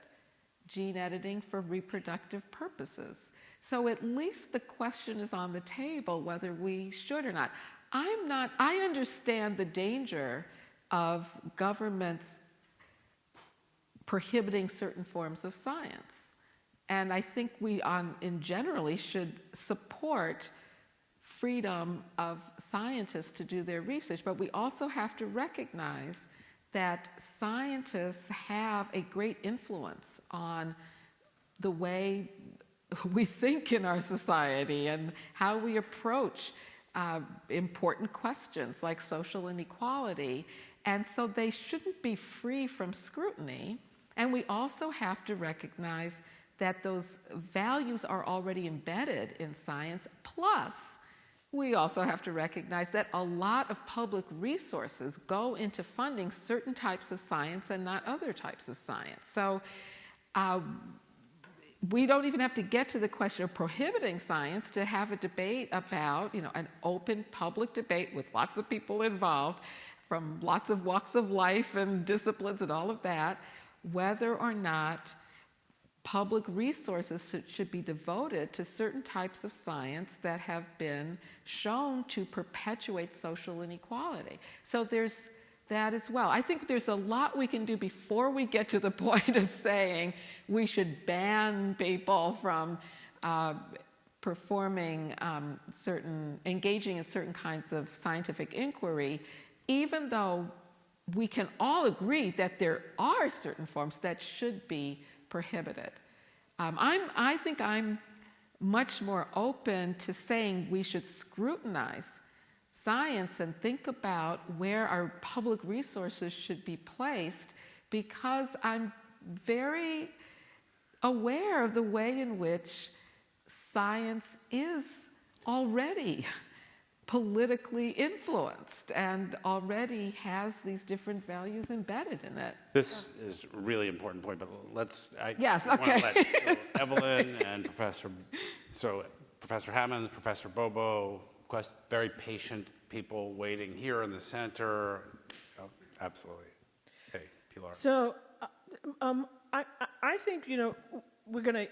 gene editing for reproductive purposes? So at least the question is on the table whether we should or not. I understand the danger of governments prohibiting certain forms of science. And I think we, in generally, should support freedom of scientists to do their research, but we also have to recognize that scientists have a great influence on the way we think in our society and how we approach important questions like social inequality. And so they shouldn't be free from scrutiny. And we also have to recognize that those values are already embedded in science. Plus, we also have to recognize that a lot of public resources go into funding certain types of science and not other types of science. So we don't even have to get to the question of prohibiting science to have a debate about, an open public debate with lots of people involved from lots of walks of life and disciplines and all of that, whether or not public resources should be devoted to certain types of science that have been shown to perpetuate social inequality. So there's that as well. I think there's a lot we can do before we get to the point of saying we should ban people from engaging in certain kinds of scientific inquiry, even though we can all agree that there are certain forms that should be prohibited. I think I'm much more open to saying we should scrutinize science and think about where our public resources should be placed, because I'm very aware of the way in which science is already politically influenced and already has these different values embedded in it. This is a really important point, but Yes, want okay. to let Evelyn and Professor Hammond, Professor Bobo, very patient people waiting here in the center. Oh, absolutely. Hey, Pilar. So I think, we're going to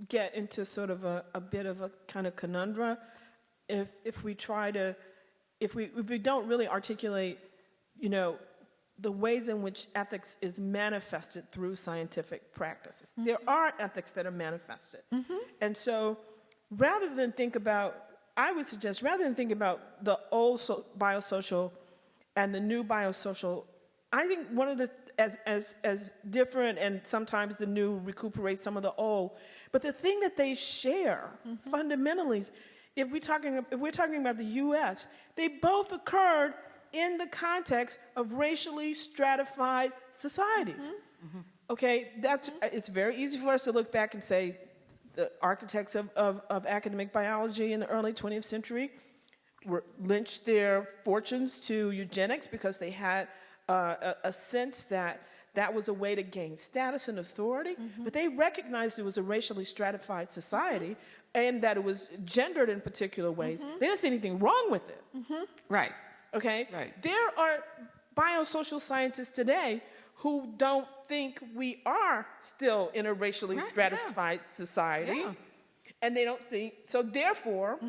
get into sort of a bit of a kind of conundrum if we don't really articulate, the ways in which ethics is manifested through scientific practices. Mm-hmm. There are ethics that are manifested. Mm-hmm. And so rather than think about the old biosocial and the new biosocial, I think one of the, as different, and sometimes the new recuperates some of the old, but the thing that they share fundamentally is, if we're talking about the U.S., they both occurred in the context of racially stratified societies. Mm-hmm. Okay, it's very easy for us to look back and say the architects of academic biology in the early 20th century lynched their fortunes to eugenics because they had a sense that was a way to gain status and authority, but they recognized it was a racially stratified society and that it was gendered in particular ways, they didn't see anything wrong with it. Right. Okay? Right. There are biosocial scientists today who don't think we are still in a racially Right, stratified society. Yeah. And they don't see, so therefore,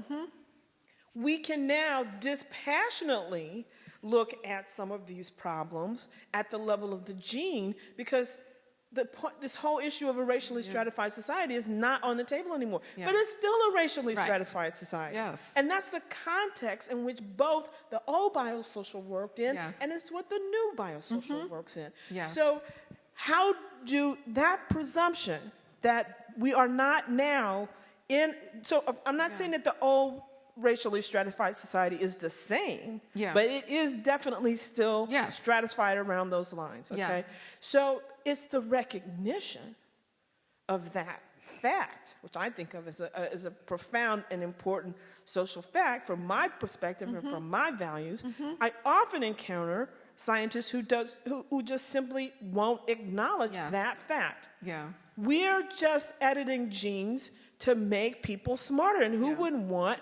we can now dispassionately look at some of these problems at the level of the gene, because this whole issue of a racially stratified society is not on the table anymore. Yeah. But it's still a racially Right. stratified society. Yes. And that's the context in which both the old biosocial worked in, Yes. and it's what the new biosocial works in. Yeah. So how do that presumption that we are not now in, so I'm not saying that the old racially stratified society is the same, Yeah. but it is definitely still Yes. stratified around those lines, okay? Yes. So it's the recognition of that fact, which I think of as a profound and important social fact from my perspective and from my values. I often encounter scientists who just simply won't acknowledge Yes. that fact. Yeah. We're just editing genes to make people smarter, and who Yeah. wouldn't want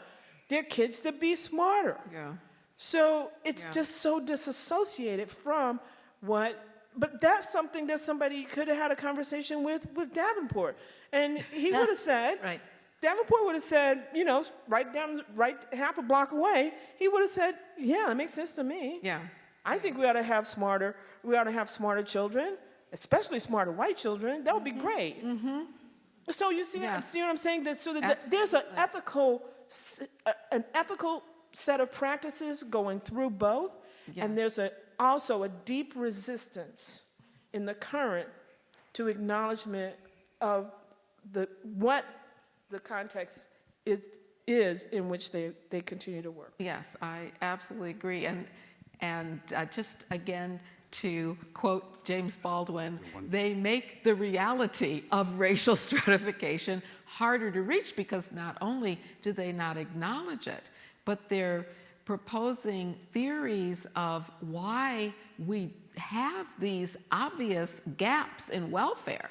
their kids to be smarter? Yeah. So it's Yeah. just so disassociated from what, but that's something that somebody could have had a conversation with Davenport. And he would have said, Right. Davenport would have said, you know, right half a block away, he would have said, yeah, that makes sense to me. Yeah. I think we ought to have smarter children, especially smarter white children. That would be great. So you see, Yes. see what I'm saying? That so that there's an ethical set of practices going through both, Yeah. and there's also a deep resistance in the current to acknowledgement of what the context is in which they continue to work. Yes, I absolutely agree. And just again, to quote James Baldwin, they make the reality of racial stratification harder to reach, because not only do they not acknowledge it, but they're proposing theories of why we have these obvious gaps in welfare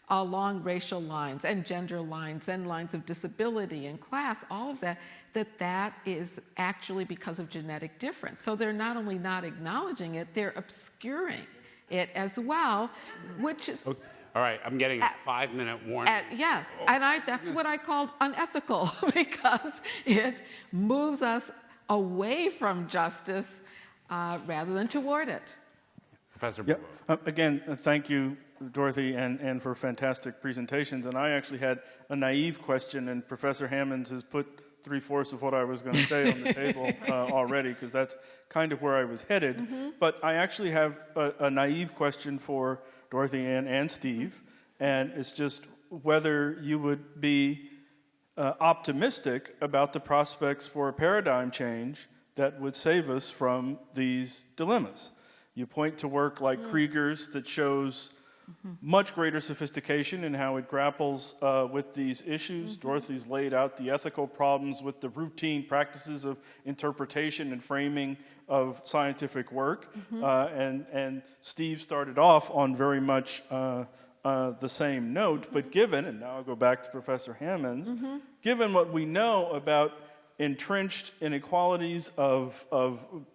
along racial lines and gender lines and lines of disability and class, all of that, that is actually because of genetic difference. So they're not only not acknowledging it, they're obscuring it as well, which is... All right, I'm getting a 5-minute warning. yes, and that's what I called unethical, because it moves us away from justice rather than toward it. Professor Yeah. Bobo. Again, thank you, Dorothy, and for fantastic presentations. And I actually had a naive question, and Professor Hammonds has put 3/4 of what I was going to say on the table already, because that's kind of where I was headed. But I actually have a naive question for Dorothy and Steve, and it's just whether you would be optimistic about the prospects for a paradigm change that would save us from these dilemmas. You point to work like Krieger's that shows much greater sophistication in how it grapples with these issues. Dorothy's laid out the ethical problems with the routine practices of interpretation and framing of scientific work. And Steve started off on very much the same note, but given, and now I'll go back to Professor Hammonds, given what we know about entrenched inequalities of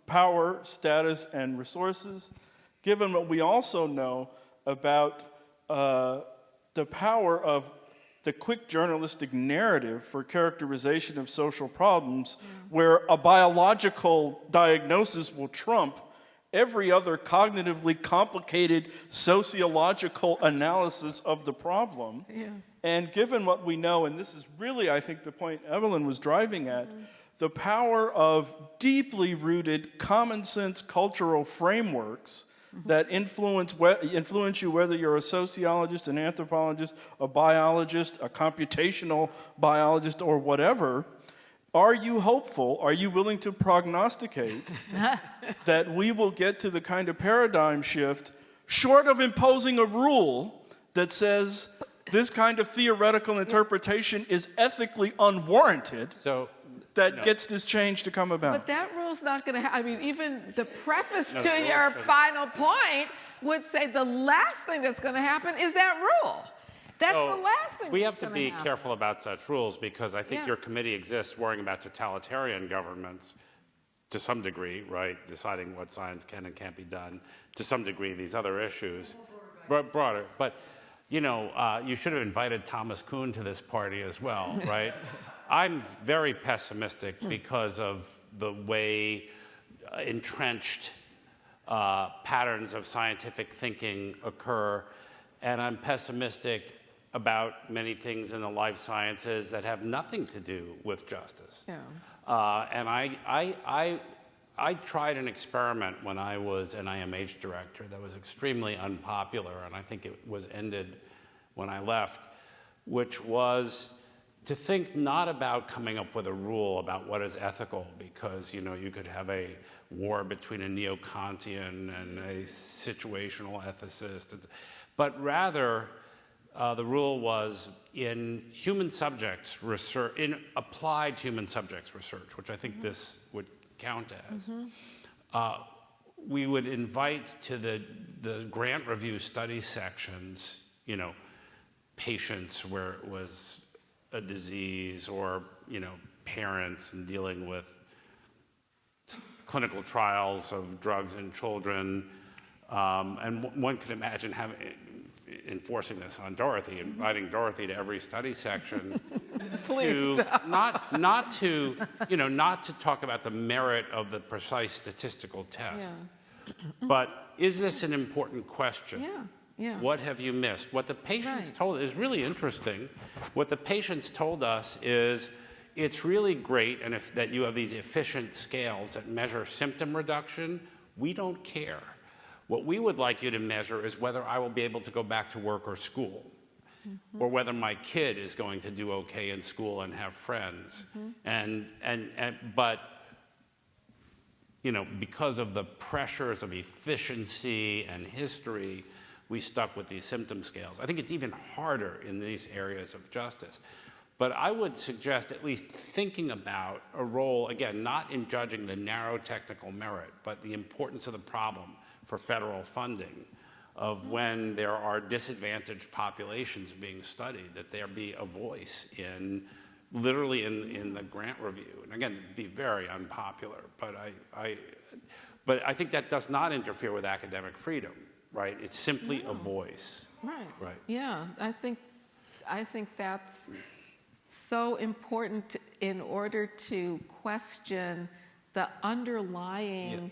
power, status, and resources, given what we also know about the power of the quick journalistic narrative for characterization of social problems, where a biological diagnosis will trump every other cognitively complicated sociological analysis of the problem. And given what we know, and this is really, I think, the point Evelyn was driving at, the power of deeply rooted common sense cultural frameworks that influence you whether you're a sociologist, an anthropologist, a biologist, a computational biologist, or whatever. Are you hopeful? Are you willing to prognosticate that we will get to the kind of paradigm shift, short of imposing a rule that says this kind of theoretical interpretation is ethically unwarranted, that gets this change to come about? But that rule's not going to I mean, even the preface to your final point would say the last thing that's going to happen is that rule. That's So the last thing we that's have to gonna be happen. careful about such rules because I think Yeah. your committee exists worrying about totalitarian governments to some degree, right? Deciding what science can and can't be done. To some degree, these other issues, broader. But you know, you should have invited Thomas Kuhn to this party as well, right? I'm very pessimistic because of the way entrenched patterns of scientific thinking occur, and I'm pessimistic about many things in the life sciences that have nothing to do with justice. Yeah. And I tried an experiment when I was NIMH director that was extremely unpopular, and I think it was ended when I left, which was to think not about coming up with a rule about what is ethical, because you know you could have a war between a neo-Kantian and a situational ethicist, but rather the rule was in human subjects research, in applied human subjects research, which I think this would count as. We would invite to the grant review study sections, you know, patients where it was a disease, or you know, parents and dealing with clinical trials of drugs in children, and one could imagine enforcing this on Dorothy, inviting Dorothy to every study section. Please stop. Not to you know, not to talk about the merit of the precise statistical test, but is this an important question? Yeah. Yeah. What have you missed? What the patients Right. told is really interesting. What the patients told us is it's really great, and that you have these efficient scales that measure symptom reduction. We don't care. What we would like you to measure is whether I will be able to go back to work or school, or whether my kid is going to do okay in school and have friends. But you know, because of the pressures of efficiency and history, we stuck with these symptom scales. I think it's even harder in these areas of justice. But I would suggest at least thinking about a role, again, not in judging the narrow technical merit, but the importance of the problem for federal funding of when there are disadvantaged populations being studied, that there be a voice literally in the grant review. And again, it'd be very unpopular, but I think that does not interfere with academic freedom. Right, it's simply a voice. Right. Right. Yeah, I think that's so important in order to question the underlying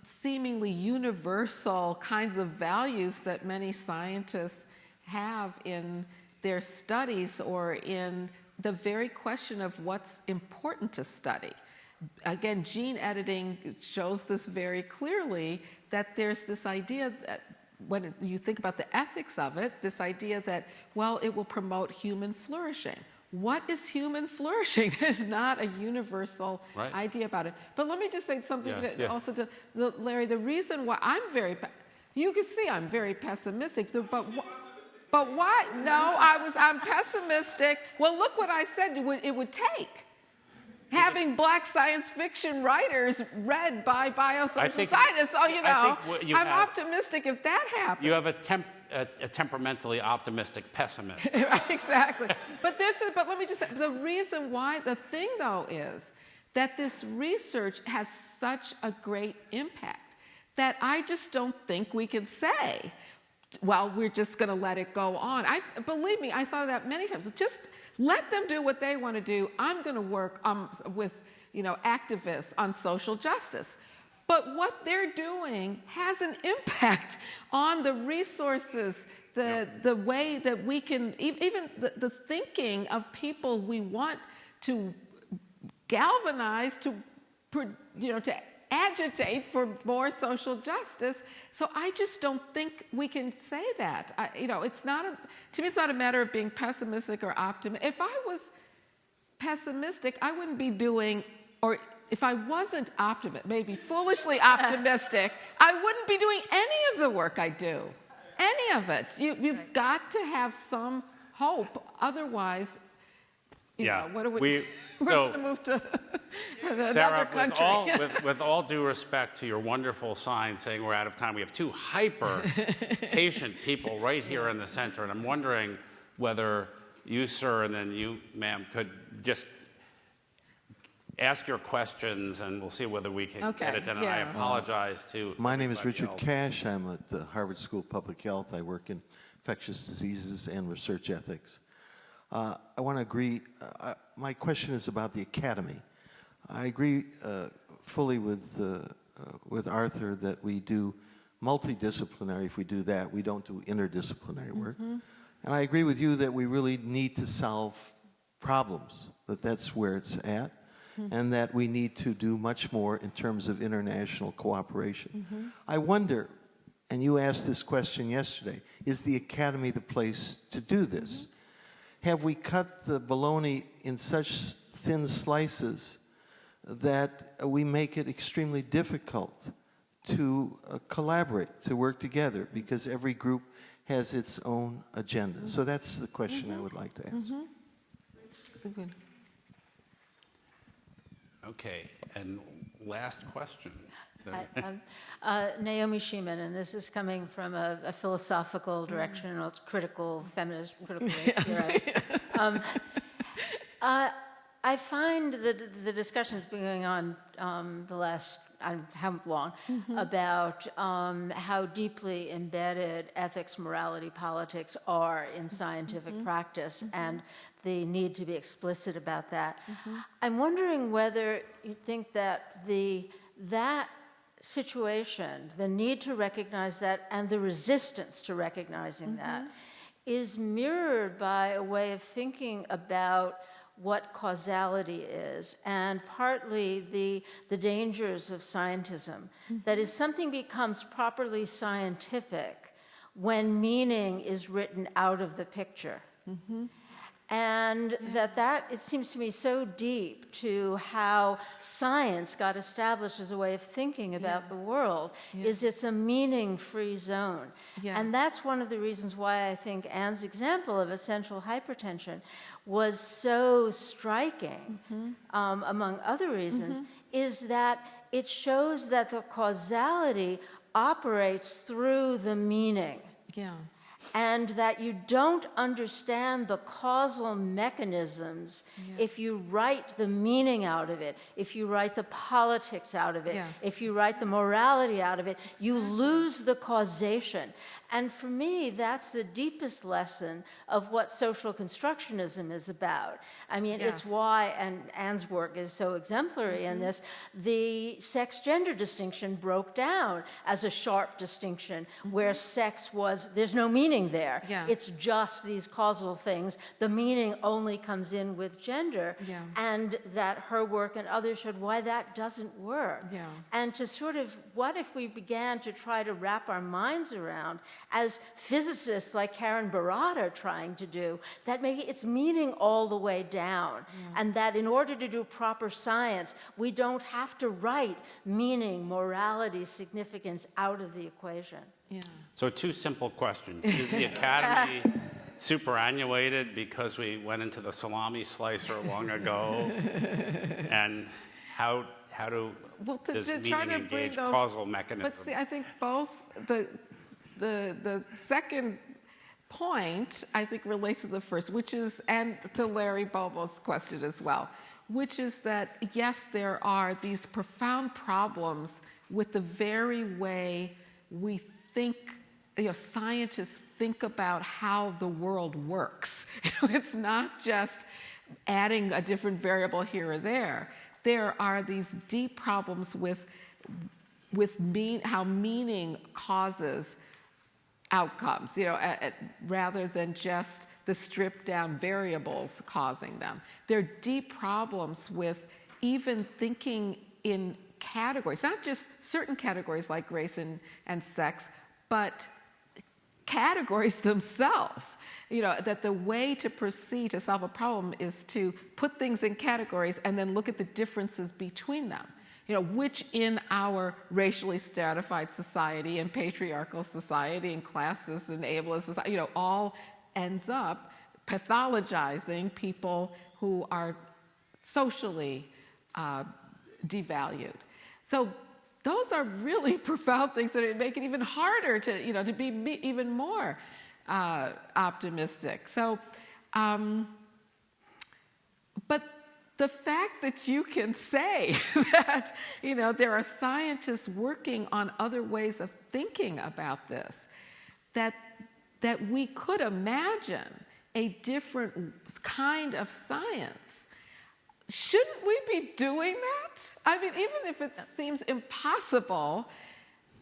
seemingly universal kinds of values that many scientists have in their studies, or in the very question of what's important to study. Again, gene editing shows this very clearly, that there's this idea that when you think about the ethics of it, this idea that, well, it will promote human flourishing. What is human flourishing? There's not a universal idea about it. But let me just say something also to Larry, the reason why you can see I'm very pessimistic, but why? No, I'm pessimistic. Well, look what I said it would take. Having black science fiction writers read by biosocial scientists. So, you know, I'm optimistic if that happens. You have a temperamentally optimistic pessimist. Exactly. But let me just say, the reason why, the thing though is that this research has such a great impact that I just don't think we can say, well, we're just going to let it go on. Believe me, I thought of that many times. Just let them do what they want to do. I'm going to work with, you know, activists on social justice. But what they're doing has an impact on the resources, the way that we can, even the thinking of people we want to galvanize, to agitate for more social justice. So I just don't think we can say that. To me, it's not a matter of being pessimistic or optimistic. If I was pessimistic, I wouldn't be doing, or if I wasn't optimistic, maybe foolishly optimistic, I wouldn't be doing any of the work I do. Any of it. You've got to have some hope. Otherwise, you Yeah, know, what do we, we- we're so- going to move to another Sarah, country. with all due respect to your wonderful sign saying we're out of time, we have two hyper-patient people right here in the center, and I'm wondering whether you, sir, and then you, ma'am, could just ask your questions, and we'll see whether we can Okay, get it done. And I apologize to My name is everybody Richard else. Cash. I'm at the Harvard School of Public Health. I work in infectious diseases and research ethics. I want to agree. My question is about the academy. I agree fully with Arthur that we do multidisciplinary. If we do that, we don't do interdisciplinary work. And I agree with you that we really need to solve problems, that's where it's at, and that we need to do much more in terms of international cooperation. I wonder, and you asked this question yesterday, is the academy the place to do this? Have we cut the bologna in such thin slices that we make it extremely difficult to collaborate, to work together, because every group has its own agenda? So that's the question I would like to ask. Okay, and last question. So- Naomi Sheeman, and this is coming from a philosophical direction, or critical, feminist, critical race theory. I find that the discussion's been going on the last, I don't know how long, about how deeply embedded ethics, morality, politics are in scientific practice, and the need to be explicit about that. I'm wondering whether you think that that situation, the need to recognize that and the resistance to recognizing that, is mirrored by a way of thinking about what causality is, and partly the dangers of scientism. That is, something becomes properly scientific when meaning is written out of the picture. And that it seems to me so deep to how science got established as a way of thinking about the world, is it's a meaning-free zone. And that's one of the reasons why I think Anne's example of essential hypertension was so striking, among other reasons, is that it shows that the causality operates through the meaning. And that you don't understand the causal mechanisms if you write the meaning out of it, if you write the politics out of it, if you write the morality out of it, you lose the causation. And for me, that's the deepest lesson of what social constructionism is about. I mean, it's why, and Anne's work is so exemplary in this, the sex-gender distinction broke down as a sharp distinction, where sex was, there's no meaning there. It's just these causal things. The meaning only comes in with gender. And that her work and others showed why that doesn't work. And to sort of, what if we began to try to wrap our minds around, as physicists like Karen Barad are trying to do, that maybe it's meaning all the way down. And that in order to do proper science, we don't have to write meaning, morality, significance out of the equation. So two simple questions. Is the Academy superannuated because we went into the salami slicer long ago? And how does meaning engage causal mechanism? But see, I think both the second point, I think, relates to the first, which is, and to Larry Bobo's question as well, which is that, yes, there are these profound problems with the very way we think, scientists think about how the world works. It's not just adding a different variable here or there. There are these deep problems with how meaning causes outcomes, rather than just the stripped down variables causing them. There are deep problems with even thinking in categories, not just certain categories like race and sex, but categories themselves. That the way to proceed to solve a problem is to put things in categories and then look at the differences between them. Which in our racially stratified society and patriarchal society and classist and ableist society, all ends up pathologizing people who are socially devalued. So those are really profound things that make it even harder to, you know, to be even more optimistic. So, but the fact that you can say that, you know, there are scientists working on other ways of thinking about this, that we could imagine a different kind of science. Shouldn't we be doing that? I mean, even if it seems impossible,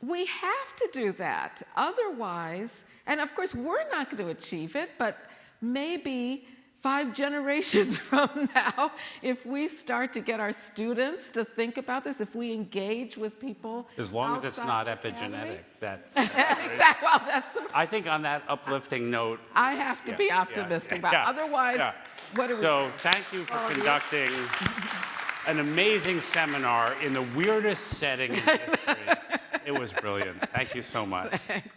we have to do that. Otherwise, and of course, we're not going to achieve it, but maybe 5 generations from now, if we start to get our students to think about this, if we engage with people As long as it's not outside the academy. epigenetic. That's, Exactly. Well, that's the, I think on that uplifting note, I have to be optimistic about it. Otherwise, what are we So thank you for conducting an amazing seminar in the weirdest setting in history. It was brilliant. Thank you so much. Thanks.